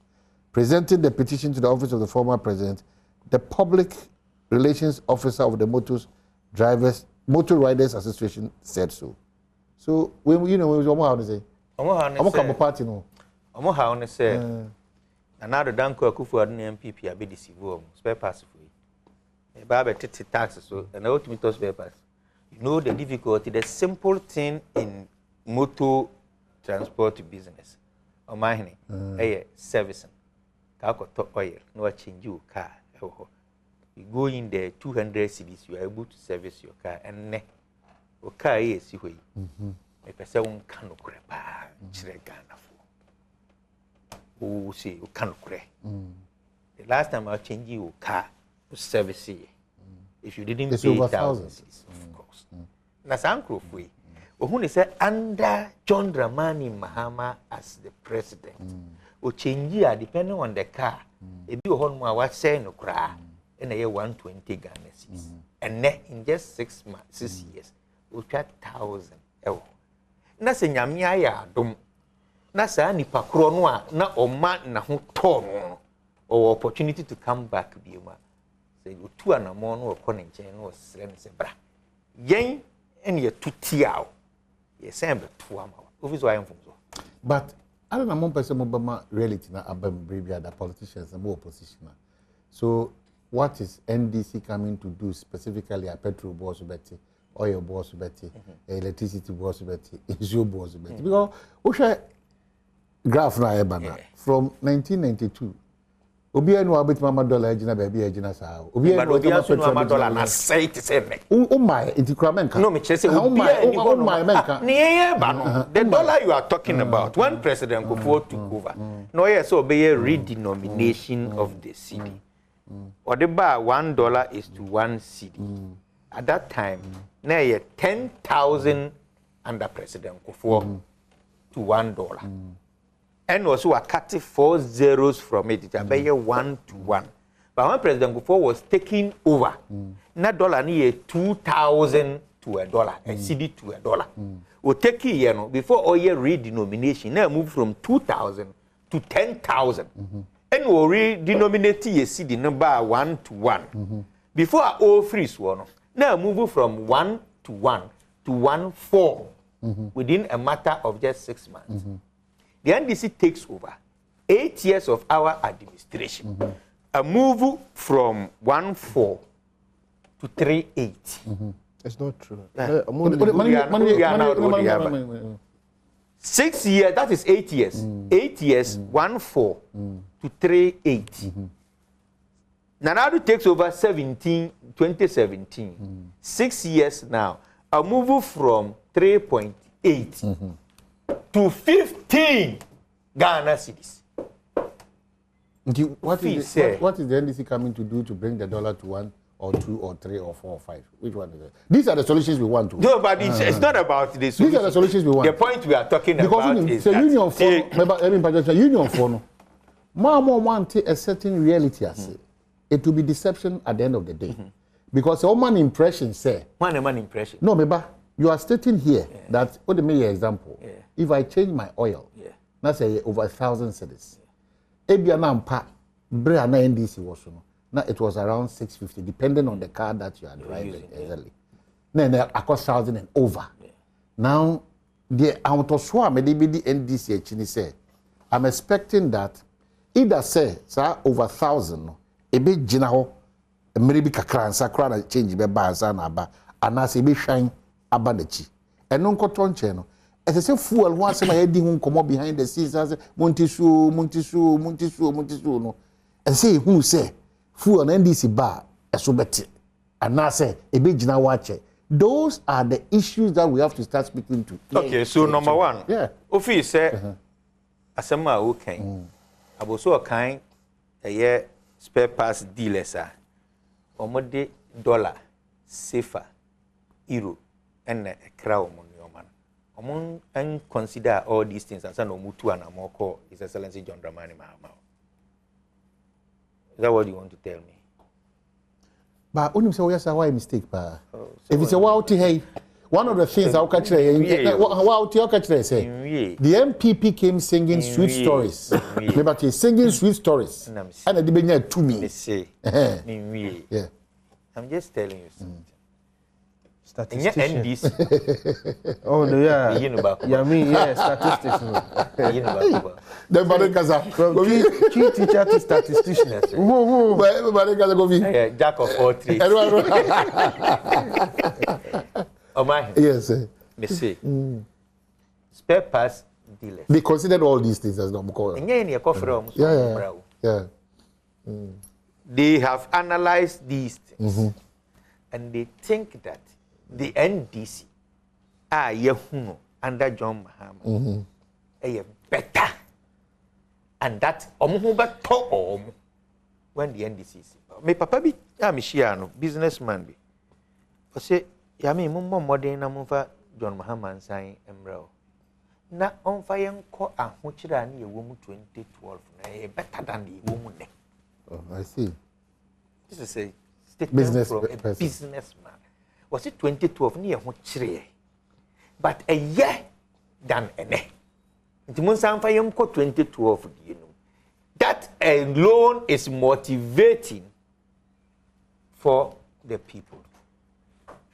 Presenting the petition to the office of the former president, the public relations officer of the Motor Riders Association said so. So when we how to say, I'm party no. I'm how to say. Another Danko Akufu MPP be deceive spare parts for you. Baba taxes so and ultimately spare parts. You know the difficulty, the simple thing in motor transport business. O my servicing. Kako top oil, no change your car. You go in there 200 cedis, you are able to service your car and your car is see way. A person can crepa, Chiragana for. Oh, see, you can't cre. The last time I changed your car was service. If you didn't pay thousands, of course. That's uncle way. Who is under John Dramani Mahama as the president? O change depending on the car. If you hold my what say no cry. And a year 120 Ghana cedis. And in just 6 years, we got 1,000 euros. Na se nyamia ya dom. Na sa ni pakro no na oma na ho to no. Or opportunity to come back bioma. Say you two na mo no ko ne nchen no sere ne se bra. Yen ene ye tutiao. Ye sembe to ama. Office wa yemfo so. But I don't know one person Obama reality na abam bribia the politicians and more opposition. So what is NDC coming to do specifically at petrol boss betty, oil boss betty, electricity boss betty, issue boss betty? Because Osha graph na ebana from 1992. Obi enu abet mama dollar ejina baby ejina sa. Obi enu mama dollar na say it say me. Oh my intikramenka. No me chese obi enu my menka. Niye ba no. The dollar you are talking about when President Kufuor took over. No yes so be a redenomination of the cedi. Or the bar $1 is to 1 cedi. At that time, now you 10,000 under President Kufuor to $1. And also a cut 4 zeros from it. It's about 1 to 1. But when President Kufuor was taking over, na dollar near 2,000 to $1, a cedi to $1. We take it, you know, before all year redenomination, now move from 2,000 to 10,000. And we redenominate a cedi number 1 to 1. Before all freeze one, now move from 1 to 1 to 1.4 within a matter of just 6 months. The NDC takes over 8 years of our administration. A move from 1.4 to 3.8. It's not true. 6 years, that is 8 years. 8 years, 1-4 to 3-8. Nanado takes over 2017. 6 years now. A move from 3.8 to 15 Ghana cedis. What is the NDC coming to do to bring the dollar to 1 or 2 or 3 or 4 or 5? Which one is it? These are the solutions we want to. No, but it's not about the solution. These are the solutions we want. The point we are talking about is that union for union for no. More want a certain reality as it will be deception at the end of the day. Because all man impression say. Man impression. No, meba, you are stating here that what the main example. If I change my oil, that's over 1,000 cedis. Ebia na mpa bre na NDC was no. Now it was around 650, depending on the car that you are driving. Exactly. Then across 1,000 and over. Now the out of swam the NDC actually say, I'm expecting that either say over 1,000 a bit general. Maybe kakran sakra na change be bansa na aba anase be hwan aba na chi eno nkoto nche no ese fuel ho asema ya di hu nkomo behind the scenes as montisu no ese hu say fuel na ndisi ba eso beti anase e be gina wache. Those are the issues that we have to start speaking to. Okay, so number one, Ofi say asema okay aboso kan spare parts dealers omode dollar, safer, euro, and a crown on your man. And consider all these things as an omutu and a more call His Excellency John Dramani Mahama. Is that what you want to tell me? But only say yes, why mistake, pa. If it's a wow hey, one of the things I'll catch say the MPP came singing sweet stories. Remember, singing sweet stories. And I didn't to me. Yeah. I'm just telling you something. Statistician. Oh no, yeah. Yeah, me, yeah, statistics. The Badekaza. Key teacher to statistician. Jack of all trades. Oh my. Yes. Me say. Spare parts dealers. They considered all these things as not Yeah. They have analyzed these things, and they think that the NDC under John Mahama better, and that when the NDC is. Me papa bi Mishiano businessman bi. I say yami mummo modern na mumfa John Mahama nsan emrao. Na onfa yenko ahokyira na yewo mu 2012 na better than the woman. Oh, I see. This is a statement from a businessman. Was it 2012 na yewo kyire? But a year than ene. Nti mun sanfa yenko 2012 you know. That alone is motivating for the people.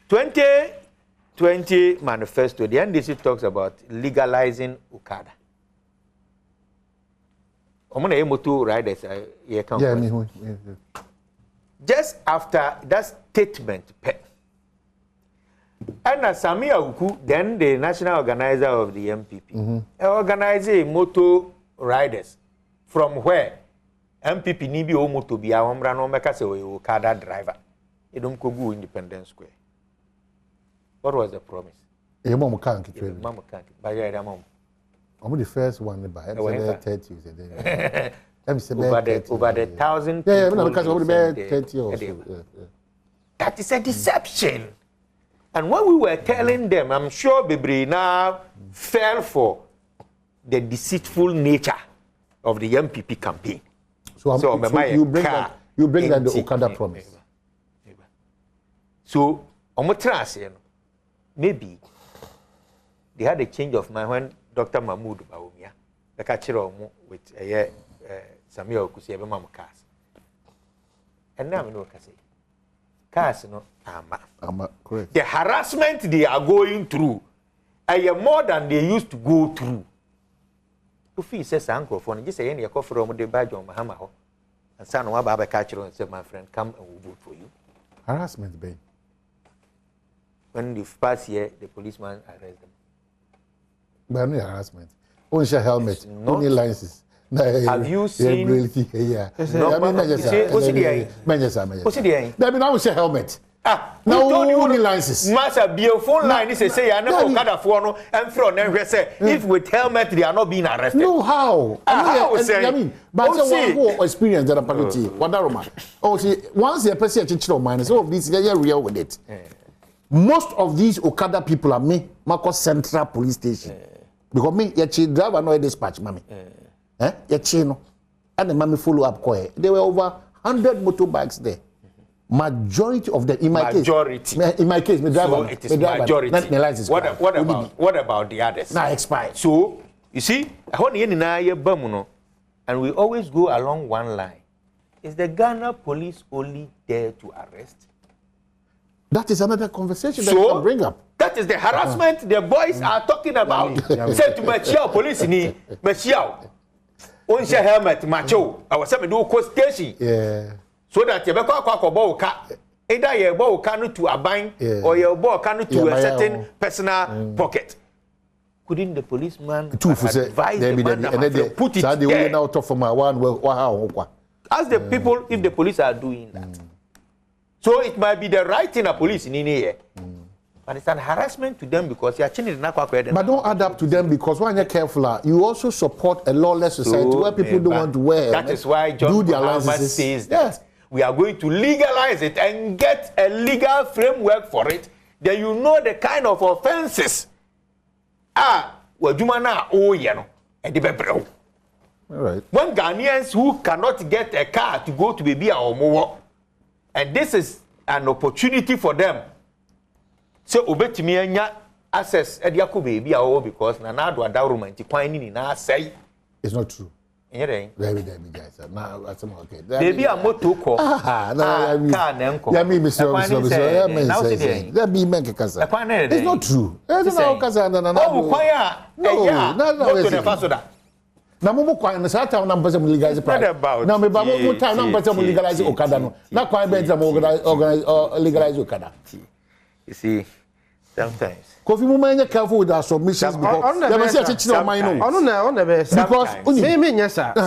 2020 manifesto, the NDC talks about legalizing Okada. Motor riders, just after that statement, and Samia Uku, then the national organizer of the MPP, organizing motor riders from where MPP ni bi o moto bi awomra no meka se o Okada driver. You don't go Independence Square. What was the promise? Mom can't keep it. Mom can't. By your mom. I'm the first one by 30 over the 1,000 yeah, because over the 30 also. That is a deception. And when we were telling them, I'm sure Bibri now fell for the deceitful nature of the MPP campaign. So you bring that the Okada promise. So maybe they had a change of mind when Dr. Mahmoud Bawumia, the catcher with Samuel Kusi Mama cars. And now we know cars no correct. The harassment they are going through are more than they used to go through. Ufi says uncle for just say any coffee from the Badwam Mahama. And son of Baba catcher and said, my friend, come and we'll vote for you. Harassment, babe. When you pass here, the policeman arrest them. But no harassment. Only helmet, only licenses. Have you seen? Yeah. No, what's it? There be now helmet. No, only licenses. Master, be a phone line is say I never got a phone and from them say if with helmet they are not being arrested. No, how? I mean, but one who experience that penalty. What oh, see, once the person teacher of mine, so this is real with it. Most of these Okada people are me, Marcos Central Police Station. Because me, your driver no dispatch, mommy. Your chino. And the mommy follow up. There were over 100 motorbikes there. Majority of them, in my case, me driver. So it is majority. What about the others? Now expired. So you see, and we always go along one line. Is the Ghana police only there to arrest? That is another conversation that you can bring up. That is the harassment the boys are talking about. Say to Machiao police ni Machiao. On share helmet Macho. I was saying do coast station. Yeah. So that you be kwa ka. Either you bo ka to a bank or you bo ka to a certain personal pocket. Couldn't the policeman advise the man that put it there? Ask the people if the police are doing that. So it might be the right thing a police in here. But it's an harassment to them because you are changing the But don't add up to them because when you're careful, you also support a lawless society where people don't want to wear. That is why John Muhammad says that we are going to legalize it and get a legal framework for it. Then you know the kind of offenses. Wajumana oyeno and the bebro. All right. When Ghanaians who cannot get a car to go to Baby or Mowo, and this is an opportunity for them. So obetimi anya access ediako baby awo because na na do adawroma nti kwan ni na say it's not true. Very guys. Now that's okay. Baby a moto ko. Yeah, me it's not true. It's not kasa na. Oh, kwan ya. No. Na mo kwan na sa town na mpese mo legalize private. Na me ba mo town na mpese mo legalize Okada no. Na kwan be nta mo legalize Okada. You see, sometimes. Kofi Mumanya careful with our submissions because they must say teaching on my own. Because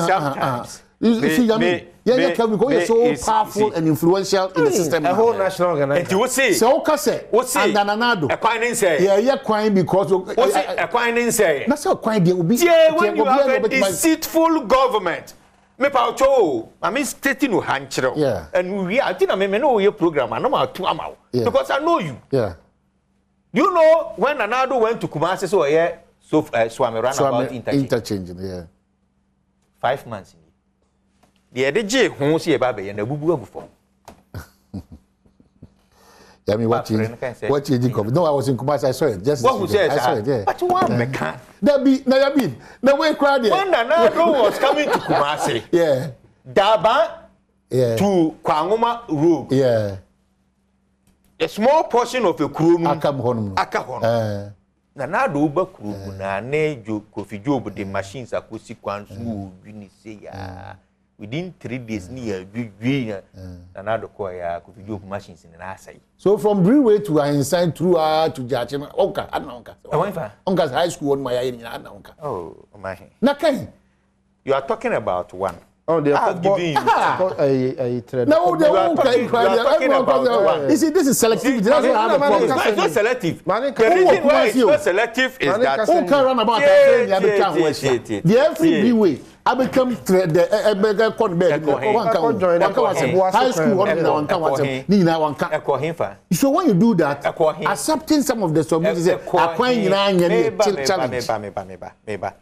sometimes. You see, I mean, because you're so powerful and influential in the system. A whole national organization. And you will see. So, Kase, and Dananado. A quine say. Yeah, crying because a quine say. That's how crying they will be. Yeah, when you have a deceitful government. Me paucho, I mean stating no hanchero. Yeah. And we are I know your program, I know my 2 hours. Because I know you. Yeah. You know when Anado went to Kumasi so yeah, so Swami ran about interchanging, yeah. 5 months. The EDG who see a baby and a boo before. Yeah, I mean, what you think of? No, I was in Kumasi. I saw it. Just what who says? I saw it. Yeah. But you want me can? That be the way crowd. When Anado was coming to Kumasi, yeah, Daba, to Kwangoma Road, yeah, a small portion of the crew Akahon. Nanado Bakru, Nane, Kofi Job, the machines are consequence, you say, within 3 days near another choir could do machines in an assay. So from Brewery to inside through to Jachima, Onka's high school on my Anonka. Oh, my. Nakai. You are talking about one. Oh, they are giving you a trade. No, they won't talking about one. You see, this is selective. It's not selective. The reason why it's not selective is that. Who can run about the every Brewery. I become the high school. So when you do that, accepting some of the submissions, acquiring challenge.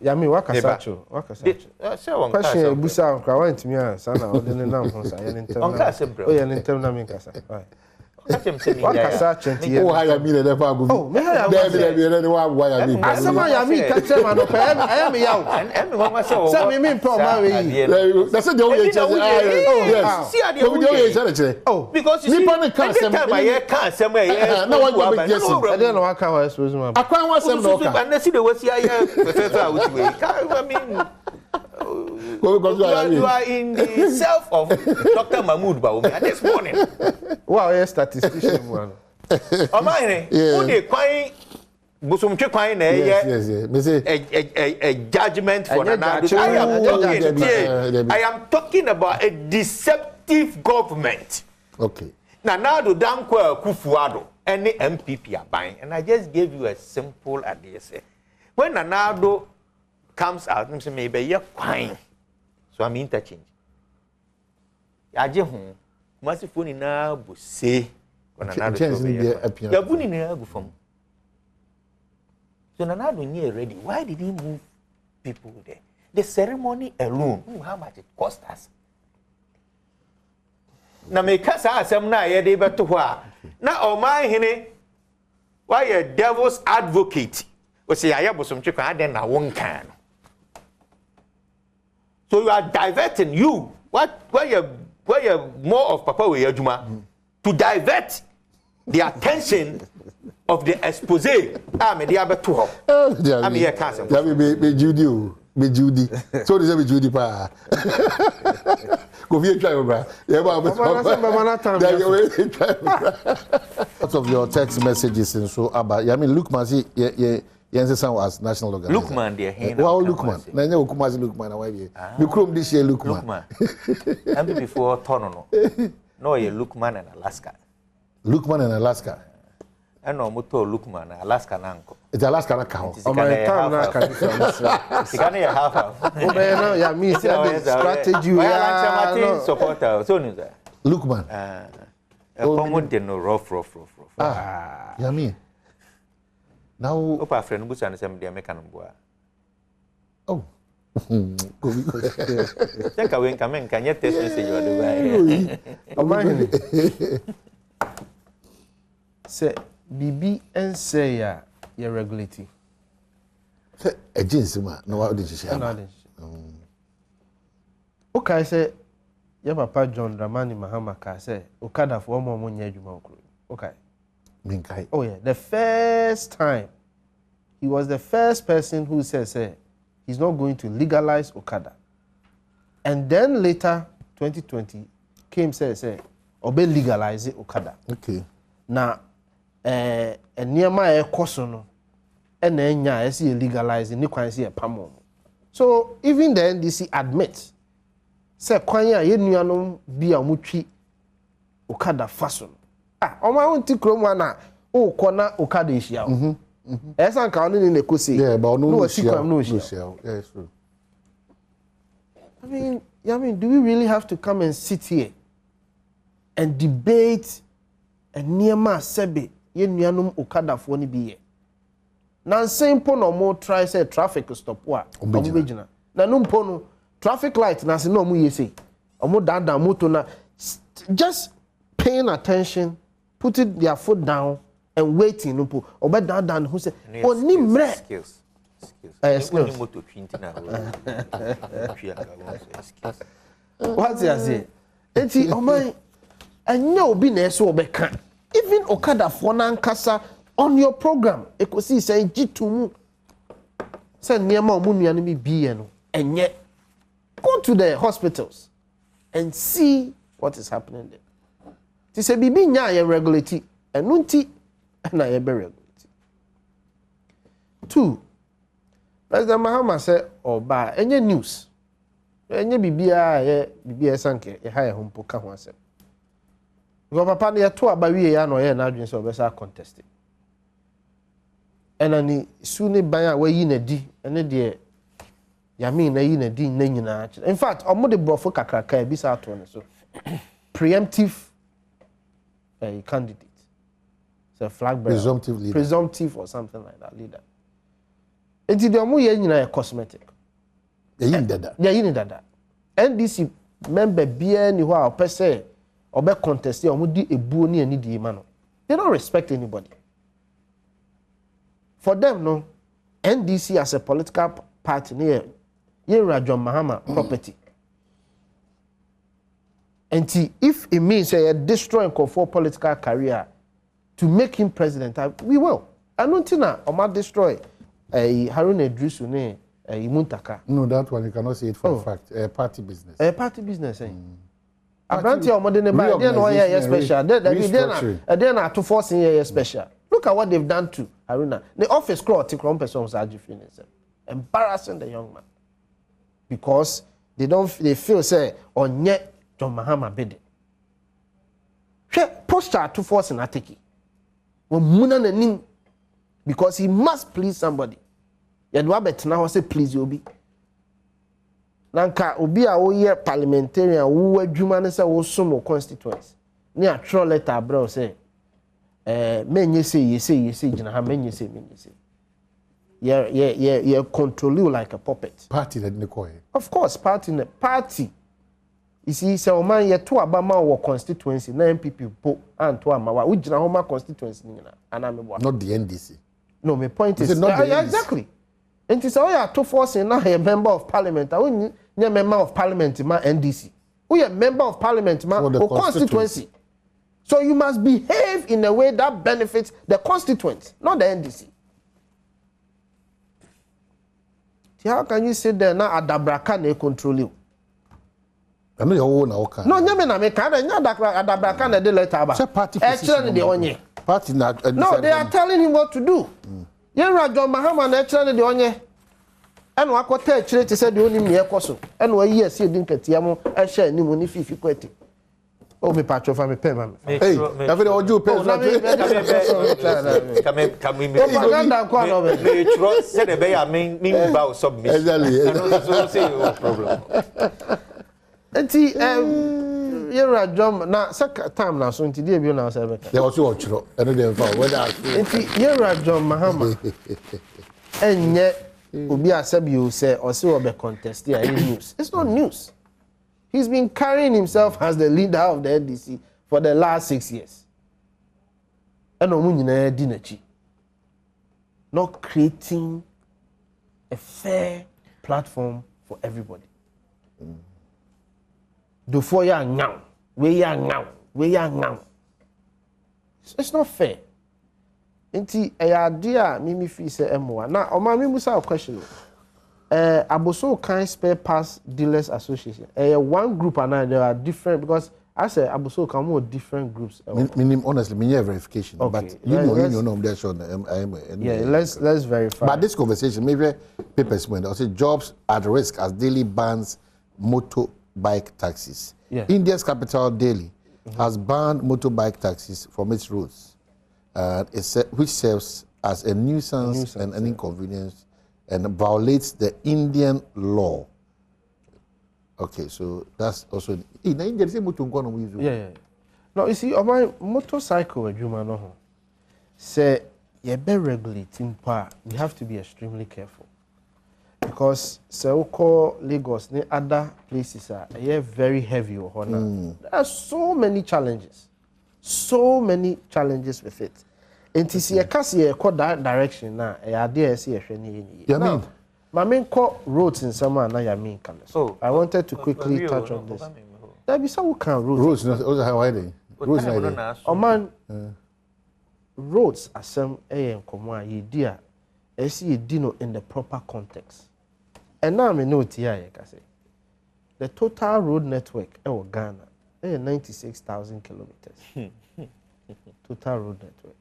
Yami, wakasacho. Question busa kwa went me sana odene na mfonsa Wakasa chenti. Oh, I am in the Fabu. Oh, me I am why I mean. Asama Yami kache mano pe I am yaw. Everyone was so. Say me proud marry. That's the only chance. Oh, yes. See the only chance. Oh, because you time I can't somewhere. No one will just. I don't know what can I suppose my. I can't want some no. And see the was here. I mean, you are in the self of Dr. Mahmoud Baoumi this morning. Wow, yes, statistician one. Omahene, who dey kwai busumtwe kwai na yes. Me say a judgment for Nana. I am talking about a deceptive government. Okay. Nana do Dankwa Kufuado, any MPP are buying, and I just gave you a simple idea. Say, when Nanado comes out, I say maybe you're fine. So I'm interchange. Yaje must phone in a say when Nanado you're putting in a from. So Nanado near ready. Why did he move people there? The ceremony alone, how much it cost us? Na me kasa asem na ye de beto ho a na o man hene why a devil's advocate o say ya bosomtwe kan aden na won kan. So you are diverting you where you more of papa we adwuma to divert the attention of the expose me dey abeto ho am here cancel be Judy so they say be Judy pa go via try bra yeah out of your text messages and so about I mean Lukman see Yense was national organizer Lukman there here wow Lukman na nya okumazi Lukman na why be me krom this year Lukman and before Tono no ye Lukman in Alaska and no moto Lukman Alaska nanko it's Alaska na ka o my town na ka sikana ya half ya me say strategy we are supporter so no Lukman common de no rough ya me now opa friend busa na sem de make an boa oh Chaka wen kamen kan yet test message wa do ba say bibi ense ya ye regulate say agency ma no wa dey share okay say ya papa John Dramani Mahama ka say okada for mo nya adwuma okro okay minkai oh yeah the first time he was the first person who said he's not going to legalize okada and then later 2020 came say obe legalize okada okay na niema e koso no na enya e se legalize ni kwan se e pamo so even the NDC admit say kwan ya ye nuanom bi a mutwi okada faso o ma won ti krom na o kona okada ehia esa nka onu ni nekosi yeah but no no share yes true I mean do we really have to come and sit here and debate niema sebe ye nuanom okada fo ni bi ye na simple no mo try say traffic stop wa omo begina na no mpo no traffic light na se no mo yesi omo dada moto na just paying attention putting their foot down and waiting no po obe dada who say oni mre skills moto 20 na what you say enti omo anya obi na eso obeka even okada for nankasa on your program ekosi say gitumu say niema omunua no bi no enye go to the hospitals and see what is happening there ti say bibi nya ye regulate enunti na ye be regulate 2 President Mahama say oba enye news enye bibia ye bibia sanke ye ha ye hompo ka ho asem go papa na ye to abawie ya no ye na adwen say obesa contest enani suni ban a wayi na di ene de yami na yi na di na nyina in fact omo de brofo kakraka e bi sa to ne so preemptive candidate so flag bearer presumptive or something like that leader enti de omo ye nyina e cosmetic ya yin dada NDC member bia ni ho a opese obe contest e omo di ebuo ni ani di ma no they don't respect anybody for them no NDC as a political party near John Mahama property and if it means destroying for political career to make him president we will I don't think na o destroy Haruna Idrisu ne Muntaka no that one you cannot say it for a fact party business Abranti omode ne ba dey no here special. Dey na to force here special. Look at what they've done to Haruna. The office crowd take one person Saji Finis. Embarrassing the young man. Because they feel say on yet John Mahama bede. Posture to force in Atiki. Because he must please somebody. Yadwa betina say please you be. Nanka obi a wo ye parliamentarian wo adwuma ne say wo somo constituents. Ni a throw letter bro say menye say gina ha menye say. Yeah control you like a puppet. Party that ne ko. Of course party. You see say o man ye to abama wo constituency na MPP po and to amawa wo gina homa constituency ni na anamebo. Not the NDC. No, my point is exactly. And it's all you to force now a member of parliament. I wouldn't a member of parliament ma NDC. We a member of parliament ma or constituency. So you must behave in a way that benefits the constituents, not the NDC. How can you sit there now Adabraka they control you? I know your own okay. No, nyame na me can Adabraka na de letter ba. Party Party no, they are telling him what to do. Yenra John Mahama na echire de onye. Eno akota echire te se de onim ne ekoso. Eno ayi ase din katia mo ehye animu ni fifi kwete. O me patro fa me pema me. Hey, every oju pay. Come me. Propaganda kwa no me. Me trust say the be ya me ba submit. Exactly. So say no problem. Enti Yenra John na saka time na so nti dey bi na say be. They also ochro. Eno dey fa whether enti Yenra John Mahama enye obi asabi o say o say obe contest here news. It's not news. He's been carrying himself as the leader of the NDC for the last 6 years. Eno mu nyina di nachi. Not creating a fair platform for everybody. Do for ya now. We ya now. It's not fair. Inti idea mimi fi say emwa. Na o ma mi musa question. Aboso kan spare parts dealers association. One group and there are different because I say Aboso kan more different groups. Honestly, me verification. Okay. But you know that's on let's verify. But this conversation, maybe papers when I say jobs at risk as Delhi bans motorbike taxis. Yeah. India's capital, Delhi, has banned motorbike taxis from its roads, which serves as a nuisance and an inconvenience and violates the Indian law. Okay, so that's also in India. Yeah. No, you see, on my motorcycle, say you be regulating part. We have to be extremely careful because Seoko, Lagos, and other places are very heavy. There are so many challenges with it. And to see a cassia that direction now, I dare see a shiny. My main core roads in summer and I mean. So I wanted to quickly touch on this. There be some kind of roads. Also, how are they? Roads, roads are some and command ye dear. I see a dino in the proper context. And now I know here, I say the total road network in Ghana is 96,000 kilometers. Total road network.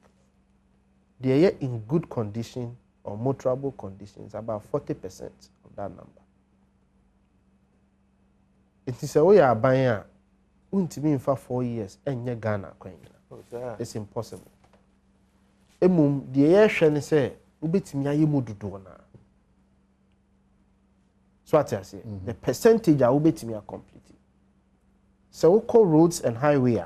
They are in good condition or motorable conditions, about 40% of that number. It is a way I buy until for 4 years and you Ghana. It's impossible. Emum the air shall say, Ubitimia Yimuduna. So what I say, the percentage are Ubitimia completely. So we call roads and highway.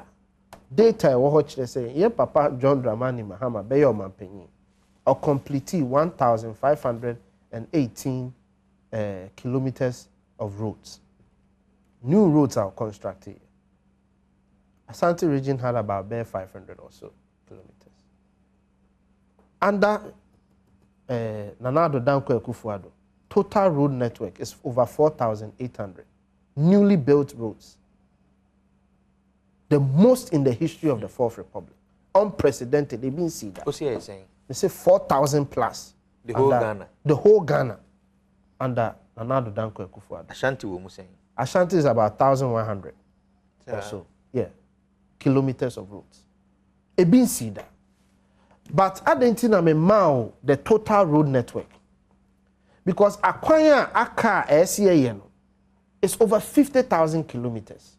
Data watch they say, yeah, Papa John Dramani Mahama, Bayo Mampenyi, or complete 1,518 kilometers of roads. New roads are constructed. Asante region had about 500 or so kilometers. Under Nanado Danko Ekufuado, total road network is over 4,800 newly built roads. The most in the history of the Fourth Republic. Unprecedented. They've been seen that. What's he saying? They say 4,000 plus. The whole Ghana? The whole Ghana. Under Nanado Danko Ekufuado. Ashanti, what you saying? Ashanti is about 1,100. or so. Yeah. Kilometers of roads. A bin cedar. But I didn't know the total road network. Because Akwanya Aka SCAN is over 50,000 kilometers.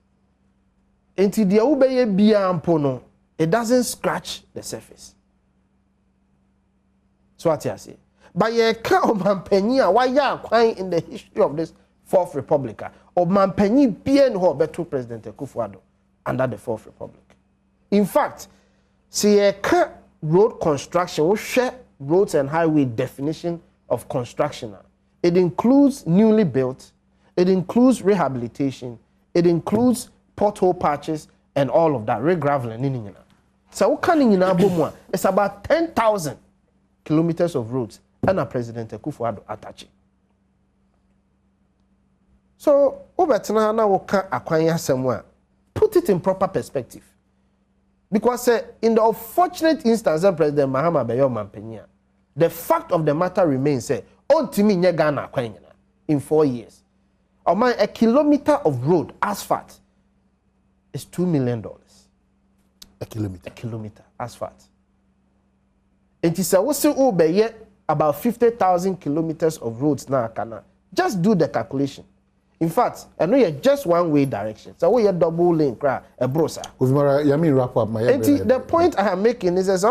Until the Ubeye Biampono, it doesn't scratch the surface. So what I say. But ye can't Mampenia, why ya Akwanya in the history of this Fourth Republic, or Mampeni bien ho beto President Akufo-Addo under the Fourth Republic. In fact, see ye can't road construction, we share roads and highway definition of construction. It includes newly built, it includes rehabilitation, it includes pothole patches and all of that, re-graveling. So it's about 10,000 kilometers of roads and a President Akufo-Addo attached. So, put it in proper perspective. Because in the unfortunate instance of President Mahama Bayo Mampenia, the fact of the matter remains, in 4 years. A kilometer of road, asphalt, is $2 million. A kilometer. A kilometer, asphalt. It is about 50,000 kilometers of roads now. Just do the calculation. In fact, I know you're just one way direction. So we are double lane, a brosa. Wrap up my. The point I am making is as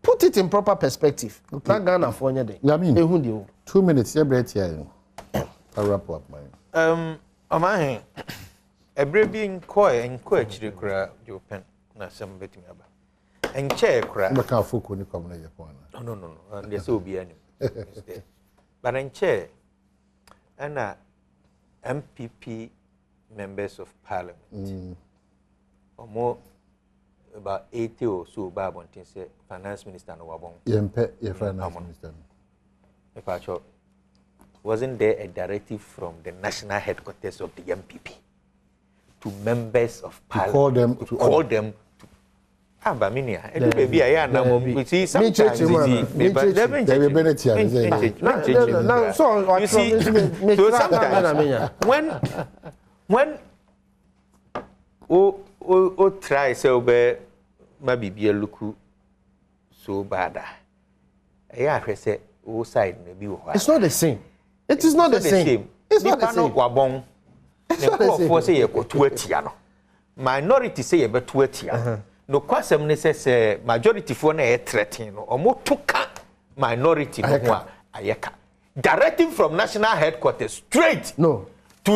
put it in proper perspective. Okay. 2 minutes. I'll wrap up my. A brave coy and coach the Japan. Na some bit me about. And chair crack. No, there's so be any. But in chair. And MPP members of parliament, or more about 80 or so, Babontin said, finance minister no wabong. Yeah, finance minister. If I thought, wasn't there a directive from the national headquarters of the MPP to members of parliament to call them to Baminia? Maybe I am now. You see, sometimes so sometimes when try so be maybe be a look so bad. I say o side maybe. It's not the same. It is not the same. It's not the same. It's not the same. For say you go to etiano. Minority say you be to etiano. No kwasem ne say majority for na e threaten no omo toka minority no ayeka. Directive from national headquarters straight to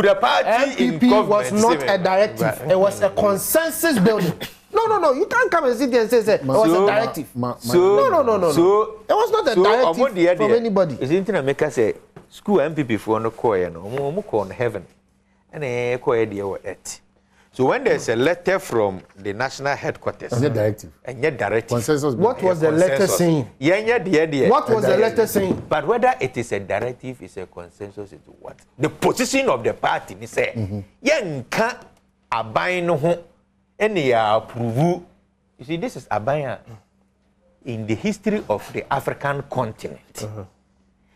the party in government was not a directive. It was a consensus building. No. You can't come and sit there and say it was a directive. No. So it was not a directive from anybody. Isn't it make us say school MPP for no coy no omo on heaven. And e coy dey or earth. So when there's a letter from the national headquarters, and directive. Consensus. What was the letter saying? What was the letter saying? But whether it is a directive, is a consensus, is what? The position of the party, they say, Yanka abay no ho, any approve. You see, this is abaya in the history of the African continent.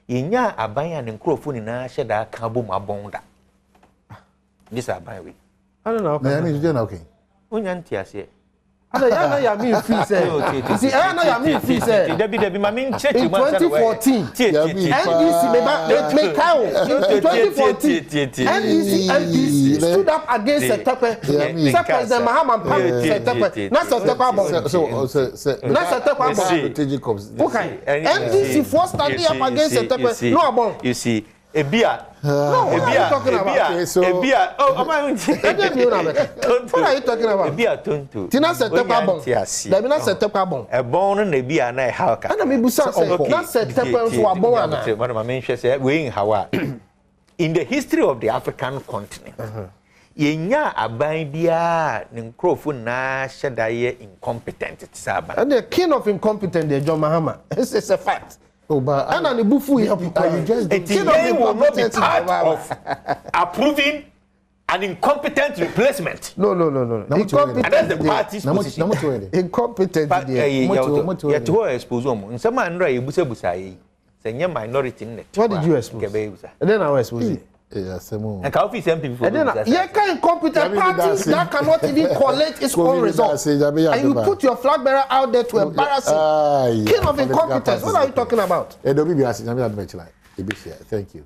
Inya abaya n'nkrofo na sheda kabo mabonda. This abaya we. I don't know. I mean, you're okay. Unyanti ase. I mean, free say. See, I mean, free say. Debbie, my mean, in 2014, NDC make cow. In 2014, NDC stood up against Setepe. President Mahama Setepe. Not Setepe. Not Setepe. Okay. NDC forced standing up against Setepe. No abon. You see. Ebia. No, what are you talking about? Ebia. Oh, what are you talking about? Ebia tonto. Tina Setepa bon. There be not Setepa bon. A bon na ebia na how ka. Ana me busa say not Setepa so abon ana. One of my men say we in Hawa. In the history of the African continent. Yenya aban bia ne nkrofo na hyedaye incompetent tsaba. And the king of incompetent the John Mahama. It's a fact. And on the bufu you just will not be part of approving an incompetent replacement. No. Incompetent. And that's the party's position. Incompetent. But you to expose them. In some manner, you busa. Say minority net. What did you expose? And then I expose it. And office MP for and then you can incompetent parties that cannot even collect its own results. And you put your flag bearer out there to embarrass him. King of incompetence. What are you talking about? Thank you.